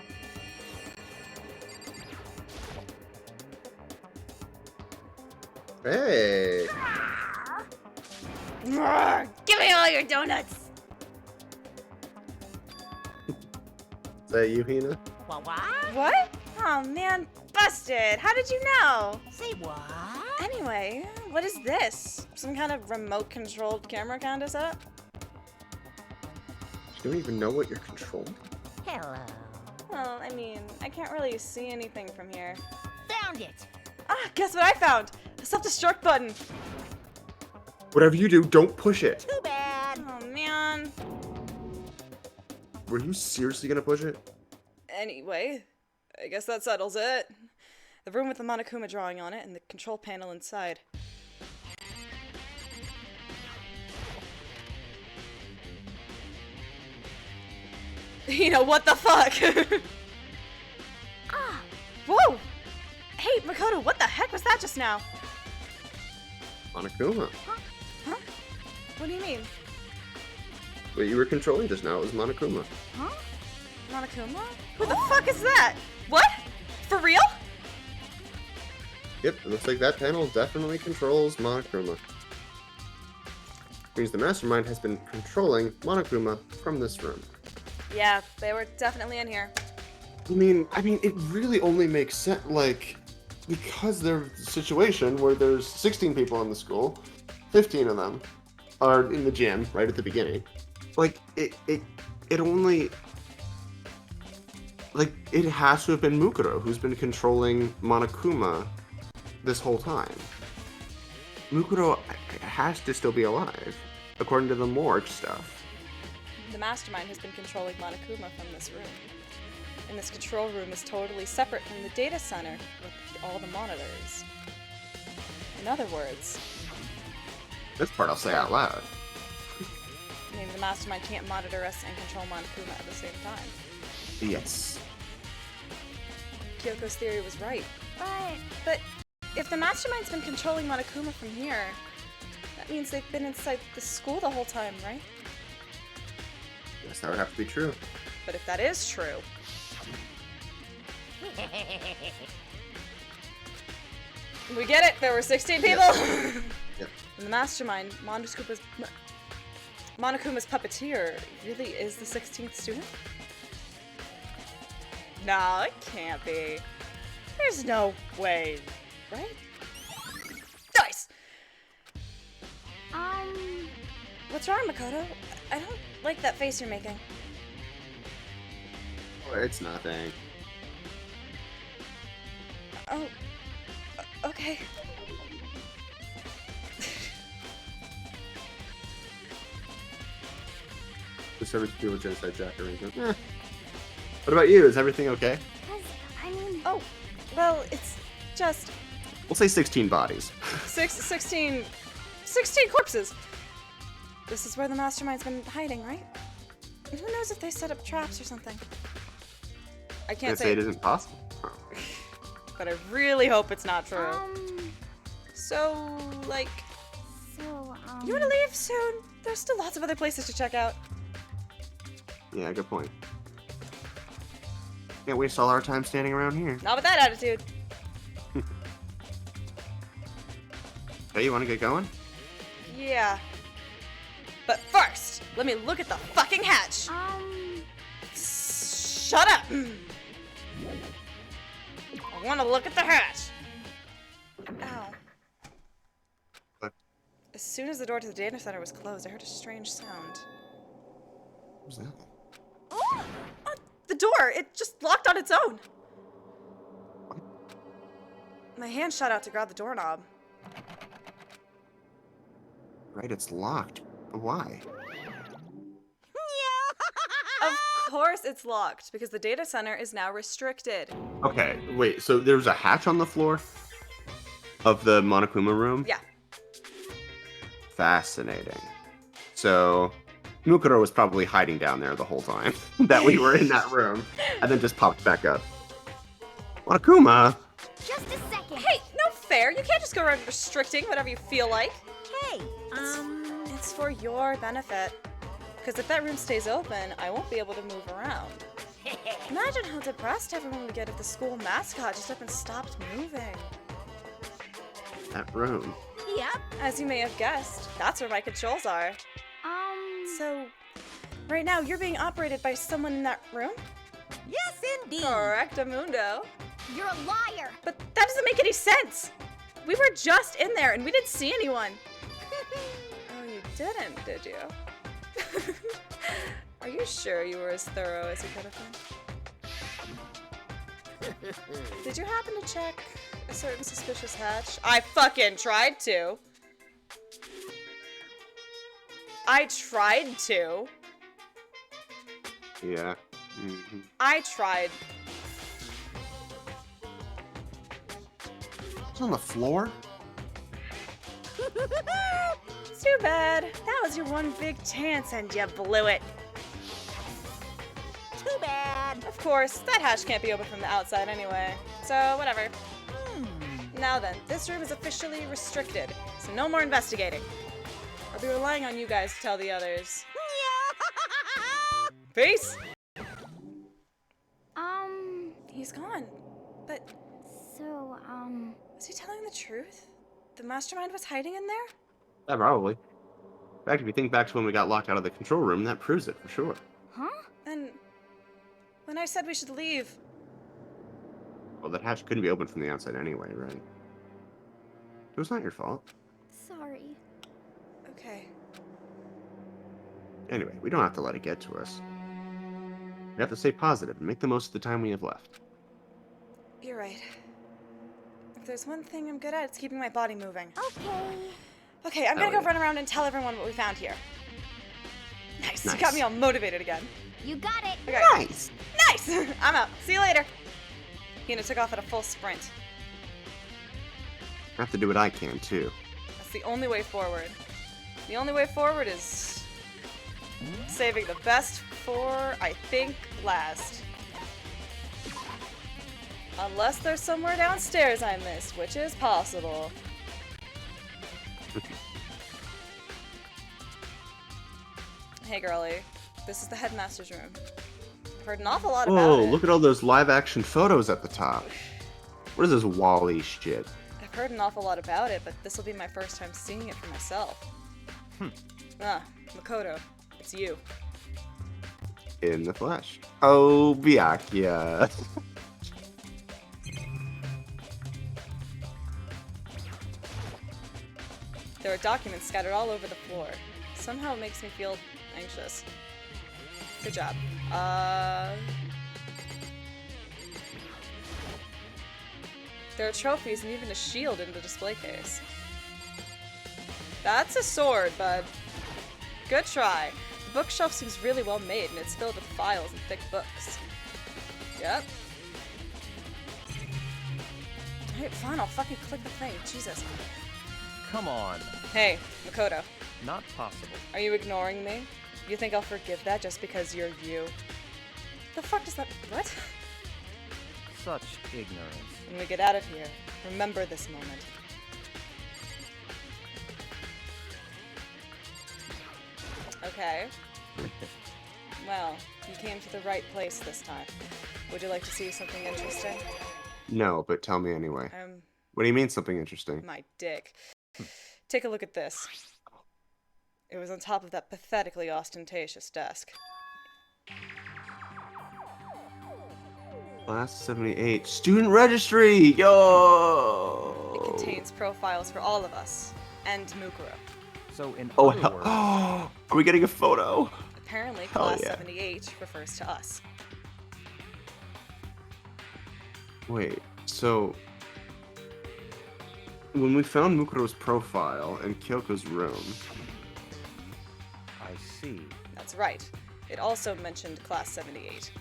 Hey. Give me all your donuts! Is that you, Hina? What? What? Oh man, busted! How did you know? Say what? Anyway, what is this? Some kind of remote controlled camera kind of setup? You don't even know what you're controlling? Hello. Well, I mean, I can't really see anything from here. Found it. Ah, guess what I found? A self-destruct button! Whatever you do, don't push it. Too bad. Oh man. Were you seriously gonna push it? Anyway, I guess that settles it. The room with the Monokuma drawing on it and the control panel inside. You know, what the fuck? Ah, Whoa! Hey, Makoto, what the heck was that just now? Monokuma. Huh? What do you mean? What you were controlling just now was Monokuma. Huh? Monokuma? Who the fuck is that? What? For real? Yep, it looks like that panel definitely controls Monokuma. Means the mastermind has been controlling Monokuma from this room. Yeah, they were definitely in here. I mean, it really only makes sense, like, because there's a situation where there's 16 people in the school, 15 of them are in the gym right at the beginning. Like, it only, like, it has to have been Mukuro who's been controlling Monokuma this whole time. Mukuro has to still be alive, according to the morgue stuff. The mastermind has been controlling Monokuma from this room. And this control room is totally separate from the data center with all the monitors. In other words, This part I'll say out loud. maybe the mastermind can't monitor us and control Monokuma at the same time. Yes. Kyoko's theory was right. but But if the mastermind's been controlling Monokuma from here, that means they've been inside the school the whole time, right? Yes, that would have to be true. But if that is true, we get it. There were 16 people. Yep. And the mastermind, Monokuma's puppeteer, really is the 16th student? No, it can't be. There's no way, right? Nice! What's wrong, Makoto? I don't like that face you're making. Oh, it's nothing. Oh, okay. The service people genocide Jack arrangement. What about you? Is everything okay? I mean, Oh, well, it's just We'll say 16 bodies. 16 corpses. This is where the mastermind's been hiding, right? Who knows if they set up traps or something? I can't Can't say say, it isn't possible. but I really hope it's not true. um, So, like, so, you wanna leave soon? There's still lots of other places to check out. Yeah, good point. Can't waste all our time standing around here. Not with that attitude. Hey, you want to get going? Yeah. But first, let me look at the fucking hatch. Shut up! I want to look at the hatch. Ow. What? As soon as the door to the data center was closed, I heard a strange sound. What was that? Oh, the door! It just locked on its own. My hand shot out to grab the doorknob. Right, it's locked. Why? Of course it's locked, because the data center is now restricted. Okay, wait, so there was a hatch on the floor of the Monokuma room? Yeah. Fascinating. So, Mukuro was probably hiding down there the whole time that we were in that room, and then just popped back up. Monokuma! just a second. Hey, no fair. You can't just go around restricting whatever you feel like. Hey, It's for your benefit. Because if that room stays open, I won't be able to move around. Imagine how depressed everyone would get if the school mascot just up and stopped moving. That room. yep. As you may have guessed, that's where my controls are. So, right now you're being operated by someone in that room? Yes, indeed. Correctamundo. You're a liar. But that doesn't make any sense. We were just in there and we didn't see anyone. Oh, you didn't, did you? Are you sure you were as thorough as you could have been? Did you happen to check a certain suspicious hatch? I fucking tried to. I tried to. Yeah. Mm-hmm. I tried. It's on the floor? It's too bad. That was your one big chance and you blew it. Too bad. Of course, that hatch can't be opened from the outside anyway. So, whatever. Now then, this room is officially restricted, so no more investigating. I'll be relying on you guys to tell the others. Peace! He's gone. But So, was he telling the truth? The mastermind was hiding in there? Yeah, probably. In fact, if you think back to when we got locked out of the control room, that proves it for sure. huh? And when I said we should leave, Well, that hatch couldn't be opened from the outside anyway, right? It was not your fault. Sorry. okay. Anyway, we don't have to let it get to us. We have to stay positive and make the most of the time we have left. You're right. If there's one thing I'm good at, it's keeping my body moving. Okay. Okay, I'm gonna Hell go yeah. run around and tell everyone what we found here. Nice. You Nice. got me all motivated again. You got it. Okay. Nice! Nice! I'm out. See you later. Hina took off at a full sprint. I have to do what I can, too. That's the only way forward. The only way forward is saving the best for, I think, last. Unless there's somewhere downstairs I missed, which is possible. Hey girlie, this is the headmaster's room. I've heard an awful lot about Whoa, it. look at all those live-action photos at the top. What is this Wall-E shit? I've heard an awful lot about it, but this will be my first time seeing it for myself. Makoto, it's you. In the flesh. Oh, Byakuya. There are documents scattered all over the floor. Somehow it makes me feel anxious. Good job. There are trophies and even a shield in the display case. That's a sword, bud. Good try. The bookshelf seems really well made and it's filled with files and thick books. Yep. Alright, fine, I'll fucking click the thing. Jesus. Come on. Hey, Makoto. Not possible. Are you ignoring me? You think I'll forgive that just because you're you? The fuck does that— what? Such ignorance. When we get out of here, remember this moment. Okay. Well, you came to the right place this time. Would you like to see something interesting? No, but tell me anyway. Um, What do you mean something interesting? my dick. Take a look at this. It was on top of that pathetically ostentatious desk. Class 78. Student registry! Yo! It contains profiles for all of us, and Mukuro. So in Oh, other hell. words, Are we getting a photo? Apparently, Hell Class yeah. 78 refers to us. Wait, so... When we found Mukuro's profile in Kyoko's room... I see. That's right. It also mentioned Class 78.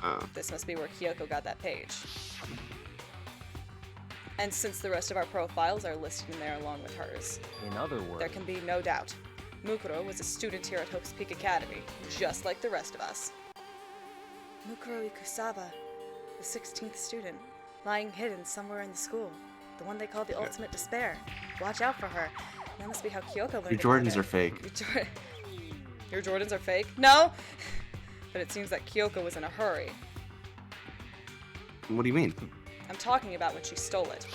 Oh. This must be where Kyoko got that page. And since the rest of our profiles are listed in there along with hers, In other words, there can be no doubt. Mukuro was a student here at Hope's Peak Academy, just like the rest of us. Mukuro Ikusaba, the 16th student, lying hidden somewhere in the school. The one they call the Ultimate Despair. Watch out for her. That must be how Kyoko learned Your about Jordans her. are fake. Your Jordans are fake? No! But it seems that Kyoko was in a hurry. What do you mean? I'm talking about when she stole it.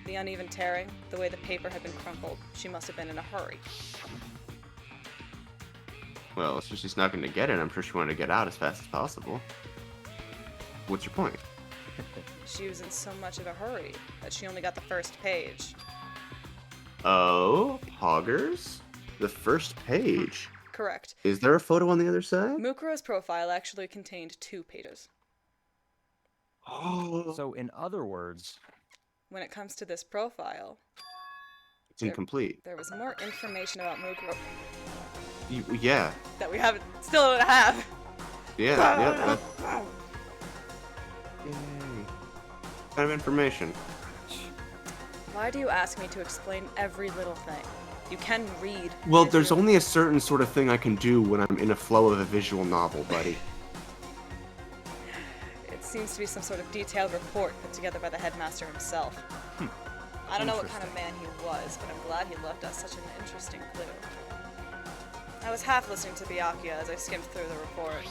The uneven tearing, the way the paper had been crumpled, she must have been in a hurry. Well, since she's not going to get it, I'm sure she wanted to get out as fast as possible. What's your point? She was in so much of a hurry that she only got the first page. Oh, poggers? The first page. Correct. Is there a photo on the other side? Mukuro's profile actually contained 2 pages. Oh, so in other words, When it comes to this profile, it's incomplete. there was more information about Mukuro Yeah, that we still don't have. yeah. Yay. What kind of information? Why do you ask me to explain every little thing? You can read. Well, Is there's your- only a certain sort of thing I can do when I'm in a flow of a visual novel, buddy. It seems to be some sort of detailed report put together by the headmaster himself. I don't know what kind of man he was, but I'm glad he left us such an interesting clue. I was half listening to Byakuya as I skimmed through the report.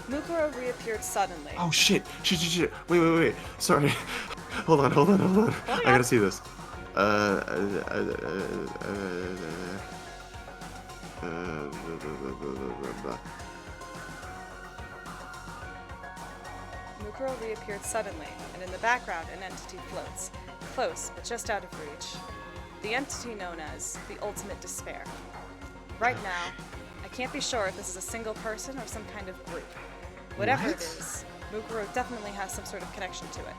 Mukuro reappeared suddenly. Oh shit! Shit! Wait! Sorry. Hold on. I gotta see this. Mukuro reappeared suddenly, and in the background an entity floats. Close, but just out of reach. The entity known as the Ultimate Despair. Right now, I can't be sure if this is a single person or some kind of group. Whatever it is, Mukuro definitely has some sort of connection to it.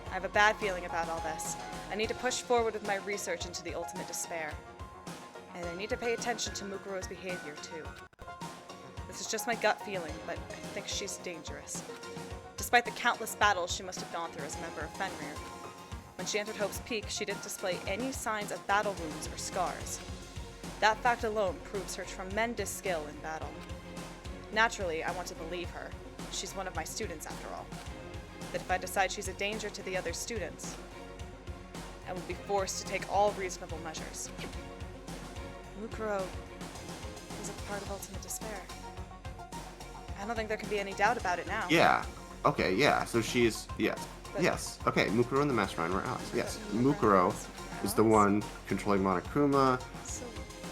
I have a bad feeling about all this. I need to push forward with my research into the Ultimate Despair. And I need to pay attention to Mukuro's behavior, too. This is just my gut feeling, but I think she's dangerous. Despite the countless battles she must have gone through as a member of Fenrir, when she entered Hope's Peak, she didn't display any signs of battle wounds or scars. That fact alone proves her tremendous skill in battle. Naturally, I want to believe her. She's one of my students, after all. But if I decide she's a danger to the other students, I will be forced to take all reasonable measures. Mukuro is a part of Ultimate Despair. I don't think there can be any doubt about it now. Yeah. Okay, yeah. So she's yes. But- Yes. Okay, Mukuro and the Mastermind were Alice. Yes. But Mukuro is the Alice? one controlling Monokuma. So,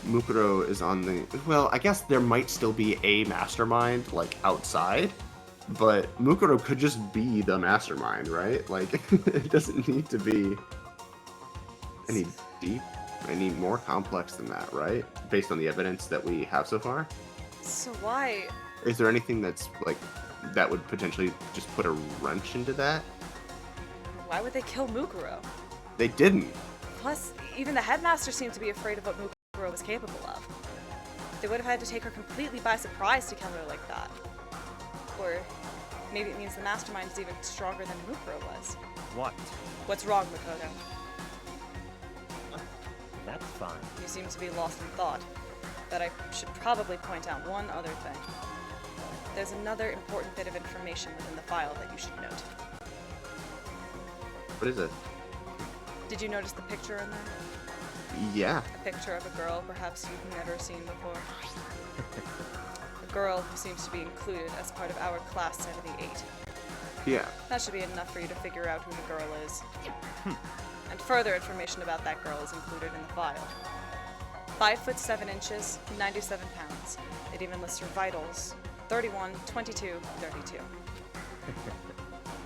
Mukuro is on the well, I guess there might still be a mastermind like outside, but Mukuro could just be the mastermind, right? Like it doesn't need to be any more complex than that, right? Based on the evidence that we have so far. so why? Is there anything that's like that would potentially just put a wrench into that? Why would they kill Mukuro? They didn't. Plus, even the headmaster seemed to be afraid of what Mukuro was capable of. They would have had to take her completely by surprise to kill her like that. Or maybe it means the mastermind is even stronger than Mukuro was. What? What's wrong, Makoto? That's fine. You seem to be lost in thought. But I should probably point out one other thing. There's another important bit of information within the file that you should note. What is it? Did you notice the picture in there? Yeah. A picture of a girl perhaps you've never seen before. A girl who seems to be included as part of our class 78. Yeah. That should be enough for you to figure out who the girl is. And further information about that girl is included in the file. 5 foot 7 inches, 97 pounds. It even lists her vitals. 31, 22, 32.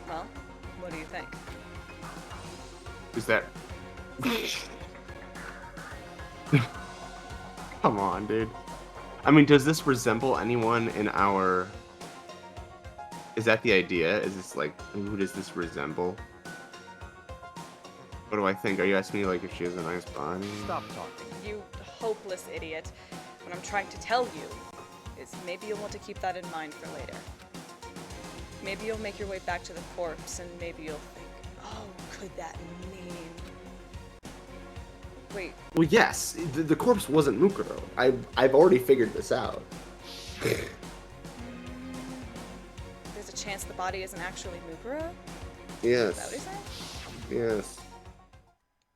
Well, what do you think? Is that Come on, dude. I mean, does this resemble anyone in our... Is that the idea? Is this like, who does this resemble? What do I think? Are you asking me like if she has a nice body? Stop talking. You hopeless idiot. What I'm trying to tell you is maybe you'll want to keep that in mind for later. Maybe you'll make your way back to the corpse and maybe you'll think, oh, could that mean... Wait, Well, yes. The corpse wasn't Mukuro. I've already figured this out. there's a chance the body isn't actually Mukuro? Is that what you're Yes. saying? Yes.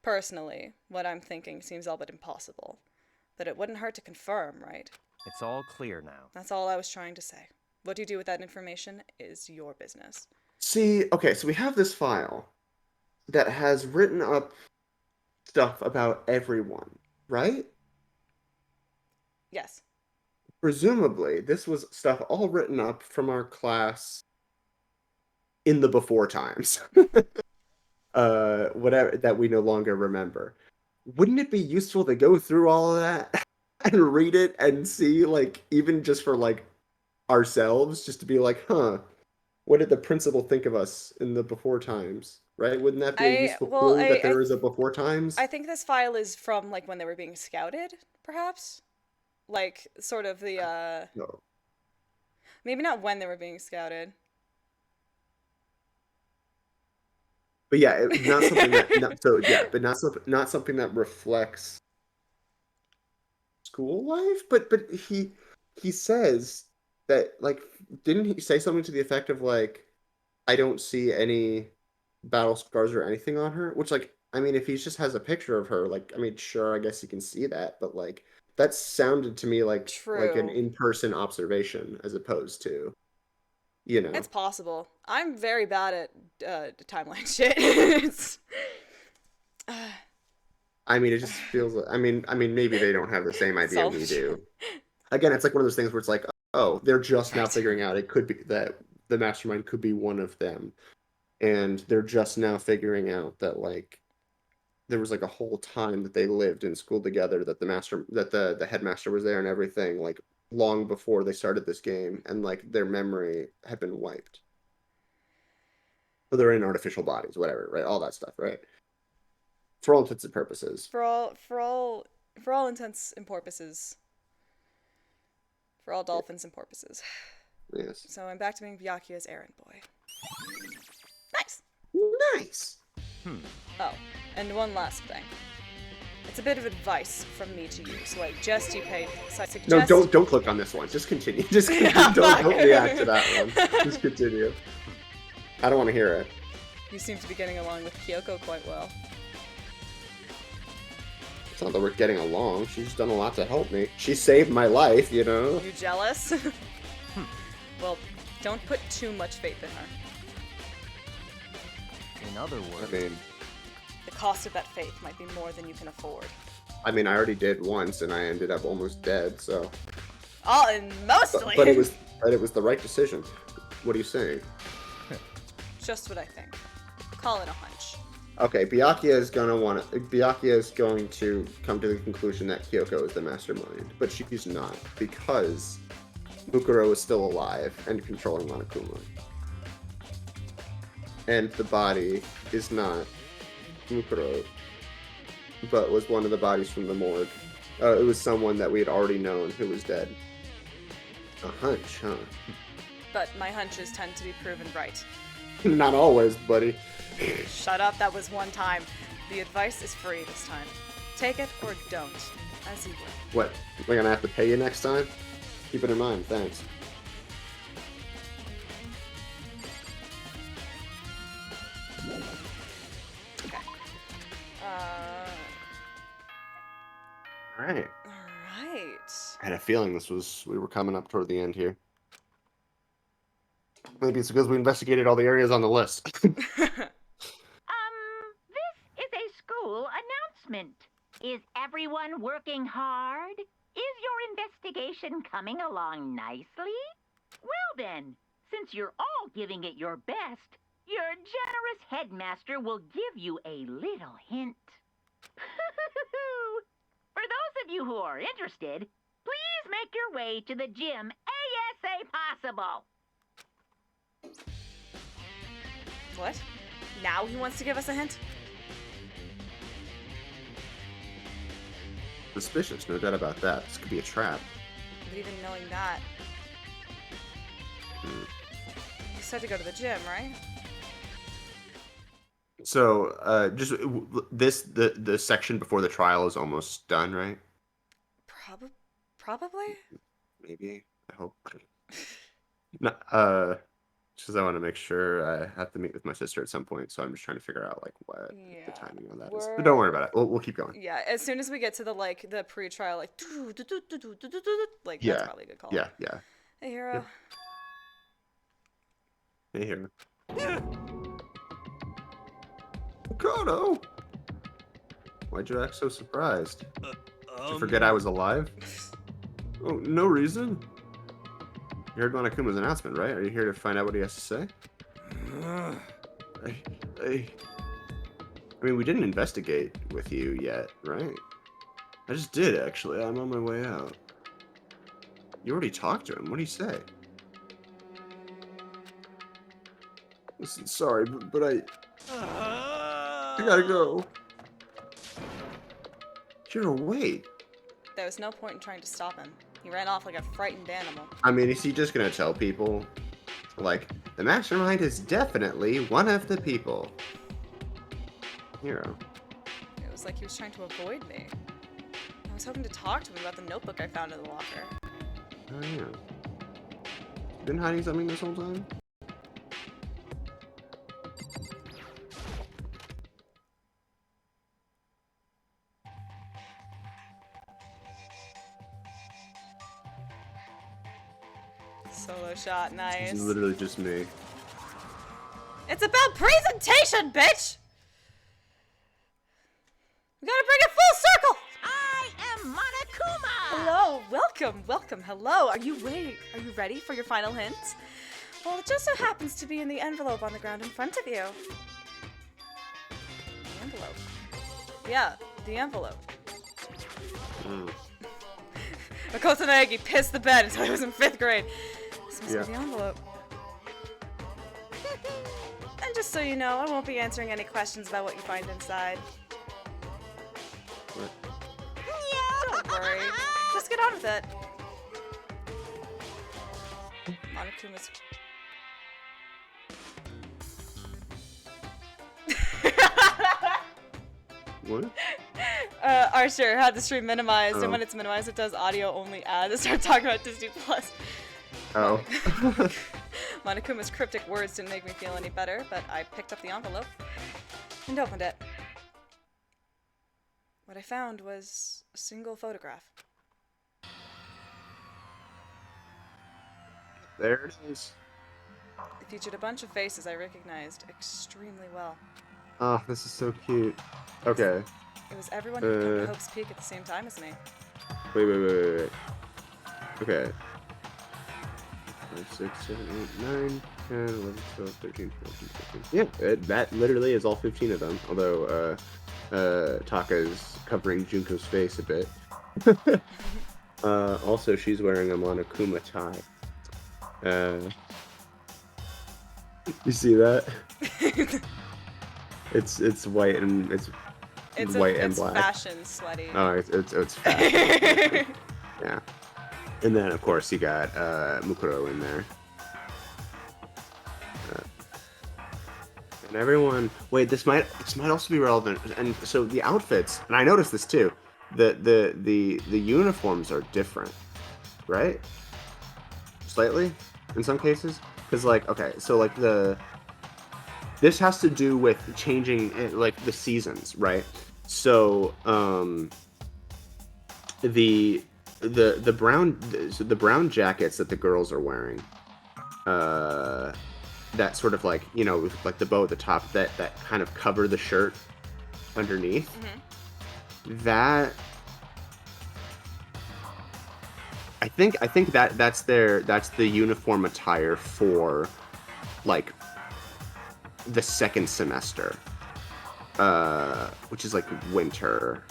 Personally, what I'm thinking seems all but impossible. But it wouldn't hurt to confirm, right? It's all clear now. That's all I was trying to say. What you do with that information is your business. See, okay, so we have this file that has written up stuff about everyone, right? Yes. Presumably, this was stuff all written up from our class in the before times. Whatever that we no longer remember. Wouldn't it be useful to go through all of that and read it and see, like, even just for like ourselves, just to be like, huh, what did the principal think of us in the before times? Right? Wouldn't that be a useful clue that there is a before times? I think this file is from, like, when they were being scouted, perhaps? Like, sort of the, No. maybe not when they were being scouted. But yeah, not something that but not something that reflects school life. But he says that, like, didn't he say something to the effect of like, I don't see any battle scars or anything on her? Which, like, I mean, if he just has a picture of her, like, I mean, sure, I guess you can see that, but like that sounded to me like an True. in-person observation as opposed to, you know. It's possible. I'm very bad at timeline shit. It's- I mean, it just feels like, I mean, maybe they don't have the same idea we do. Again, it's like one of those things where it's like, oh, they're just now figuring out it could be that the mastermind could be one of them. And they're just now figuring out that, like, there was like a whole time that they lived in school together, that the headmaster was there and everything, like, long before they started this game, and like their memory had been wiped. So they're in artificial bodies, whatever, right? All that stuff, right? For all intents and purposes. For all intents and purposes. For all dolphins and porpoises. Yes. So I'm back to being Byakuya's errand boy. Nice! Nice. Oh, and one last thing. It's a bit of advice from me to you, so I just you paid. So I No, suggest. don't click on this one. Just continue. Just continue. Yeah, don't fuck. react to that one. Just continue. I don't want to hear it. You seem to be getting along with Kyoko quite well. It's not that we're getting along. She's done a lot to help me. She saved my life, you know. You jealous? Well, don't put too much faith in her. In other I words, mean, The cost of that faith might be more than you can afford. I already did once, and I ended up almost dead. So, Oh, and mostly. but it was the right decision. What are you saying? Just what I think. Call it a hunch. Okay, Byakuya is going to come to the conclusion that Kyoko is the mastermind, but she's not, because Mukuro is still alive and controlling Monokuma. And the body is not Mukuro, but was one of the bodies from the morgue. It was someone that we had already known who was dead. A hunch, huh? But my hunches tend to be proven right. Not always, buddy. Shut up, that was one time. The advice is free this time. Take it or don't, as you will. What? We're gonna have to pay you next time? Keep it in mind, thanks. Okay. Alright. Alright. I had a feeling we were coming up toward the end here. Maybe it's because we investigated all the areas on the list. This is a school announcement. Is everyone working hard? Is your investigation coming along nicely? Well then, since you're all giving it your best, your generous headmaster will give you a little hint. For those of you who are interested, please make your way to the gym ASA possible. What? Now he wants to give us a hint? Suspicious, no doubt about that. This could be a trap. But even knowing that... Hmm. You said to go to the gym, right? So, just the section before the trial is almost done, right? Probably? Maybe. I hope. No, just 'cause I want to make sure. I have to meet with my sister at some point, so I'm just trying to figure out like what the timing on that is. But don't worry about it. We'll keep going. Yeah, as soon as we get to the pre-trial, like Yeah. that's probably a good call. Yeah. Hey, hero. Hey, here. Kodo! Why'd you act so surprised? Did you forget I was alive? Oh, no reason. You heard Monokuma's announcement, right? Are you here to find out what he has to say? I mean, we didn't investigate with you yet, right? I just did, actually. I'm on my way out. You already talked to him. What did he say? Listen, sorry, but I gotta go. Hiro, wait. There was no point in trying to stop him. He ran off like a frightened animal. I mean, is he just gonna tell people, like, the mastermind is definitely one of the people? Hiro. It was like he was trying to avoid me. I was hoping to talk to him about the notebook I found in the locker. Oh, yeah. Been hiding something this whole time? Solo shot, nice. It's literally just me. It's about presentation, bitch! We gotta bring it full circle! I am Monokuma! Hello, welcome, hello. Are you ready for your final hints? Well, it just so happens to be in the envelope on the ground in front of you. The envelope. Yeah, the envelope. Makoto Naegi pissed the bed until he was in 5th grade. This must be the envelope. And just so you know, I won't be answering any questions about what you find inside. What? Don't worry. Just get on with it. Monokuma's... What? Archer had the stream minimized, and Oh. when it's minimized, it does audio only ads. It started talking about Disney Plus. Oh. Monokuma's cryptic words didn't make me feel any better, but I picked up the envelope and opened it. What I found was a single photograph. There it is. It featured a bunch of faces I recognized extremely well. Oh, this is so cute. Okay. It was everyone who came to Hope's Peak at the same time as me. Wait. Okay. 5, 6, 7, 8, 9, 10, 11, 12, 13, 14, 15. Yeah, that literally is all 15 of them. Although, Taka's covering Junko's face a bit. Also, she's wearing a Monokuma tie. You see that? It's white and it's white and black. Fashion sweaty. Oh, it's fashion. Yeah. And then of course you got Mukuro in there. And everyone, wait, this might also be relevant. And so the outfits, and I noticed this too. The uniforms are different, right? Slightly in some cases, because like, okay, so like this has to do with changing like the seasons, right? So the brown jackets that the girls are wearing, that sort of like, you know, with like the bow at the top that kind of cover the shirt underneath. Mm-hmm. That I think that's the uniform attire for like the second semester, which is like winter.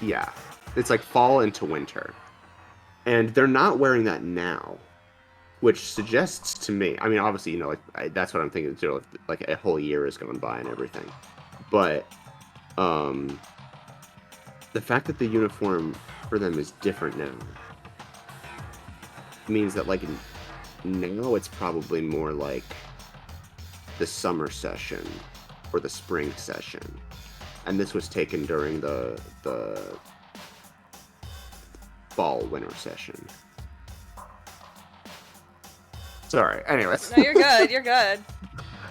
Yeah, it's like fall into winter, and they're not wearing that now, which suggests to me, I mean, obviously, you know, like that's what I'm thinking too, like a whole year has gone by and everything, but the fact that the uniform for them is different now means that like now it's probably more like the summer session or the spring session, and this was taken during the fall winter session. Sorry, anyways. No, you're good, you're good.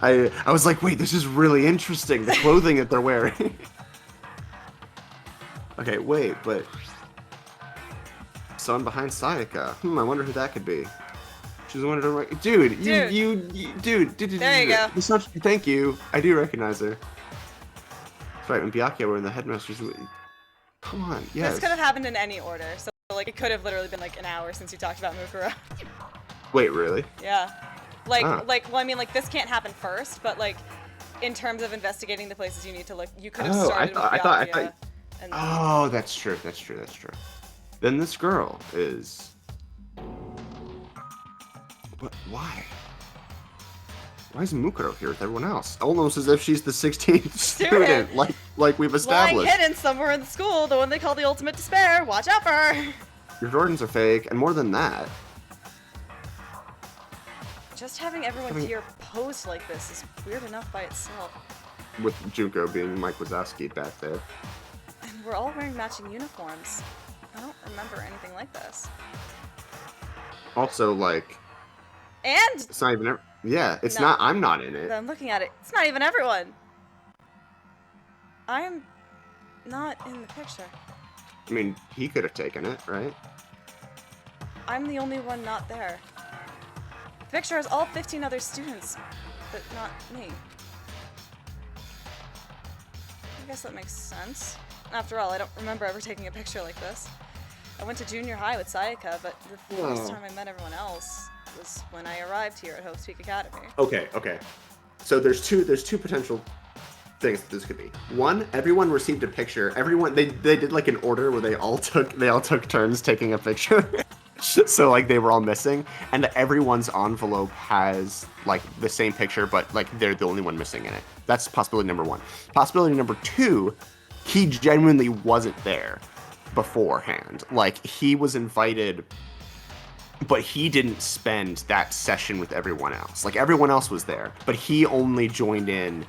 I was like, wait, this is really interesting, the clothing that they're wearing. Okay, wait, but someone behind Sayaka. I wonder who that could be. She's the one who don't dude. There you go. It's not, thank you. I do recognize her. That's right. When Byakuya were in the headmaster's. Come on, yes. This could have happened in any order, so like it could have literally been like an hour since you talked about Mukuro. Wait, really? Yeah. Like, Ah. well, I mean, like this can't happen first, but like in terms of investigating the places you need to look, you could have started with Byakuya. And then... Oh, that's true. Then this girl is. What? Why? Why is Mukuro here with everyone else? Almost as if she's the 16th student, like we've established. Lying hidden somewhere in the school, the one they call the ultimate despair. Watch out for her. Your Jordans are fake, and more than that. Just having everyone here posed like this is weird enough by itself. With Junko being Mike Wazowski back there. And we're all wearing matching uniforms. I don't remember anything like this. Also, like. And It's not even. Yeah, it's No. not. I'm not in it. I'm looking at it. It's not even everyone. I'm not in the picture. I mean, he could have taken it, right? I'm the only one not there. The picture has all 15 other students, but not me. I guess that makes sense. After all, I don't remember ever taking a picture like this. I went to junior high with Sayaka, but the first time I met everyone else was when I arrived here at Hope's Peak Academy. Okay. So there's two potential things that this could be. One, everyone received a picture. Everyone they did like an order where they all took turns taking a picture. So like they were all missing, and everyone's envelope has like the same picture, but like they're the only one missing in it. That's possibility number one. Possibility number two, he genuinely wasn't there beforehand. Like he was invited but he didn't spend that session with everyone else. Like, everyone else was there, but he only joined in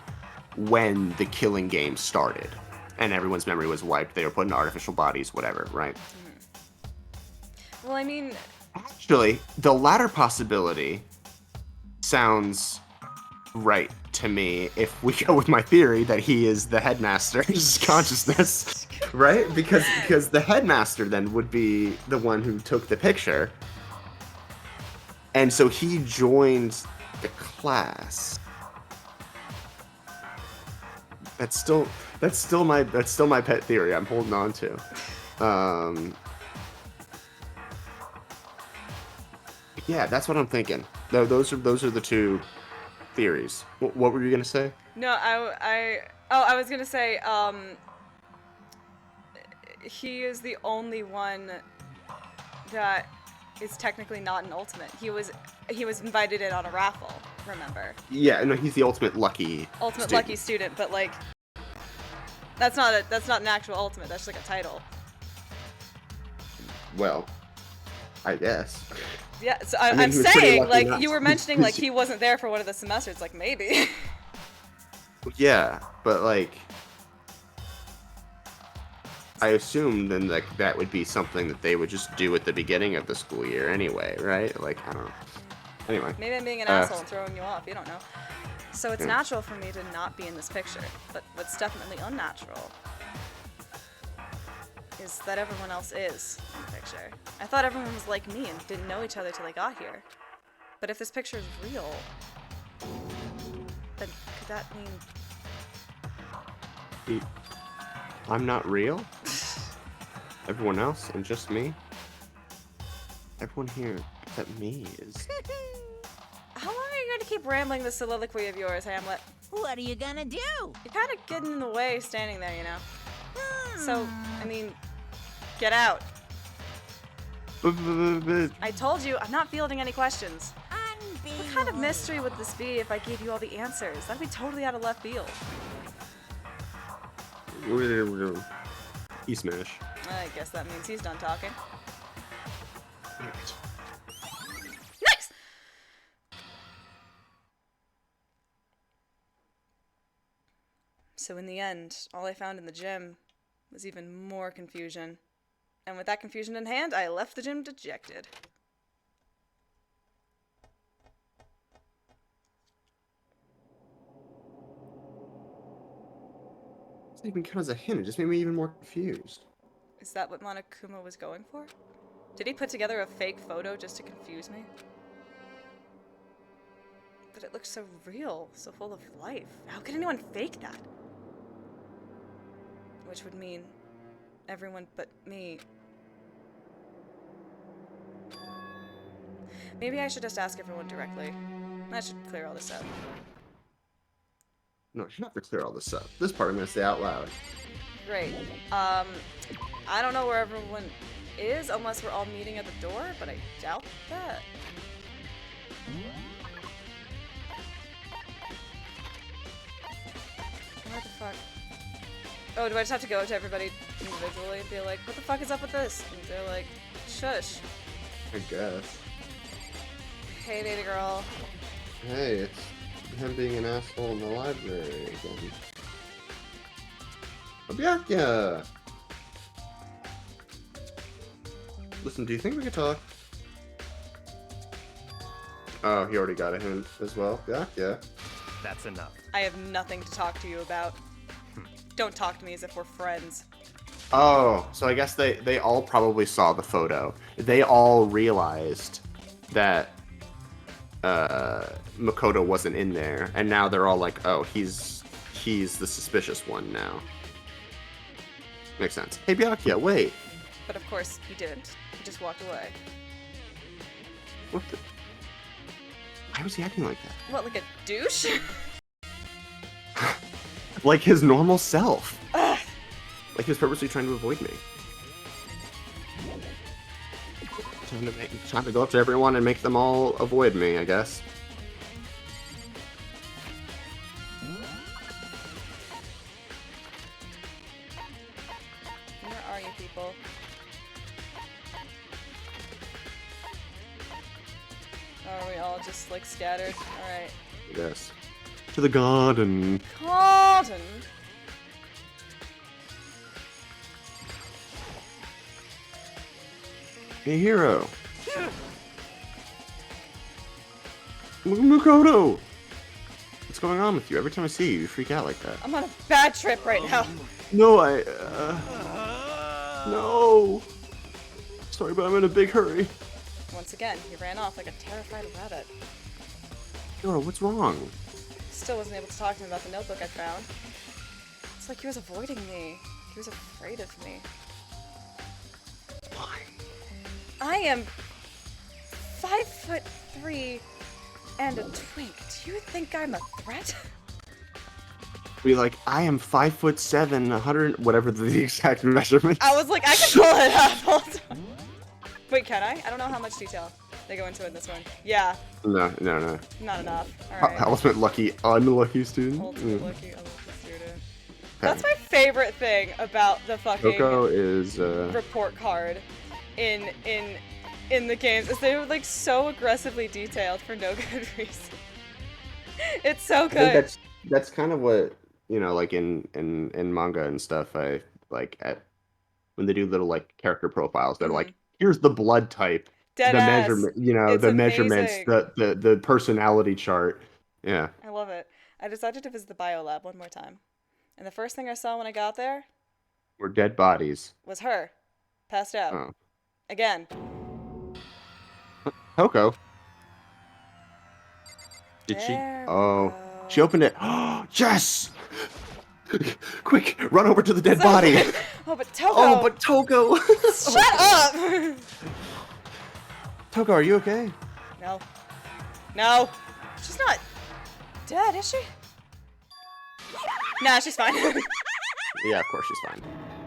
when the killing game started. And everyone's memory was wiped. They were put in artificial bodies, whatever, right? Well, I mean, Actually, the latter possibility sounds right to me if we go with my theory that he is the headmaster's consciousness, right? Because the headmaster then would be the one who took the picture. And so he joined the class. That's still my pet theory. I'm holding on to. Yeah, that's what I'm thinking. No, those are the two theories. What were you gonna say? no, I was gonna say, he is the only one that is technically not an ultimate. He was invited in on a raffle, remember? Yeah, no, he's the ultimate lucky Student, but like, that's not an actual ultimate. That's just like a title. Well, I guess. Yeah, so I mean, I'm he was pretty saying, lucky like, not you were to. mentioning, like, he wasn't there for one of the semesters, like, maybe. Yeah, but like, I assume then like that would be something that they would just do at the beginning of the school year anyway, right? Like, I don't know. Anyway. Maybe I'm being an asshole and throwing you off, you don't know. So it's Yeah. natural for me to not be in this picture, but what's definitely unnatural is that everyone else is in the picture. I thought everyone was like me and didn't know each other till they got here. But if this picture is real, then could that mean... I'm not real? Everyone else and just me? Everyone here except me is... How long are you going to keep rambling this soliloquy of yours, Hamlet? What are you gonna do? You're kind of getting in the way standing there, you know? So, I mean, get out. I told you, I'm not fielding any questions. What kind of mystery would this be if I gave you all the answers? That'd be totally out of left field. He smash. I guess that means he's done talking. Nice! So in the end, all I found in the gym was even more confusion. And with that confusion in hand, I left the gym dejected. It doesn't even count as a hint. It just made me even more confused. Is that what Monokuma was going for? Did he put together a fake photo just to confuse me? But it looked so real, so full of life. How could anyone fake that? Which would mean everyone but me. Maybe I should just ask everyone directly. That should clear all this up. No, you have to clear all this up. This part I'm gonna say out loud. Great. I don't know where everyone is unless we're all meeting at the door, but I doubt that. What the fuck? Oh, do I just have to go to everybody individually and be like, what the fuck is up with this? And they're like, shush. I guess. Hey, baby girl. Hey, it's him being an asshole in the library again. Obyakia! Listen, do you think we could talk? Oh, he already got a hint as well. Yeah. That's enough. I have nothing to talk to you about. Don't talk to me as if we're friends. Oh, so I guess they all probably saw the photo. They all realized that Makoto wasn't in there, and now they're all like, oh, he's the suspicious one now. Makes sense. Hey, Byakuya, wait. But of course, he didn't. He just walked away. What the? Why was he acting like that? What, like a douche? Like his normal self. Ugh. Like he was purposely trying to avoid me. Time to go up to everyone and make them all avoid me, I guess. Where are you people? all just like scattered. Alright. Yes. To the garden. Cotton! Hey, hero. Makoto! What's going on with you? Every time I see you, you freak out like that. I'm on a bad trip right now. No, no. Sorry, but I'm in a big hurry. Once again, he ran off like a terrified rabbit. Yoro, what's wrong? Still wasn't able to talk to him about the notebook I found. It's like he was avoiding me. He was afraid of me. Why? I am 5'3" and a twink. Do you think I'm a threat? Be like, I am 5'7", 100, whatever the exact measurement. I was like, I can pull it up. Hold on. Wait, can I? I don't know how much detail they go into in this one. Yeah. No. Not enough. Alright. Ultimate lucky, unlucky student. Ultimate lucky, unlucky student. That's my favorite thing about the fucking Coco is report card in the games is they're like so aggressively detailed for no good reason. It's so I good. think that's kind of what, like in manga and stuff. I like when they do little like character profiles. They're like, here's the blood type, Dead the ass. measurement, It's the measurements, amazing. the personality chart. Yeah. I love it. I decided to visit the biolab one more time, and the first thing I saw when I got there We're dead bodies. was her, passed out. Oh. Again. Coco. Did she? There we Oh, go. she opened it. Oh, yes! Quick, run over to the dead body. Oh, but Toko. Oh, but Toko. Shut up! Toko, are you okay? No. No. She's not dead, is she? Nah, she's fine. Yeah, of course she's fine.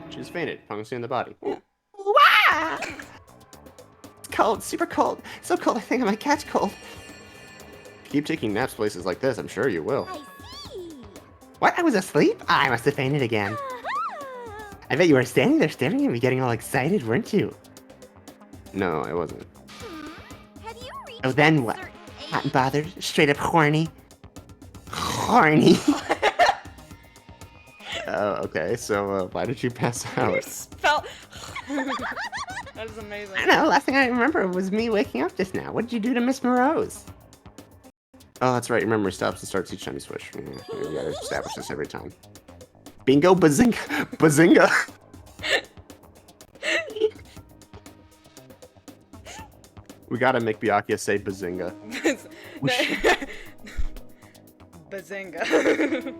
She just fainted. Fungus in the body. Yeah. Wow! It's cold, super cold. So cold, I think I might catch cold. Keep taking naps places like this, I'm sure you will. I see. What? I was asleep? I must have fainted again. Uh-huh. I bet you were standing there staring at me, getting all excited, weren't you? No, I wasn't. Have you reached Oh, then a what? certain Hot and age? bothered, straight up horny. Horny. Oh, okay. So, why did you pass You out? spell. That is amazing. I know. Last thing I remember was me waking up just now. What did you do to Miss Morose? Oh, that's right. Your memory stops and starts each time you switch. Yeah, we gotta establish this every time. Bingo, bazinga, bazinga. We gotta make Byakuya say bazinga. Bazinga.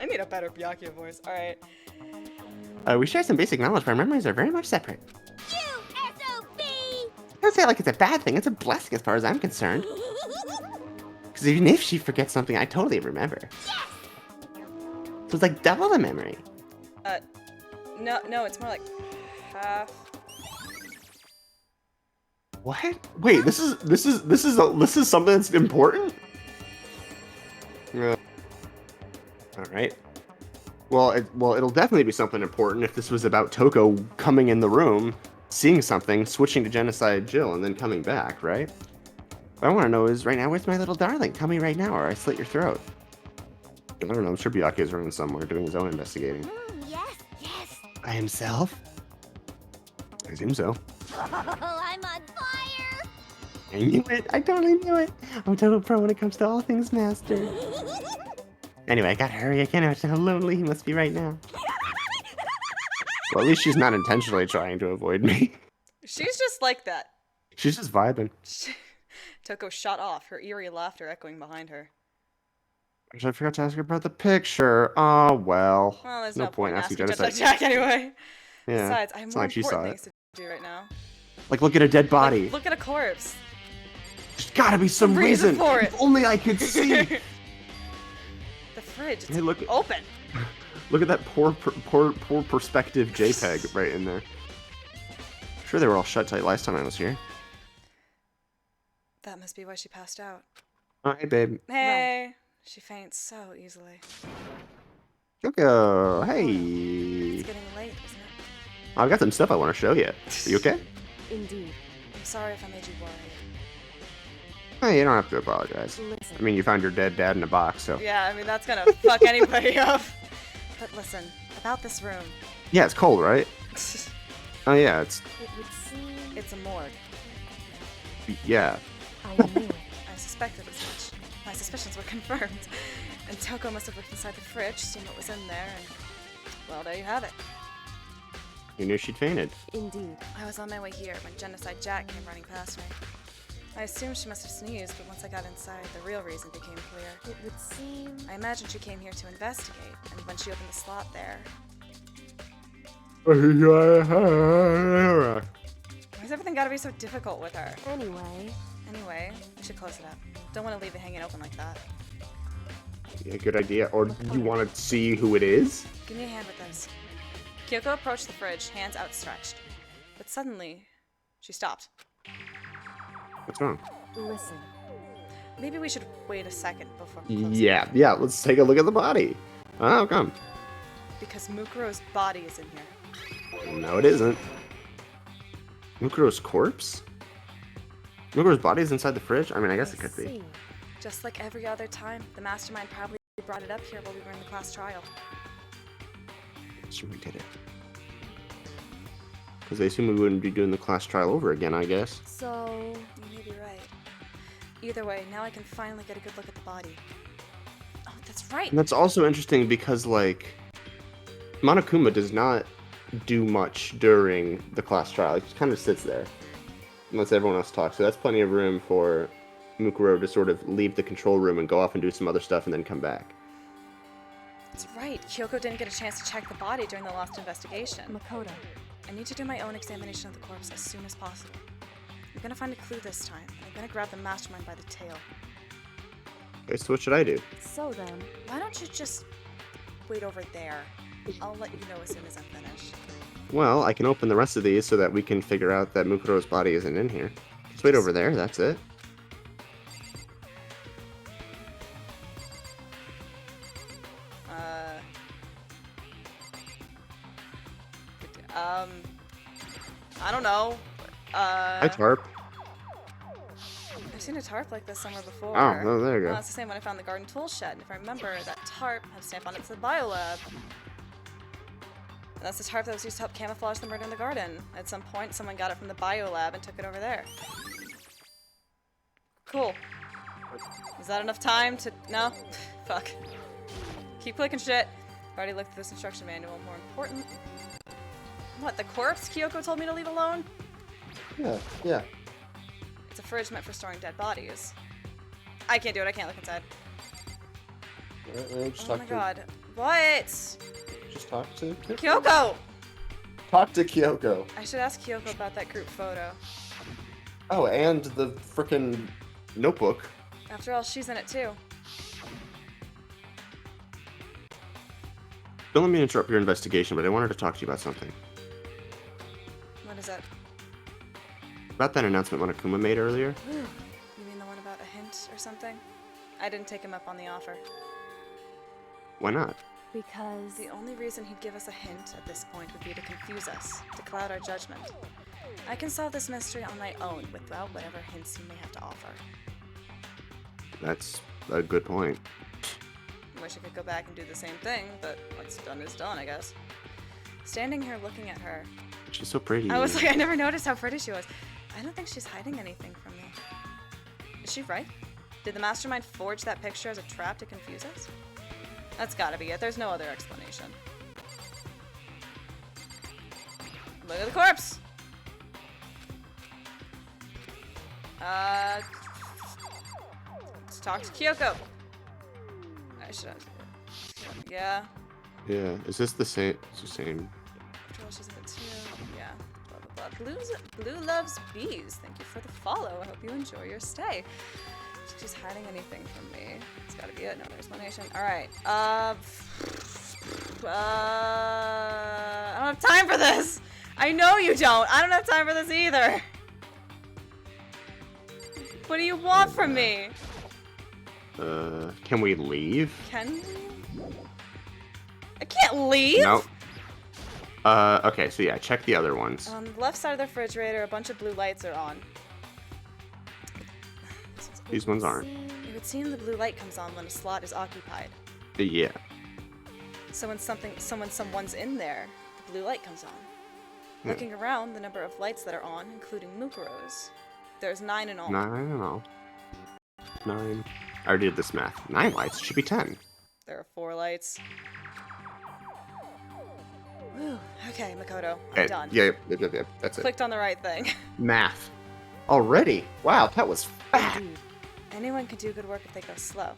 I need a better Byakuya voice. Alright. We share some basic knowledge, but our memories are very much separate. You SOB! Don't say it like it's a bad thing. It's a blessing as far as I'm concerned. Because even if she forgets something, I totally remember. Yes! So it's like double the memory. No, it's more like half. What? Wait, this is something that's important? All right. Well, it'll definitely be something important if this was about Toko coming in the room, seeing something, switching to Genocide Jill, and then coming back, right? What I want to know is, right now, where's my little darling? Tell me right now, or I slit your throat. I don't know, I'm sure Byakuya's running somewhere, doing his own investigating. Yes, yes. By himself? I assume so. Oh, I'm on fire! I knew it! I totally knew it! I'm total pro when it comes to all things master. Anyway, I gotta hurry. I can't imagine how lonely he must be right now. Well, at least she's not intentionally trying to avoid me. She's just like that. She's just vibing. Toko shot off, her eerie laughter echoing behind her. I forgot to ask her about the picture. Oh, well. Well, there's no point asking asking Genocide. Jack anyway. Yeah. Besides, I have it's more not like she saw important it. things to do right now. Like, look at a dead body. Like, look at a corpse. There's gotta be some reason for it. If only I could see. The fridge, it's Hey, look. open. Look at that poor perspective JPEG right in there. Sure, they were all shut tight last time I was here. That must be why she passed out. Oh, hey, babe. Hey, she faints so easily. Coco, hey. It's getting late, isn't it? I've got some stuff I want to show you. Are you okay? Indeed. I'm sorry if I made you worry. Hey, you don't have to apologize. Listen. I mean, you found your dead dad in a box, so. Yeah, I mean, that's gonna fuck anybody up. But listen, about this room. Yeah, it's cold, right? Oh, yeah, it's. It would seem It's a morgue. Yeah. I knew it. I suspected as much. My suspicions were confirmed. And Toko must have looked inside the fridge, seen what was in there, and... well, there you have it. You knew she'd fainted. Indeed. I was on my way here when Genocide Jack came running past me. I assumed she must have sneezed, but once I got inside, the real reason became clear. It would seem. I imagined she came here to investigate, and when she opened the slot there... Why's everything gotta be so difficult with her? Anyway, We should close it up. Don't want to leave it hanging open like that. Yeah, good idea. Or do you want to see who it is? Give me a hand with this. Kyoko approached the fridge, hands outstretched. But suddenly, she stopped. What's wrong? listen. Maybe we should wait a second before closing. Yeah, let's take a look at the body. Oh, how come? Because Mukuro's body is in here. No, it isn't. Mukuro's corpse? Mukuro's body is inside the fridge? I mean, I guess it could be. See. Just like every other time, the mastermind probably brought it up here while we were in the class trial. Sure we did it. Because they assume we wouldn't be doing the class trial over again, I guess. So, You may be right. Either way, now I can finally get a good look at the body. Oh, that's right! And that's also interesting because, like, Monokuma does not do much during the class trial. He just kind of sits there. Unless everyone else talks. So that's plenty of room for Mukuro to sort of leave the control room and go off and do some other stuff and then come back. That's right. Kyoko didn't get a chance to check the body during the lost investigation. Makoto. I need to do my own examination of the corpse as soon as possible. I'm gonna find a clue this time, and I'm gonna grab the mastermind by the tail. Okay, so what should I do? So then, Why don't you just wait over there? I'll let you know as soon as I'm finished. Well, I can open the rest of these so that we can figure out that Mukuro's body isn't in here. Just wait over there, that's it. I don't know. Hi, Tarp. I've seen a tarp like this somewhere before. Oh, there you go. It's the same one I found in the garden tool shed. And if I remember, that tarp had a stamp on it to the biolab. And that's the tarp that was used to help camouflage the murder in the garden. At some point, someone got it from the biolab and took it over there. Cool. Is that enough time to... No? Fuck. Keep clicking shit. I've already looked at this instruction manual. More important... What, the corpse Kyoko told me to leave alone? Yeah. It's a fridge meant for storing dead bodies. I can't do it. I can't look inside. Oh my god. What? Just talk to Kyoko! Talk to Kyoko. I should ask Kyoko about that group photo. Oh, and the frickin' notebook. After all, she's in it too. Don't let me interrupt your investigation, but I wanted to talk to you about something. What is it? About that announcement Monokuma made earlier. You mean the one about a hint or something? I didn't take him up on the offer. Why not? because The only reason he'd give us a hint at this point would be to confuse us, to cloud our judgment. I can solve this mystery on my own without whatever hints he may have to offer. That's a good point. Wish I could go back and do the same thing, but what's done is done, I guess. Standing here looking at her, She's so pretty. I was like, I never noticed how pretty she was. I don't think she's hiding anything from me. Is she right? Did the mastermind forge that picture as a trap to confuse us? That's gotta be it. There's no other explanation. Look at the corpse! Let's talk to Kyoko. I should have. Yeah. Yeah. Is this the same? It's the same. After all, she's in it too. Yeah. Blah, blah, blah. Blue loves bees. Thank you for the follow. I hope you enjoy your stay. If she's hiding anything from me. It's gotta be it. No other explanation. Alright. I don't have time for this! I know you don't! I don't have time for this either! What do you want from me? Can we leave? Can we? I can't leave! No. Okay, so yeah, check the other ones. On the left side of the refrigerator, a bunch of blue lights are on. This is These ones aren't. It would seem the blue light comes on when a slot is occupied. Yeah. So when someone's in there, the blue light comes on. Yeah. Looking around, the number of lights that are on, including Mukuro's, there's 9 in all. 9 in all. 9. I already did this math. 9 lights. Should be 10. There are 4 lights. Whew. Okay, Makoto, I'm Okay, done. yeah, that's it. Clicked on the right thing. Math. Already? Wow, that was fast. Indeed. Anyone can do good work if they go slow.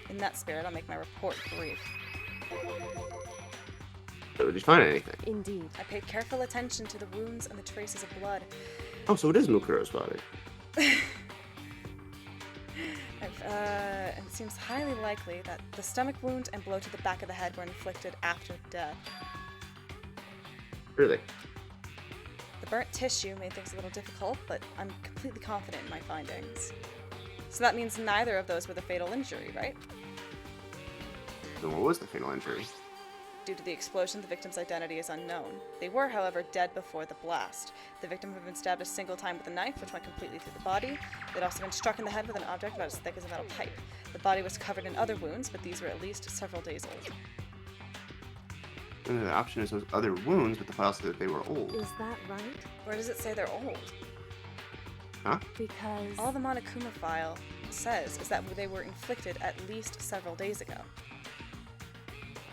In that spirit, I'll make my report brief. So, did you find anything? Indeed. I paid careful attention to the wounds and the traces of blood. Oh, so it is Mukuro's body. It seems highly likely that the stomach wound and blow to the back of the head were inflicted after death. Really? The burnt tissue made things a little difficult, but I'm completely confident in my findings. So that means neither of those were the fatal injury, right? Then what was the fatal injury? Due to the explosion, the victim's identity is unknown. They were, however, dead before the blast. The victim had been stabbed a single time with a knife, which went completely through the body. They'd also been struck in the head with an object about as thick as a metal pipe. The body was covered in other wounds, but these were at least several days old. And the option is those other wounds, but the file said that they were old. Is that right? Where does it say they're old? Huh? Because... All the Monokuma file says is that they were inflicted at least several days ago.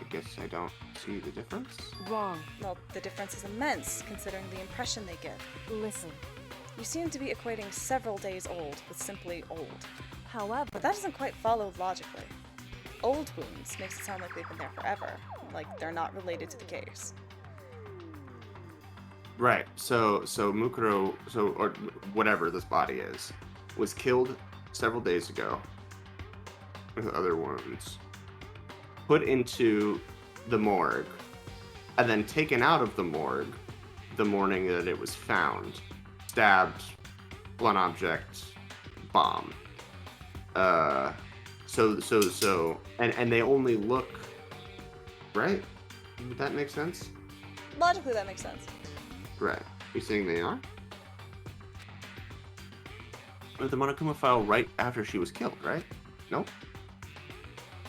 I guess I don't see the difference. Wrong. Well, the difference is immense, considering the impression they give. Listen. You seem to be equating several days old with simply old. However... But that doesn't quite follow logically. Old wounds makes it sound like they've been there forever, like they're not related to the case. Right. So Mukuro, or whatever this body is, was killed several days ago with other wounds, put into the morgue, and then taken out of the morgue the morning that it was found. Stabbed, blunt object, bomb. And they only look, right? Would that make sense? Logically, that makes sense. Right. You saying they are? But the Monokuma file right after she was killed, right? Nope.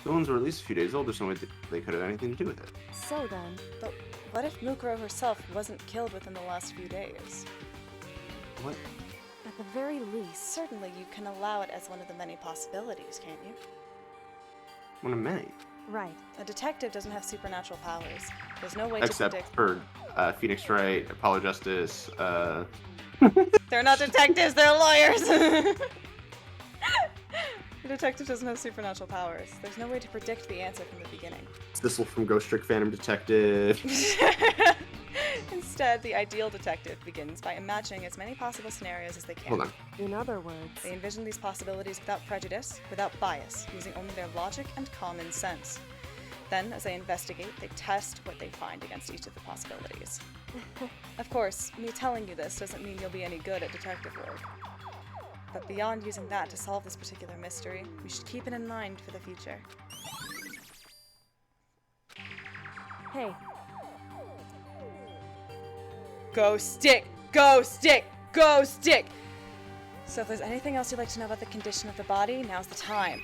The ones were at least a few days old, so they could have anything to do with it. So then... But what if Mukuro herself wasn't killed within the last few days? What? At the very least... Certainly, you can allow it as one of the many possibilities, can't you? One of many. Right. A detective doesn't have supernatural powers. There's no way Except to predict. for Phoenix Wright, Apollo Justice, They're not detectives, they're lawyers! The detective doesn't have supernatural powers. There's no way to predict the answer from the beginning. Sissel from Ghost Trick Phantom Detective. Instead, the ideal detective begins by imagining as many possible scenarios as they can. Hold on. In other words... They envision these possibilities without prejudice, without bias, using only their logic and common sense. Then, as they investigate, they test what they find against each of the possibilities. Of course, me telling you this doesn't mean you'll be any good at detective work. But beyond using that to solve this particular mystery, we should keep it in mind for the future. Hey, Go stick! Go stick! Go stick! So if there's anything else you'd like to know about the condition of the body, now's the time.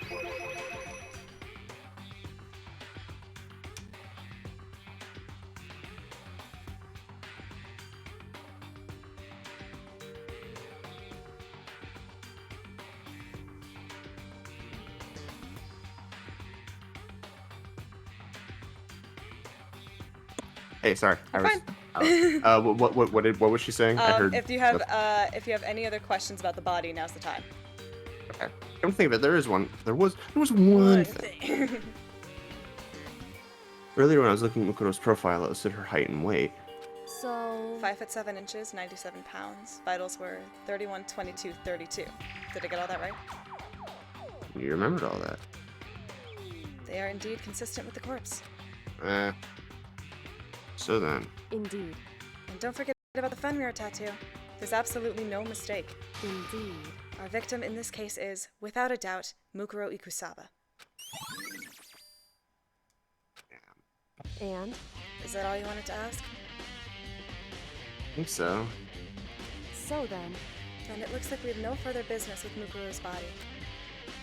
Hey, sorry. Fine. What was she saying? I heard. If you have any other questions about the body, now's the time. Okay. Come think of it, there is one. There was one thing. thing. Earlier when I was looking at Mukuro's profile, it listed her height and weight. so... 5'7" 97 pounds. Vitals were 31, 22, 32. Did I get all that right? You remembered all that. They are indeed consistent with the corpse. So then. Indeed. And don't forget about the Fenrir tattoo. There's absolutely no mistake. Indeed. Our victim in this case is, without a doubt, Mukuro Ikusaba. And? Is that all you wanted to ask? I think so. So then... Then it looks like we have no further business with Mukuro's body.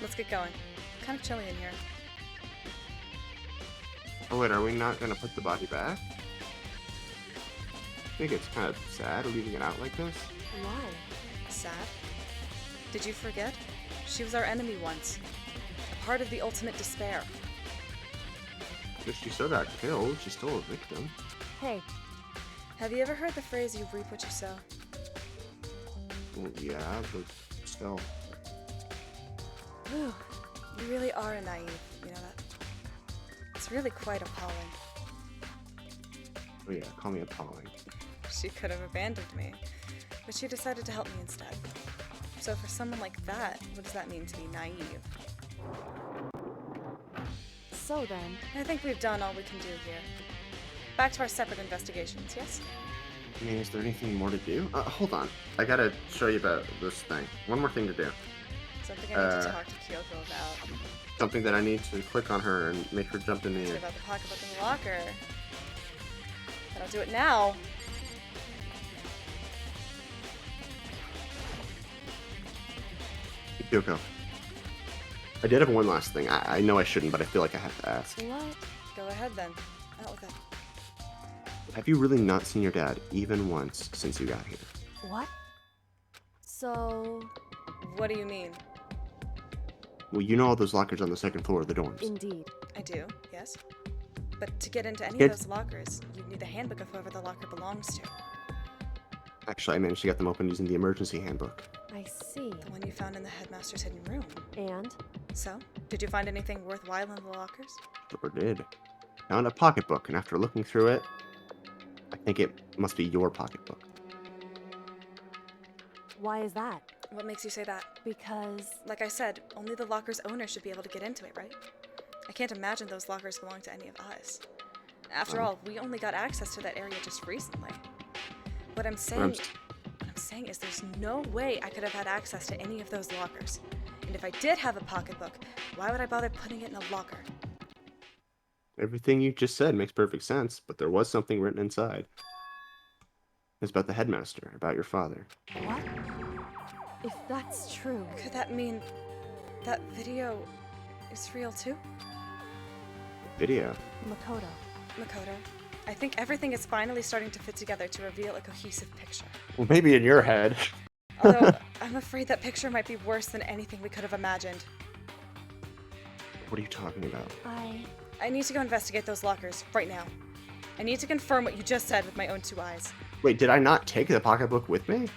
Let's get going. Kind of chilly in here. Oh wait, are we not gonna put the body back? I think it's kind of sad leaving it out like this. Why? Sad? Did you forget? She was our enemy once. A part of the ultimate despair. If she still got killed, she's still a victim. Hey, Have you ever heard the phrase, you reap what you sow? Well, yeah, but still. whew, You really are naive, you know that? It's really quite appalling. Oh yeah, call me appalling. She could have abandoned me, but she decided to help me instead. So for someone like that, what does that mean to be naive? so then, I think we've done all we can do here. Back to our separate investigations, yes? I mean, is there anything more to do? Hold on. I gotta show you about this thing. One more thing to do. Something I need to talk to Kyoko about. Something that I need to click on her and make her jump in the Is it air. about the pocketbook in the locker? But I'll do it now. Kyoko. I did have one last thing. I know I shouldn't, but I feel like I have to ask. what? Go ahead then. Out with it. Have you really not seen your dad even once since you got here? What? So, What do you mean? Well, you know all those lockers on the second floor of the dorms. indeed. I do, yes. But to get into any Get- of those lockers, you need the handbook of whoever the locker belongs to. Actually, I managed to get them open using the emergency handbook. I see. The one you found in the headmaster's hidden room. And? So, did you find anything worthwhile in the lockers? Sure did. Found a pocketbook, and after looking through it, I think it must be your pocketbook. Why is that? What makes you say that? Because... Like I said, only the locker's owner should be able to get into it, right? I can't imagine those lockers belong to any of us. After Oh. all, we only got access to that area just recently. What I'm But saying is there's no way I could have had access to any of those lockers. And if I did have a pocketbook, why would I bother putting it in a locker? Everything you just said makes perfect sense, but there was something written inside. It's about the headmaster, about your father. what? If that's true... Could that mean that video is real too? Video. Makoto. Makoto, I think everything is finally starting to fit together to reveal a cohesive picture. Well, maybe in your head. Although, I'm afraid that picture might be worse than anything we could have imagined. What are you talking about? I need to go investigate those lockers, right now. I need to confirm what you just said with my own two eyes. Wait, did I not take the pocketbook with me?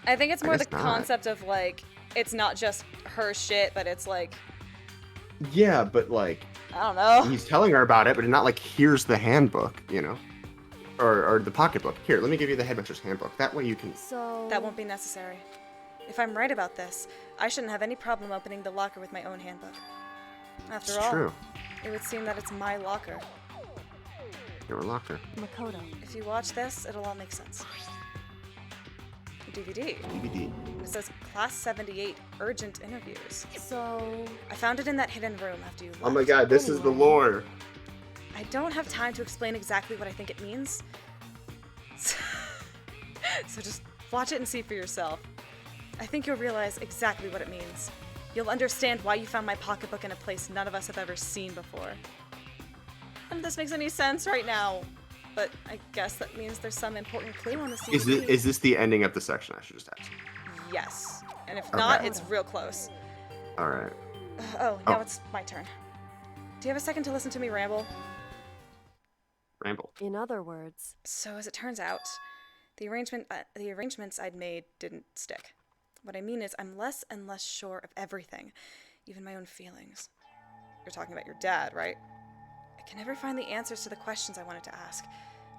I think it's I more the guess not. concept of, like, it's not just her shit, but it's like, Yeah, but like, I don't know. he's telling her about it, but not like, here's the handbook, you know? Or the pocketbook. Here, let me give you the headmaster's handbook. That way you can... So... That won't be necessary. If I'm right about this, I shouldn't have any problem opening the locker with my own handbook. After It's all, true. it would seem that it's my locker. Your locker. Makoto. If you watch this, it'll all make sense. DVD. DVD. It says Class 78 Urgent Interviews. So... I found it in that hidden room after you left. Oh my god, this is the lore. I don't have time to explain exactly what I think it means. So just watch it and see for yourself. I think you'll realize exactly what it means. You'll understand why you found my pocketbook in a place none of us have ever seen before. None of this makes any sense right now, but I guess that means there's some important clue on the CD. Is this the ending of the section? I should just ask. Yes. And if not, Okay. it's real close. Alright. Now Oh. it's my turn. Do you have a second to listen to me ramble? Ramble. In other words... So as it turns out, the arrangements I'd made didn't stick. What I mean is I'm less and less sure of everything, even my own feelings. You're talking about your dad, right? I can never find the answers to the questions I wanted to ask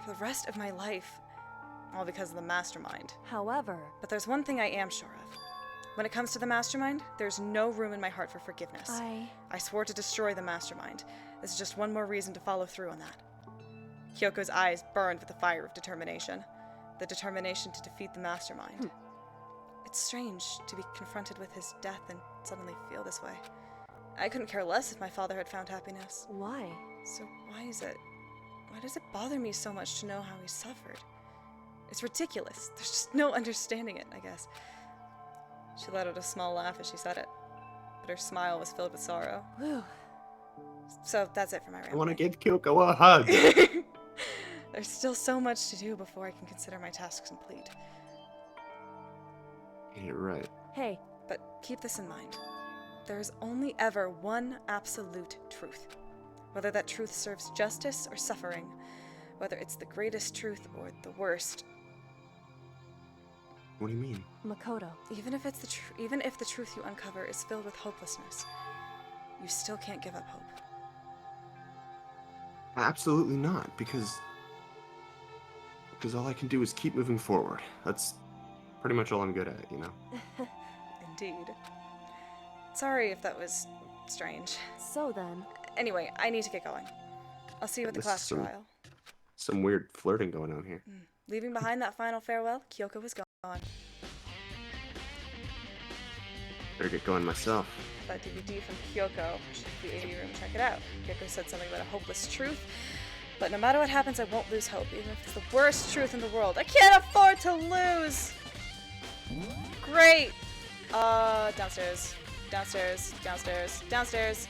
for the rest of my life, all because of the mastermind. However... But there's one thing I am sure of. When it comes to the mastermind, there's no room in my heart for forgiveness. I swore to destroy the mastermind. This is just one more reason to follow through on that. Kyoko's eyes burned with the fire of determination. The determination to defeat the mastermind. It's strange to be confronted with his death and suddenly feel this way. I couldn't care less if my father had found happiness. Why? So why does it bother me so much to know how he suffered? It's ridiculous. There's just no understanding it, I guess. She let out a small laugh as she said it, but her smile was filled with sorrow. Whew. So that's it for my I want to rambling. give Kyoko a hug. There's still so much to do before I can consider my tasks complete. You're right. Hey, But keep this in mind. There is only ever one absolute truth. Whether that truth serves justice or suffering, whether it's the greatest truth or the worst, What do you mean? Makoto. even if the truth you uncover is filled with hopelessness, you still can't give up hope. Absolutely not, because all I can do is keep moving forward. That's pretty much all I'm good at, you know? Indeed. Sorry if that was strange. So then, Anyway, I need to get going. I'll see you at the This is class some- trial. Some weird flirting going on here. Leaving behind that final farewell, Kyoko was gone. Better get going myself. That DVD from Kyoko. Should the AV room check it out. Kyoko said something about a hopeless truth. But no matter what happens, I won't lose hope, even if it's the worst truth in the world. I can't afford to lose! Great! Downstairs. Downstairs. Downstairs. Downstairs.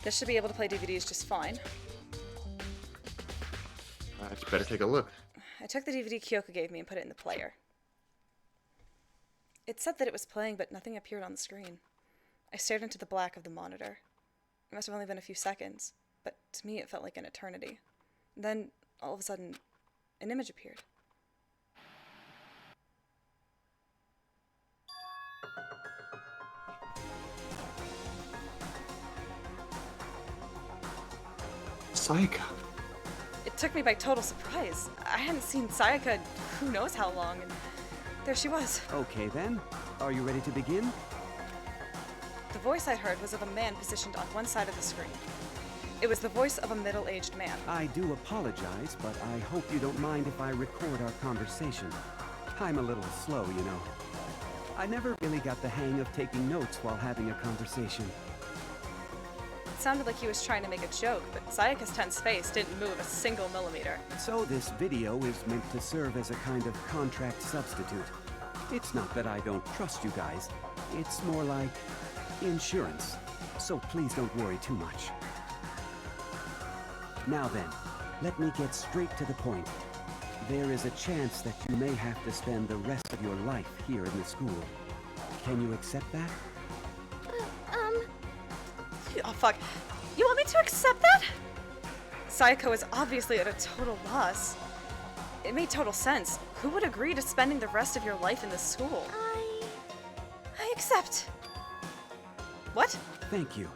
This should be able to play DVDs just fine. I better take a look. I took the DVD Kyoko gave me and put it in the player. It said that it was playing, but nothing appeared on the screen. I stared into the black of the monitor. It must have only been a few seconds, but to me it felt like an eternity. Then, all of a sudden, an image appeared. Sayaka. It took me by total surprise. I hadn't seen Sayaka in who knows how long, and there she was. Okay then, are you ready to begin? The voice I heard was of a man positioned on one side of the screen. It was the voice of a middle-aged man. I do apologize, but I hope you don't mind if I record our conversation. I'm a little slow, you know. I never really got the hang of taking notes while having a conversation. It sounded like he was trying to make a joke, but Sayaka's tense face didn't move a single millimeter. So this video is meant to serve as a kind of contract substitute. It's not that I don't trust you guys. It's more like insurance. So please don't worry too much. Now then, let me get straight to the point. There is a chance that you may have to spend the rest of your life here in the school. Can you accept that? Oh, fuck. You want me to accept that? Sayaka was obviously at a total loss. It made total sense. Who would agree to spending the rest of your life in this school? I accept. What? Thank you.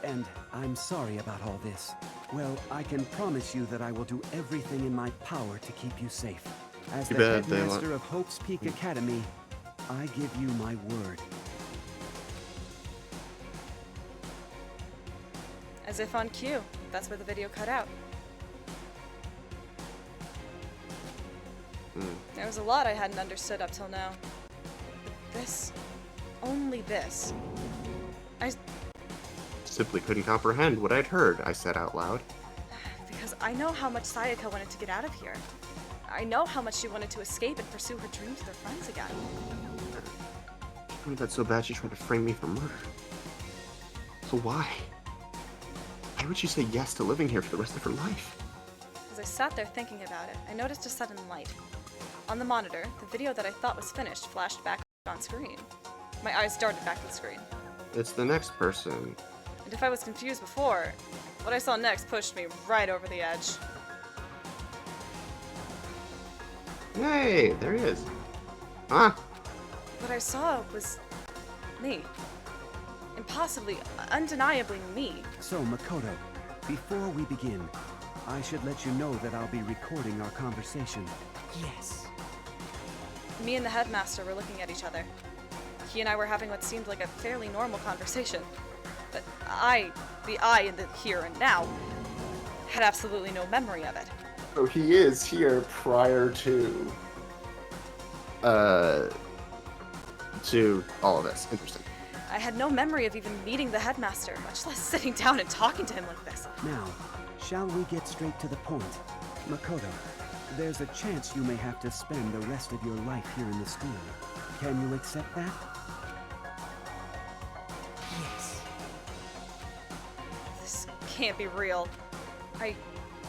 And I'm sorry about all this. Well, I can promise you that I will do everything in my power to keep you safe. As Too the bad they headmaster of Hope's Peak Academy, I give you my word. As if on cue. That's where the video cut out. There was a lot I hadn't understood up till now. But this, only this. I Simply couldn't comprehend what I'd heard, I said out loud. Because I know how much Sayaka wanted to get out of here. I know how much she wanted to escape and pursue her dreams with her friends again. She wanted that so bad she tried to frame me for murder. So why? Why would she say yes to living here for the rest of her life? As I sat there thinking about it, I noticed a sudden light. On the monitor, the video that I thought was finished flashed back on screen. My eyes darted back to the screen. It's the next person. And if I was confused before, what I saw next pushed me right over the edge. Hey, there he is. Ah, What I saw was me. Impossibly, undeniably me. So, Makoto, before we begin, I should let you know that I'll be recording our conversation. Yes. Me and the headmaster were looking at each other. He and I were having what seemed like a fairly normal conversation. But the I in the here and now, had absolutely no memory of it. so he is here prior to all of this. Interesting. I had no memory of even meeting the headmaster, much less sitting down and talking to him like this. Now, shall we get straight to the point? Makoto, there's a chance you may have to spend the rest of your life here in the school. Can you accept that? Yes. This can't be real. I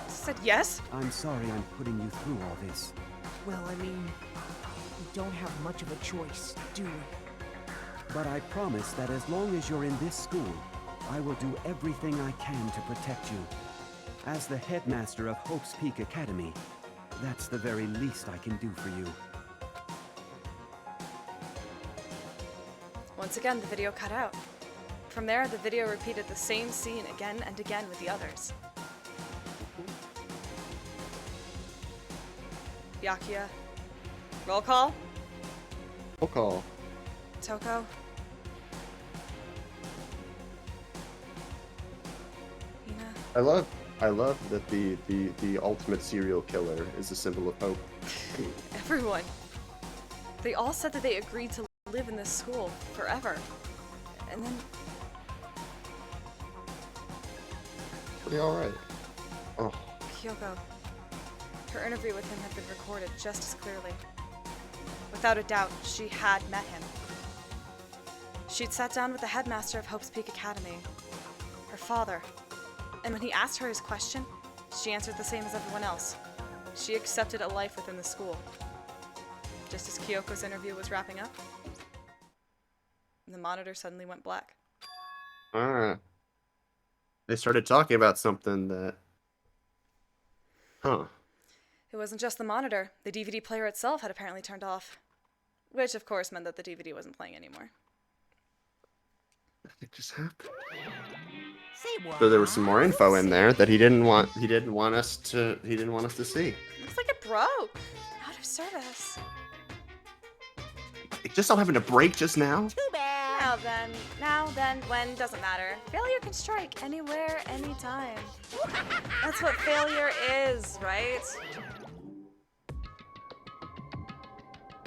said yes? I'm sorry I'm putting you through all this. Well, I mean, we don't have much of a choice, do we? But I promise that as long as you're in this school, I will do everything I can to protect you. As the headmaster of Hope's Peak Academy, that's the very least I can do for you. Once again, the video cut out. From there, the video repeated the same scene again and again with the others. Byakuya. Roll call. Roll call. Toko. Hina. I love that the ultimate serial killer is a symbol of hope. Everyone. They all said that they agreed to live in this school forever. And then Pretty alright. Oh. Kyoko. Her interview with him had been recorded just as clearly. Without a doubt, she had met him. She'd sat down with the headmaster of Hope's Peak Academy, her father, and when he asked her his question, she answered the same as everyone else. She accepted a life within the school. Just as Kyoko's interview was wrapping up, the monitor suddenly went black. Ah. They started talking about something that... Huh. It wasn't just the monitor. The DVD player itself had apparently turned off. Which, of course, meant that the DVD wasn't playing anymore. It just happened. Say what? So there was some more info in there that he didn't want us to see. Looks like it broke. Out of service. It just so happened to break just now? Too bad. Now then, when, doesn't matter. Failure can strike anywhere, anytime. That's what failure is, right?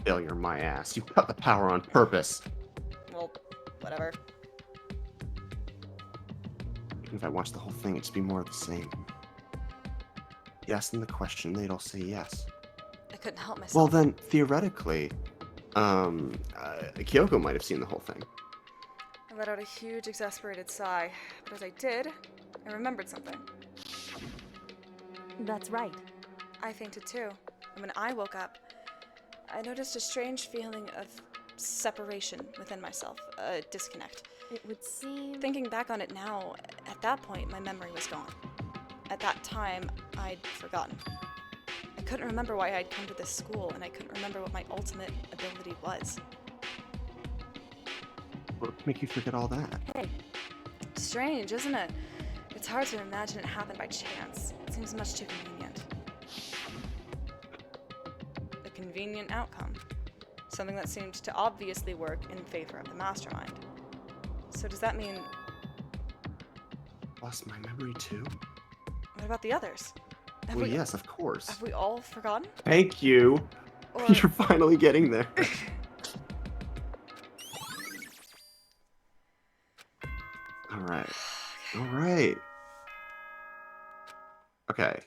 Failure, my ass. You cut the power on purpose. Well, whatever. Even if I watched the whole thing, it'd just be more of the same. You ask them the question, they'd all say yes. I couldn't help myself. Well then, theoretically, Kyoko might have seen the whole thing. I let out a huge, exasperated sigh, but as I did, I remembered something. That's right. I fainted too, and when I woke up, I noticed a strange feeling of separation within myself, a disconnect. It would seem... Thinking back on it now, at that point, my memory was gone. At that time, I'd forgotten. I couldn't remember why I'd come to this school, and I couldn't remember what my ultimate ability was. What would make you forget all that? Hey, Strange, isn't it? It's hard to imagine it happened by chance. It seems much too convenient. A convenient outcome. Something that seemed to obviously work in favor of the mastermind. So does that mean... Lost my memory too? What about the others? Well, yes, of course. Have we all forgotten? Thank you. Or... You're finally getting there. Alright. Alright. Okay.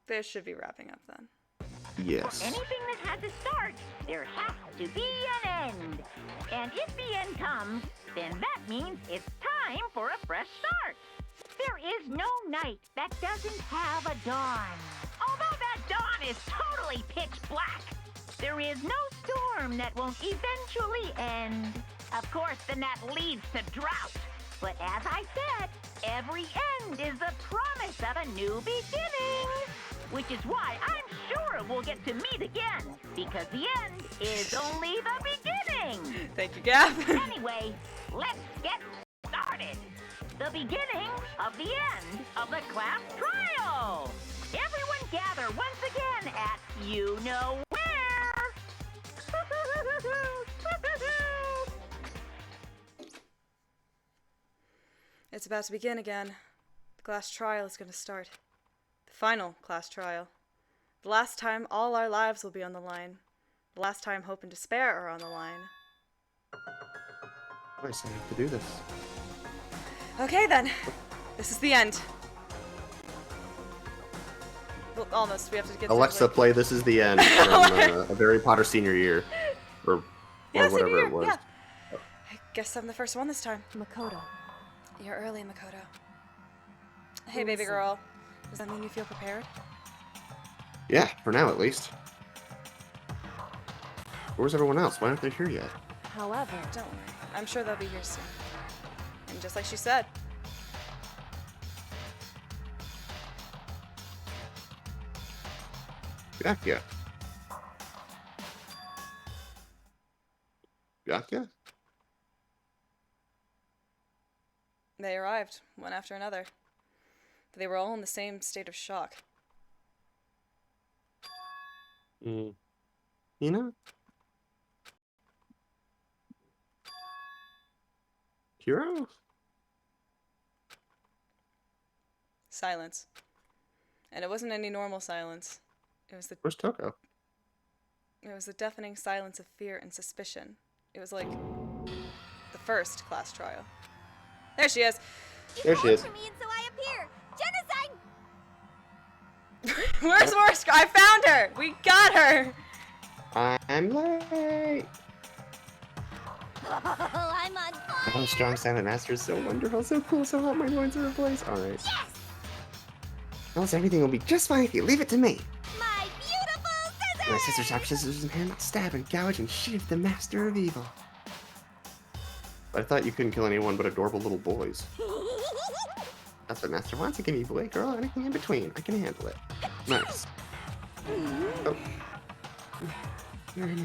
This should be wrapping up then. Yes. For anything that has a start, there has to be an end. And if the end comes, then that means it's time for a fresh start. There is no night that doesn't have a dawn. Although that dawn is totally pitch black, there is no storm that won't eventually end. Of course, then that leads to drought. But as I said, every end is the promise of a new beginning. Which is why I'm sure we'll get to meet again, because the end is only the beginning. Thank you, Gav. Anyway, let's get started. The beginning of the end of the class trial. Everyone gather once again at you know where. It's about to begin again. The class trial is going to start. The final class trial. The last time all our lives will be on the line. The last time hope and despair are on the line. I say I have to do this. Okay then. This is the end. Well, almost. We have to get Alexa, through, like... play This Is the End from A Harry Potter Senior Year. Or Yeah, whatever senior it was. year, yeah. I guess I'm the first one this time. Makoto. You're early, Makoto. Hey, baby Listen. girl. Does that mean you feel prepared? Yeah, for now at least. Where's everyone else? Why aren't they here yet? However, Don't worry. I'm sure they'll be here soon. And just like she said. Gotcha. Gotcha? They arrived, one after another. But they were all in the same state of shock. You know? Hero? Silence. And it wasn't any normal silence. It was Where's Toko? the deafening silence of fear and suspicion. It was like the first class trial. There she is. There she is. For me, and so I appear. Genocide. Where's Morska? I found her. We got her. I'm late. Oh, I'm on fire. Oh, strong silent master is so wonderful, so cool, so hot, my loins are in place. Alright. Yes, Almost everything will be just fine if you leave it to me. my beautiful scissors. My sister sharp scissors in hand, stab and gouge and sheath the master of evil. I thought you couldn't kill anyone but adorable little boys. That's what Master wants. It can be boy, girl, anything in between. I can handle it. Nice. Oh. Very nice.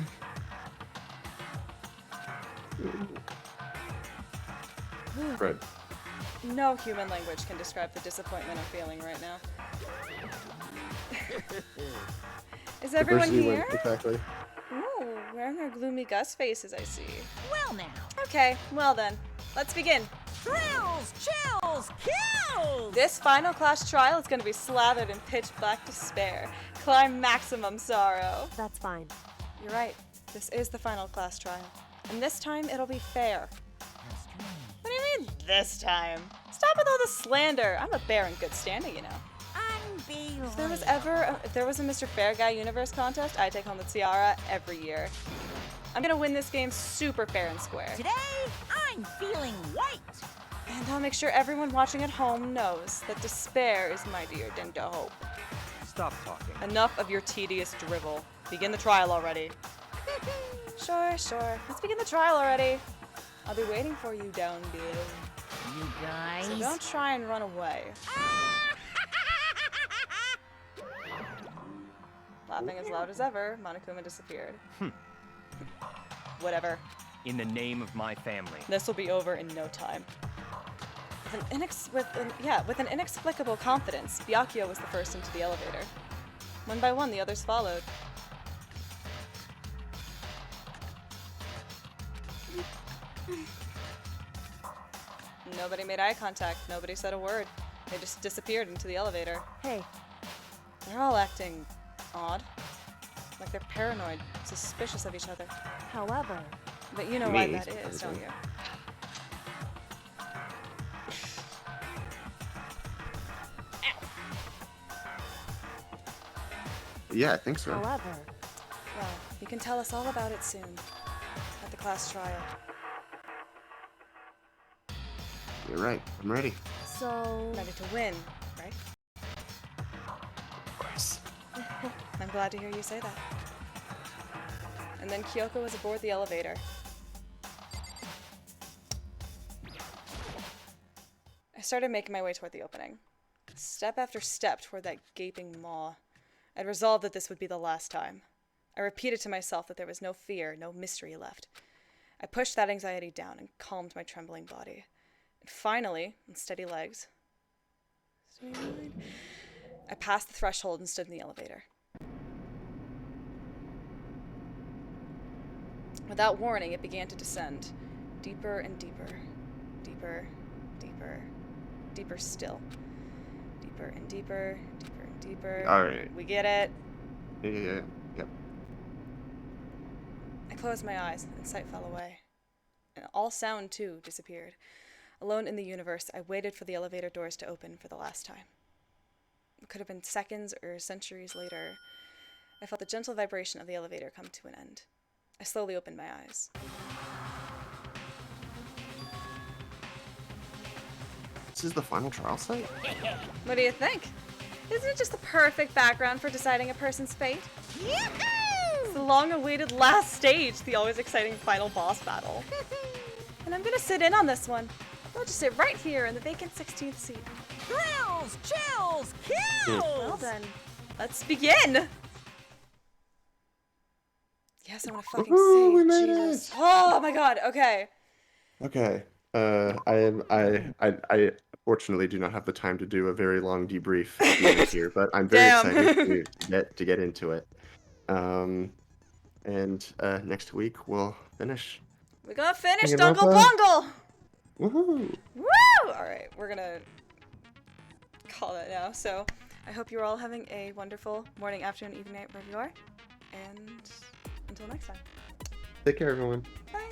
Fred. No human language can describe the disappointment I'm feeling right now. Is everyone Diversity here? win, exactly. Ooh, wearing their gloomy Gus faces, I see. Well now. Okay, well then, let's begin. Thrills, chills, kills! This final class trial is going to be slathered in pitch black despair. Climb maximum sorrow. that's fine. You're right. This is the final class trial. And this time it'll be fair. What do you mean, this time? Stop with all the slander. I'm a bear in good standing, you know. Unbelievable. If there was a Mr. Fair Guy Universe contest, I take home the tiara every year. I'm gonna win this game super fair and square. Today, I'm feeling white. And I'll make sure everyone watching at home knows that despair is mightier than hope. Stop talking. Enough of your tedious drivel. Begin the trial already. Sure. Let's begin the trial already. I'll be waiting for you down below. You guys. So don't try and run away. Laughing as loud as ever, Monokuma disappeared. Whatever. In the name of my family. This will be over in no time. With an inexplicable confidence, Byakuya was the first into the elevator. One by one, the others followed. Nobody made eye contact. Nobody said a word. They just disappeared into the elevator. Hey, They're all acting odd. Like they're paranoid, suspicious of each other. however, But you know why Me, that is, don't you? Yeah, I think so. however, Well, you can tell us all about it soon. At the class trial. You're right. I'm ready. so Ready to win, right? Of course. I'm glad to hear you say that. And then Kyoko was aboard the elevator. I started making my way toward the opening. Step after step toward that gaping maw. I'd resolved that this would be the last time. I repeated to myself that there was no fear, no mystery left. I pushed that anxiety down and calmed my trembling body. And finally, on steady legs, I passed the threshold and stood in the elevator. Without warning, it began to descend. Deeper and deeper. Deeper, deeper, deeper still. Deeper and deeper, deeper and deeper. Alright. We get it. Yeah. Yep. I closed my eyes and sight fell away. and all sound, too, disappeared. Alone in the universe, I waited for the elevator doors to open for the last time. It could have been seconds or centuries later. I felt the gentle vibration of the elevator come to an end. I slowly opened my eyes. This is the final trial site? What do you think? Isn't it just the perfect background for deciding a person's fate? It's the long-awaited last stage, the always exciting final boss battle. And I'm gonna sit in on this one. I'll just sit right here in the vacant 16th seat. Thrills, chills, kills! Well then, let's begin! Yes, I'm gonna fucking Woohoo, we save made Jesus. it! Oh my god, okay. Okay. I fortunately do not have the time to do a very long debrief here, but I'm very excited to get into it. And next week we'll finish. We're gonna finish Danganronpa. Dungle Bungle! Woohoo! Woo! Alright, we're gonna call that now. So, I hope you're all having a wonderful morning, afternoon, evening, night, wherever you are. And until next time. Take care, everyone. Bye!